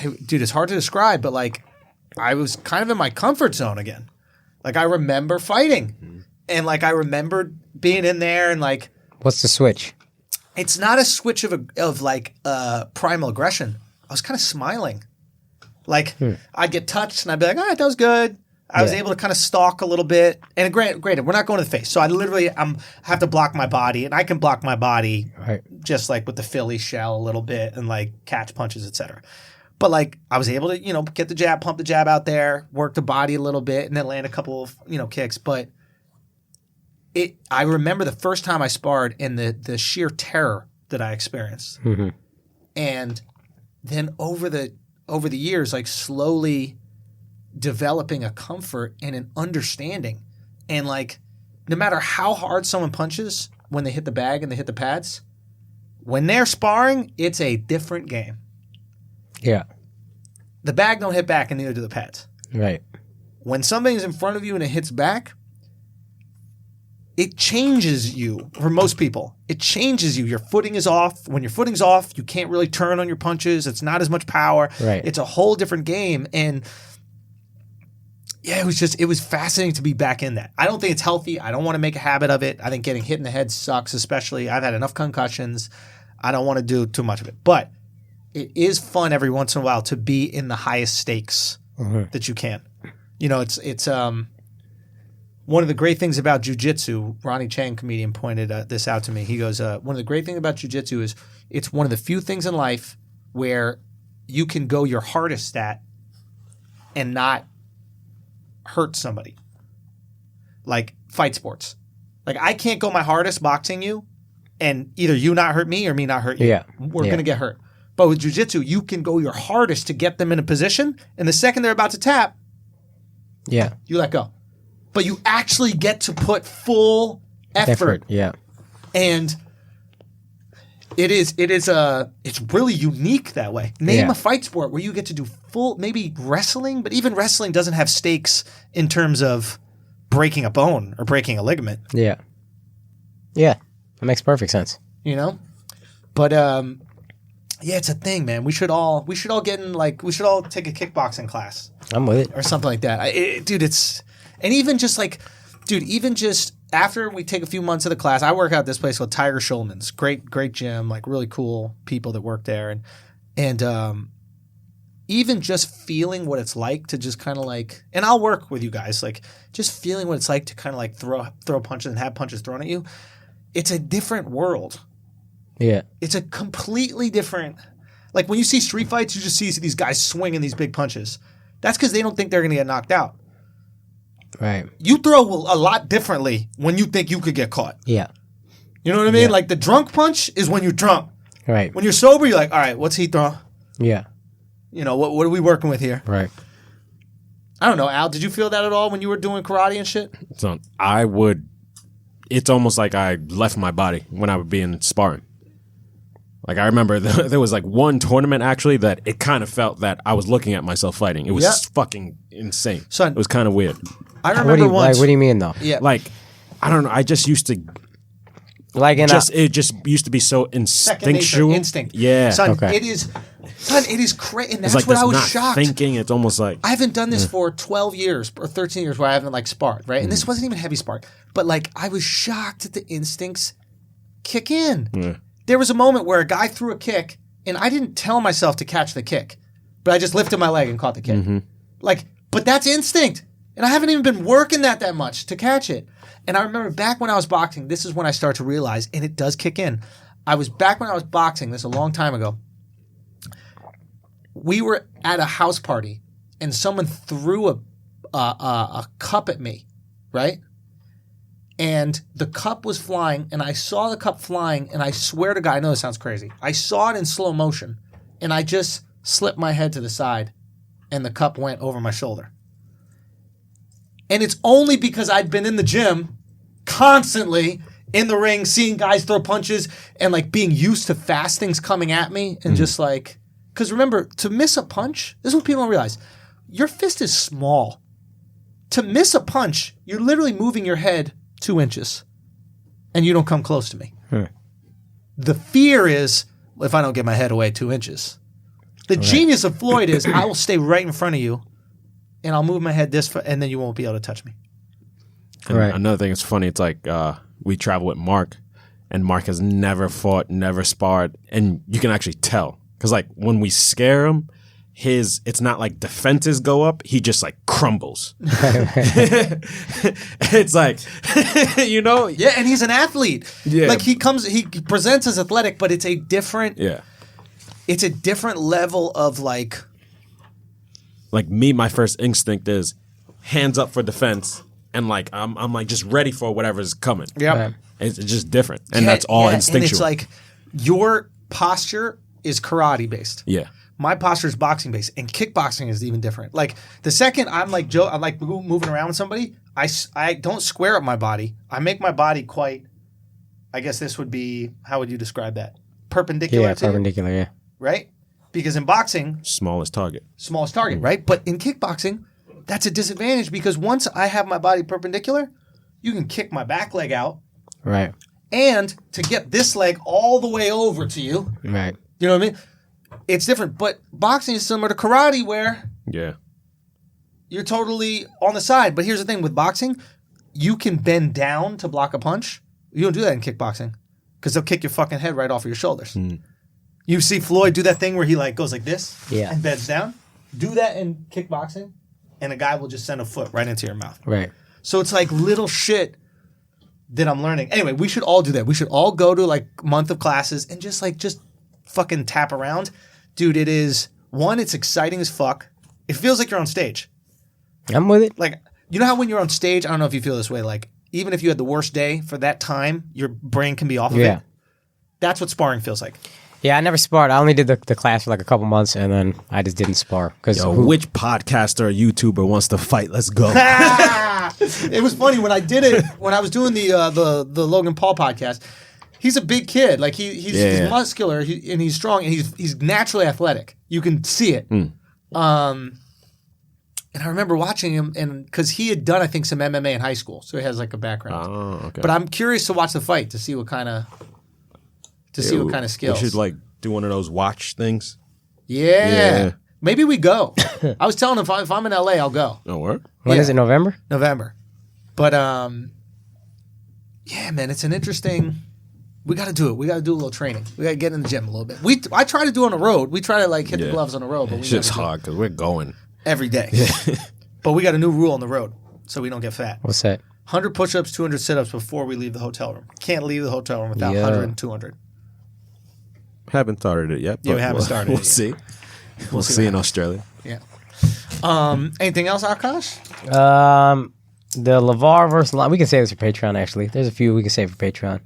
dude, it's hard to describe, but like I was kind of in my comfort zone again. Like I remember fighting and like I remember being in there and like. What's the switch? It's not a switch of like primal aggression. I was kind of smiling. Like I'd get touched and I'd be like, all right, that was good. I was able to kind of stalk a little bit. And granted, we're not going to the face. So I literally have to block my body, and I can block my body just like with the Philly shell a little bit and like catch punches, etc. But like I was able to, get the jab, pump the jab out there, work the body a little bit, and then land a couple of, kicks. But I remember the first time I sparred and the sheer terror that I experienced. Mm-hmm. And then over the years, like slowly developing a comfort and an understanding. And like, no matter how hard someone punches when they hit the bag and they hit the pads, when they're sparring, it's a different game. Yeah. The bag don't hit back and neither do the pads. Right. When something's in front of you and it hits back, it changes you. For most people, it changes you. Your footing is off. When your footing's off, you can't really turn on your punches. It's not as much power. Right. It's a whole different game. And yeah, it was fascinating to be back in that. I don't think it's healthy. I don't want to make a habit of it. I think getting hit in the head sucks, especially I've had enough concussions. I don't want to do too much of it. But it is fun every once in a while to be in the highest stakes that you can. It's one of the great things about jiu-jitsu, Ronnie Chang, comedian, pointed this out to me. He goes, one of the great things about jiu-jitsu is it's one of the few things in life where you can go your hardest at and not hurt somebody. Like fight sports. Like I can't go my hardest boxing you and either you not hurt me or me not hurt you. Yeah. We're going to get hurt. But with jiu-jitsu, you can go your hardest to get them in a position, and the second they're about to tap, you let go. But you actually get to put full effort. Yeah. And it's really unique that way. Name a fight sport where you get to do full, maybe wrestling, but even wrestling doesn't have stakes in terms of breaking a bone or breaking a ligament. Yeah. Yeah. That makes perfect sense. But it's a thing, man. We should all get in we should all take a kickboxing class. I'm with it. Or something like that. And even just after we take a few months of the class, I work out at this place called Tiger Schulman's. Great gym, like really cool people that work there. And even just feeling what it's like to just kind of like, and I'll work with you guys, like just feeling what it's like to kind of like throw punches and have punches thrown at you. It's a different world. Yeah. It's a completely different, like when you see street fights, you just see these guys swinging these big punches. That's because they don't think they're going to get knocked out. Right. You throw a lot differently when you think you could get caught. Yeah. You know what I mean? Yeah. Like the drunk punch is when you're drunk. Right. When you're sober, you're like, all right, what's he throwing? Yeah. What are we working with here? Right. I don't know, Al. Did you feel that at all when you were doing karate and shit? So it's almost like I left my body when I would be in sparring. Like I remember there was like one tournament actually that it kind of felt that I was looking at myself fighting. It was fucking insane. Son, it was kind of weird. I remember once. What do you mean though? Yeah. Like, I don't know. I just used to it just used to be so instinctual. Instinct. Yeah. Son, Okay. it is crazy. And that's It's like what I this was not shocked. thinking. It's almost like I haven't done this for 12 years or 13 years where I haven't like sparred, right? And this wasn't even heavy sparred. But like I was shocked that the instincts kick in. There was a moment where a guy threw a kick, and I didn't tell myself to catch the kick, but I just lifted my leg and caught the kick. Like, but that's instinct, and I haven't even been working that much to catch it. And I remember back when I was boxing, this is when I started to realize, and it does kick in. I was back when I was boxing, this a long time ago. We were at a house party, and someone threw a cup at me, right? And the cup was flying, and I saw the cup flying, and I swear to God, I know this sounds crazy. I saw it in slow motion, and I just slipped my head to the side, and the cup went over my shoulder. And it's only because I'd been in the gym constantly in the ring, seeing guys throw punches and like being used to fast things coming at me and just like, because remember, to miss a punch, this is what people don't realize. Your fist is small. To miss a punch, you're literally moving your head 2 inches and you don't come close to me. The fear is if I don't get my head away 2 inches. The genius of Floyd is I will stay right in front of you and I'll move my head this far and then you won't be able to touch me. And another thing that's funny, it's like we travel with Mark, and Mark has never fought, never sparred, and you can actually tell. Because like when we scare him, it's not like defenses go up, he just like crumbles. It's like, you know? Yeah, and he's an athlete. Yeah. Like he presents as athletic, but it's a different level of like me, my first instinct is hands up for defense. And like I'm like just ready for whatever's coming. Yeah, it's just different, and that's all instinctual. And it's like your posture is karate based. Yeah, my posture is boxing based, and kickboxing is even different. Like the second I'm like moving around with somebody, I don't square up my body. I make my body quite. I guess this would be, how would you describe that? Perpendicular. Yeah, perpendicular. Yeah, right. Because in boxing, smallest target, right? But in kickboxing, that's a disadvantage because once I have my body perpendicular, you can kick my back leg out. Right. And to get this leg all the way over to you. Right. You know what I mean? It's different. But boxing is similar to karate where you're totally on the side. But here's the thing with boxing, you can bend down to block a punch. You don't do that in kickboxing because they'll kick your fucking head right off of your shoulders. You see Floyd do that thing where he like goes like this and bends down. Do that in kickboxing. And a guy will just send a foot right into your mouth. Right. So it's like little shit that I'm learning. Anyway, we should all do that. We should all go to like a month of classes and just fucking tap around. Dude, it is, one, it's exciting as fuck. It feels like you're on stage. I'm with it. Like, you know how when you're on stage, I don't know if you feel this way, like even if you had the worst day for that time, your brain can be off of it. That's what sparring feels like. Yeah, I never sparred. I only did the class for like a couple months, and then I just didn't spar. Which podcaster or YouTuber wants to fight? Let's go. It was funny when I did it, when I was doing the Logan Paul podcast. He's a big kid. Like he's muscular and he's strong and he's naturally athletic. You can see it. And I remember watching him, and because he had done, I think, some MMA in high school, so he has like a background. Oh, okay. But I'm curious to watch the fight to see what kind of skills. We should like do one of those watch things. Yeah. Maybe we go. I was telling him if I'm in LA, I'll go. No work. When is it, November? November. But yeah, man, it's an interesting. We got to do it. We got to do a little training. We got to get in the gym a little bit. I try to do on the road. We try to like hit the gloves on the road, but it's just hard because we're going every day. But we got a new rule on the road, so we don't get fat. What's that? 100 push-ups, 200 sit-ups before we leave the hotel room. Can't leave the hotel room without 100 and 200. Haven't started it yet. Yeah, we haven't started it We'll yet. see. We'll see in Australia. Yeah. Anything else, Akaash? The LeVar versus Lonzo. We can save this for Patreon, actually. There's a few we can save for Patreon.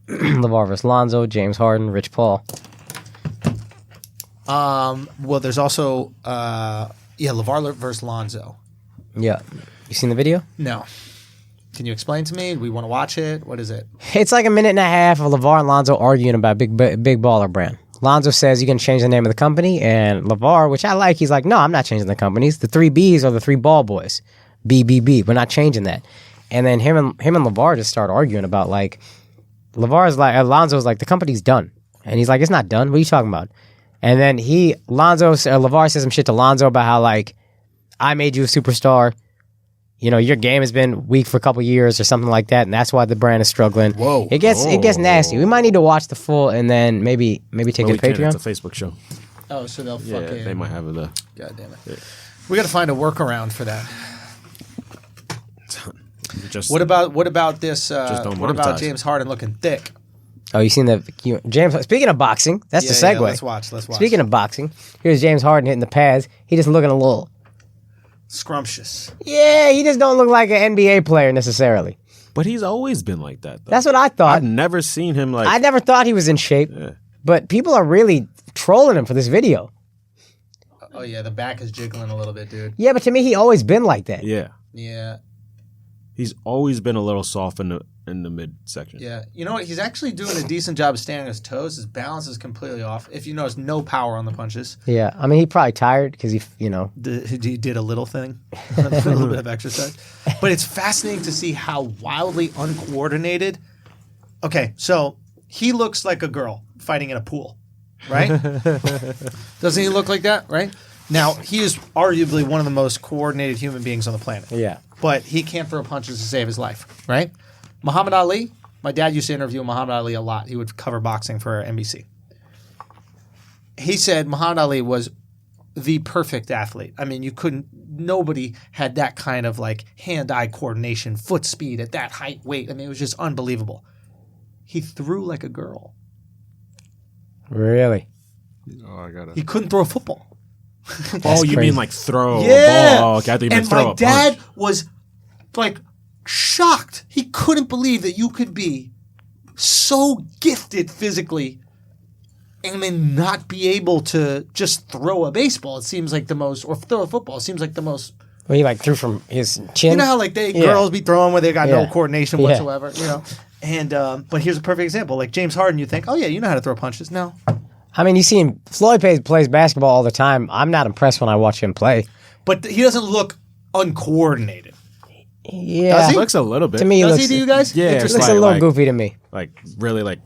LeVar versus Lonzo, James Harden, Rich Paul. Well, there's also LeVar versus Lonzo. Yeah. You seen the video? No. Can you explain to me? Do we want to watch it? What is it? It's like a minute and a half of LeVar and Lonzo arguing about big baller brand. Lonzo says you're going to change the name of the company, and LeVar, which I like, he's like, no, I'm not changing the companies. The 3 Bs are the 3 ball boys. BBB. We're not changing that. And then him and LeVar just start arguing about like, LeVar's like, Lonzo's like, the company's done. And he's like, it's not done. What are you talking about? And then LeVar says some shit to Lonzo about how like, I made you a superstar. your game has been weak for a couple years or something like that, and that's why the brand is struggling. Whoa. It gets nasty. We might need to watch the full and then maybe take it to Patreon. It's a Facebook show. Oh, so they'll Yeah, fucking. they might have it. God damn it. We got to find a workaround for that. Just What about this? don't What about monetize. James Harden looking thick? Oh, you seen the James? Speaking of boxing, that's the segue. Let's watch. Speaking of boxing, here's James Harden hitting the pads. He just looking a little. Scrumptious. Yeah, he just don't look like an NBA player necessarily. But he's always been like that, though. That's what I thought. I've never seen him like. I never thought he was in shape, but people are really trolling him for this video. Oh yeah, the back is jiggling a little bit, dude. Yeah, but to me, he always been like that. Yeah, Yeah. he's always been a little soft in the midsection. Yeah, you know what? He's actually doing a decent job of standing on his toes. His balance is completely off. If you notice, no power on the punches. Yeah, I mean, he probably tired because he. He did a little thing, a little bit of exercise. But it's fascinating to see how wildly uncoordinated. Okay, so he looks like a girl fighting in a pool, right? Doesn't he look like that, right? Now, he is arguably one of the most coordinated human beings on the planet. Yeah. But he can't throw punches to save his life, right? Muhammad Ali, my dad used to interview Muhammad Ali a lot. He would cover boxing for NBC. He said Muhammad Ali was the perfect athlete. I mean, nobody had that kind of like hand-eye coordination, foot speed at that height, weight. I mean, it was just unbelievable. He threw like a girl. Really? Oh, I got He couldn't throw a football. Oh, you crazy. mean like throw Yeah. a ball? Okay, I thought you meant And throw my a dad punch. was like shocked. He couldn't believe that you could be so gifted physically and then not be able to just throw a baseball. It seems like the most, or throw a football. It seems like the most. Well, he like threw from his chin. You know how like girls be throwing where they got no Yeah. coordination Yeah. whatsoever. You know. And but here's a perfect example. Like James Harden, you think, oh yeah, you know how to throw punches. No. I mean, you see him. Floyd plays basketball all the time. I'm not impressed when I watch him play. But he doesn't look uncoordinated. Yeah, Does he? Looks a little bit. to me, he Does looks. he to you guys? Yeah, He it's Interesting. looks like- a little like- goofy to me. like really like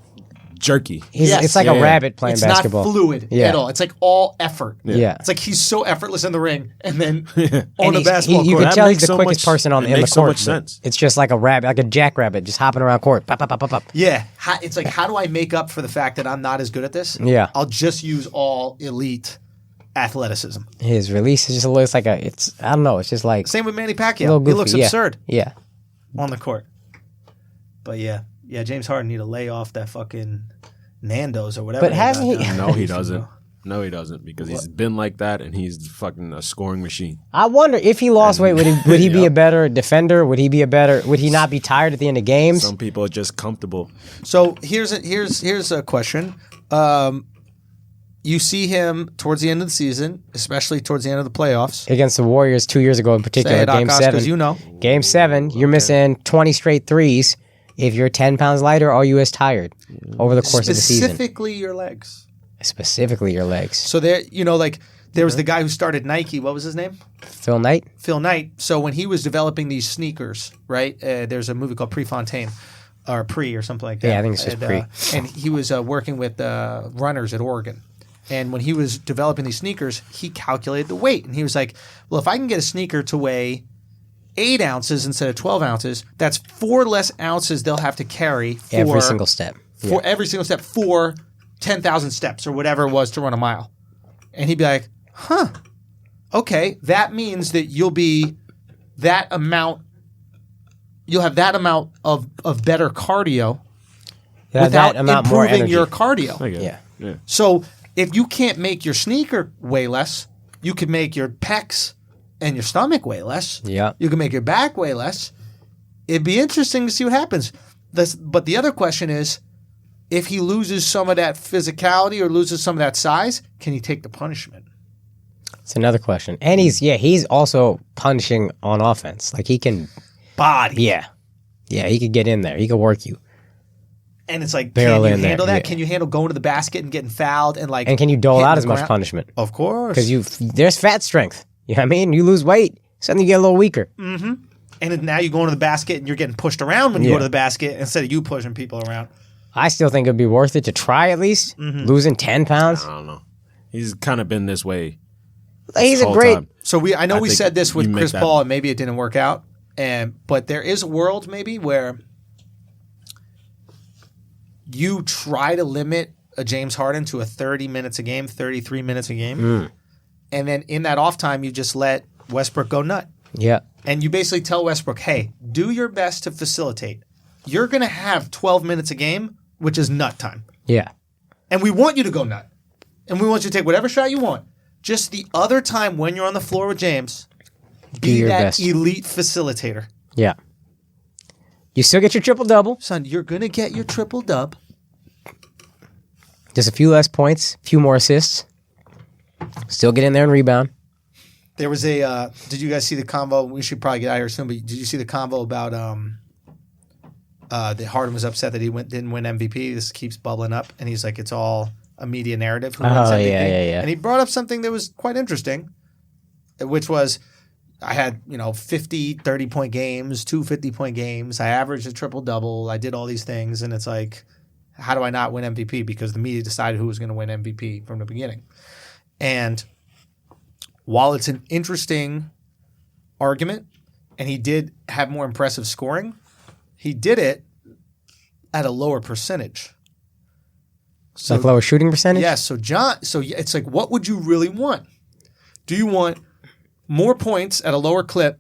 jerky. Yes. It's like a Yeah. rabbit playing It's basketball. not fluid Yeah. at all. It's like all effort. Yeah. It's like he's so effortless in the ring, and then And on the he's- basketball you court. can That tell he's makes the so quickest much- person it in the makes so court. much sense. It's just like a rabbit, like a jackrabbit, just hopping around court. Pop, pop, pop, pop, pop. Yeah, it's like how do I make up for the fact that I'm not as good at this? Yeah. I'll just use all elite athleticism. His release is just looks like I don't know. It's just like Same with Manny a little Pacquiao. goofy. He looks yeah. absurd Yeah. on the court. But yeah, James Harden need to lay off that fucking Nando's or whatever. But they hasn't got he- down there. No, he doesn't. No, he doesn't because he's been like that and he's fucking a scoring machine. I wonder if he lost weight, would he be a better defender? Would he not be tired at the end of games? Some people are just comfortable. So here's a question. You see him towards the end of the season, especially towards the end of the playoffs. Against the Warriors 2 years ago in particular, Say it, Game Akaash, 7. 'cause you know. Game 7, you're missing 20 straight threes. If you're 10 pounds lighter, are you as tired over the course of the season? Specifically your legs. Specifically your legs. So there, there was the guy who started Nike. What was his name? Phil Knight? Phil Knight. So when he was developing these sneakers, right? There's a movie called Prefontaine, or Pre, or something like that. Yeah, I think it's just Pre. And he was working with runners at Oregon. And when he was developing these sneakers, he calculated the weight, and he was like, "Well, if I can get a sneaker to weigh 8 ounces instead of 12 ounces, that's 4 less ounces they'll have to carry for Every single step. for every single step for 10,000 steps or whatever it was to run a mile." And he'd be like, "Huh, okay, that means that you'll be that amount. You'll have that amount of better cardio Yeah, without that amount more improving energy. your cardio." I get it. Yeah. Yeah. So if you can't make your sneaker weigh less, you could make your pecs and your stomach weigh less. Yeah. You can make your back weigh less. It'd be interesting to see what happens. But the other question is, if he loses some of that physicality or loses some of that size, can he take the punishment? It's another question. And he's also punishing on offense. Like he can, Body. yeah, he could get in there. He could work you. And it's like, Barrel can you in there, handle that? yeah. Can you handle going to the basket and getting fouled and like? And can you dole hitting out the as much ground? punishment? Of course. Because there's fat strength. You know what I mean? You lose weight, suddenly you get a little weaker. And then now you go into the basket and you're getting pushed around when you Yeah. go to the basket instead of you pushing people around. I still think it'd be worth it to try at least. Losing 10 pounds. I don't know. He's kind of been this way. He's this a whole great. time. So I know we think said this with you make Chris that- Paul and maybe it didn't work out. But there is a world maybe where you try to limit a James Harden to a 30 minutes a game, 33 minutes a game. And then in that off time, you just let Westbrook go nut. Yeah. And you basically tell Westbrook, hey, do your best to facilitate. You're going to have 12 minutes a game, which is nut time. Yeah. And we want you to go nut. And we want you to take whatever shot you want. Just the other time when you're on the floor with James, be your that best. elite facilitator. Yeah. You still get your triple-double. Son, you're going to get your triple-dub. Just a few less points, a few more assists. Still get in there and rebound. There was a, did you guys see the convo? We should probably get out of here soon, but did you see the convo about that Harden was upset that he didn't win MVP? This keeps bubbling up, and he's like, it's all a media narrative. Who wins MVP? Yeah. And he brought up something that was quite interesting, which was, I had, 50 30-point games, 2 50-point games. I averaged a triple-double. I did all these things, and it's like, how do I not win MVP? Because the media decided who was going to win MVP from the beginning. And while it's an interesting argument, and he did have more impressive scoring, he did it at a lower percentage. So, like lower shooting percentage? Yes. So it's like, what would you really want? Do you want more points at a lower clip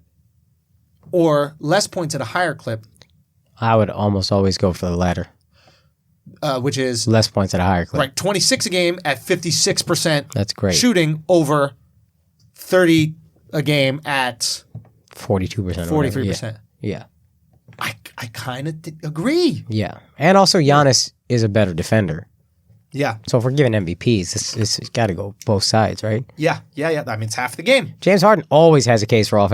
or less points at a higher clip? I would almost always go for the latter. Which is less points at a higher clip. Right, 26 a game at 56%. That's great. Shooting over 30 a game at 42%. 43%. Yeah. I kind of agree. Yeah. And also Giannis is a better defender. Yeah. So if we're giving MVPs, it's got to go both sides, right? Yeah. I mean, it's half the game. James Harden always has a case for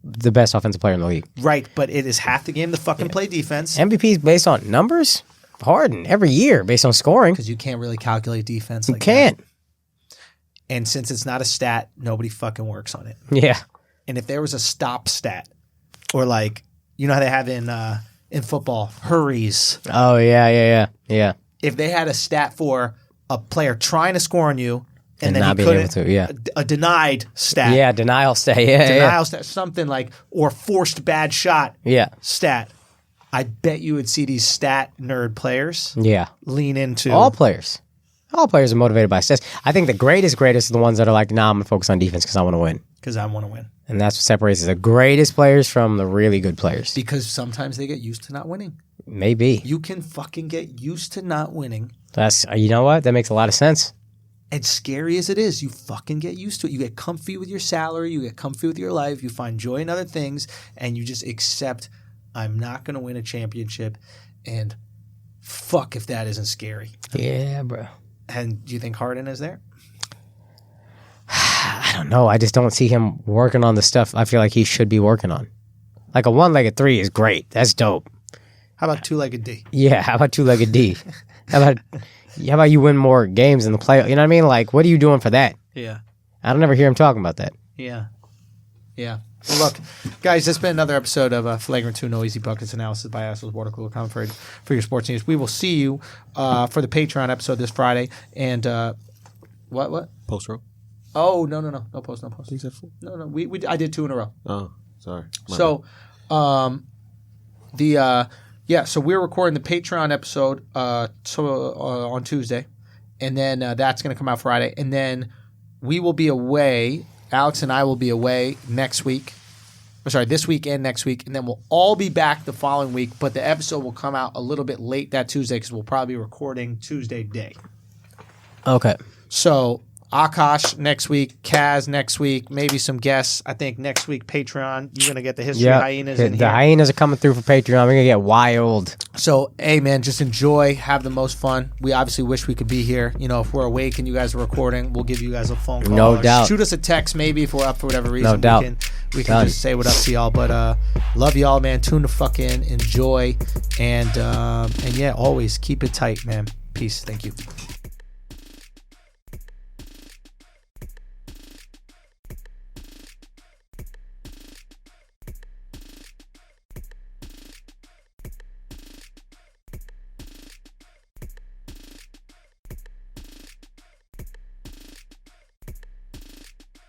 the best offensive player in the league. Right, but it is half the game to fucking play defense. MVPs based on numbers? Harden every year based on scoring. Because you can't really calculate defense You like can't. that. And since it's not a stat, nobody fucking works on it. Yeah. And if there was a stop stat, or like, you know how they have in football, hurries. Oh, yeah. If they had a stat for a player trying to score on you and then not he being able couldn't, to, yeah. a denied stat. Yeah, denial stat. Yeah. Stat, something like, or forced bad shot stat. I bet you would see these stat nerd players lean into. All players are motivated by stats. I think the greatest are the ones that are like, nah, I'm going to focus on defense because I want to win. Because I want to win. And that's what separates the greatest players from the really good players. Because sometimes they get used to not winning. Maybe. You can fucking get used to not winning. That's, you know what? That makes a lot of sense. As scary as it is, you fucking get used to it. You get comfy with your salary. You get comfy with your life. You find joy in other things. And you just accept, I'm not going to win a championship. And fuck if that isn't scary. Yeah, bro. And do you think Harden is there? I don't know. I just don't see him working on the stuff I feel like he should be working on. Like a one-legged three is great. That's dope. How about two-legged D? Yeah, how about two-legged D? How about you win more games in the play? You know what I mean? Like, what are you doing for that? Yeah. I don't ever hear him talking about that. Yeah. Well, look, guys, that's been another episode of Flagrant 2 No Easy Buckets Analysis by Assholes Water Cooler Comfort for your sports news. We will see you for the Patreon episode this Friday. And what? Post row. Oh, no post. No. I did 2 in a row. Oh, sorry. So, so we're recording the Patreon episode on Tuesday, and then that's going to come out Friday, and then we will be away. Alex and I will be away next week. This week and next week, and then we'll all be back the following week. But the episode will come out a little bit late that Tuesday because we'll probably be recording Tuesday day. Okay. So Akaash next week, Kaz next week, maybe some guests. I think next week Patreon, you're gonna get the history hyenas in here. The hyenas are coming through for Patreon. We're gonna get wild. So, hey man, just enjoy, have the most fun. We obviously wish we could be here. You know, if we're awake and you guys are recording, we'll give you guys a phone call. No doubt. Shoot us a text maybe if we're up for whatever reason. No doubt. We can just say what up to y'all. But love y'all, man. Tune the fuck in, enjoy, and yeah, always keep it tight, man. Peace. Thank you.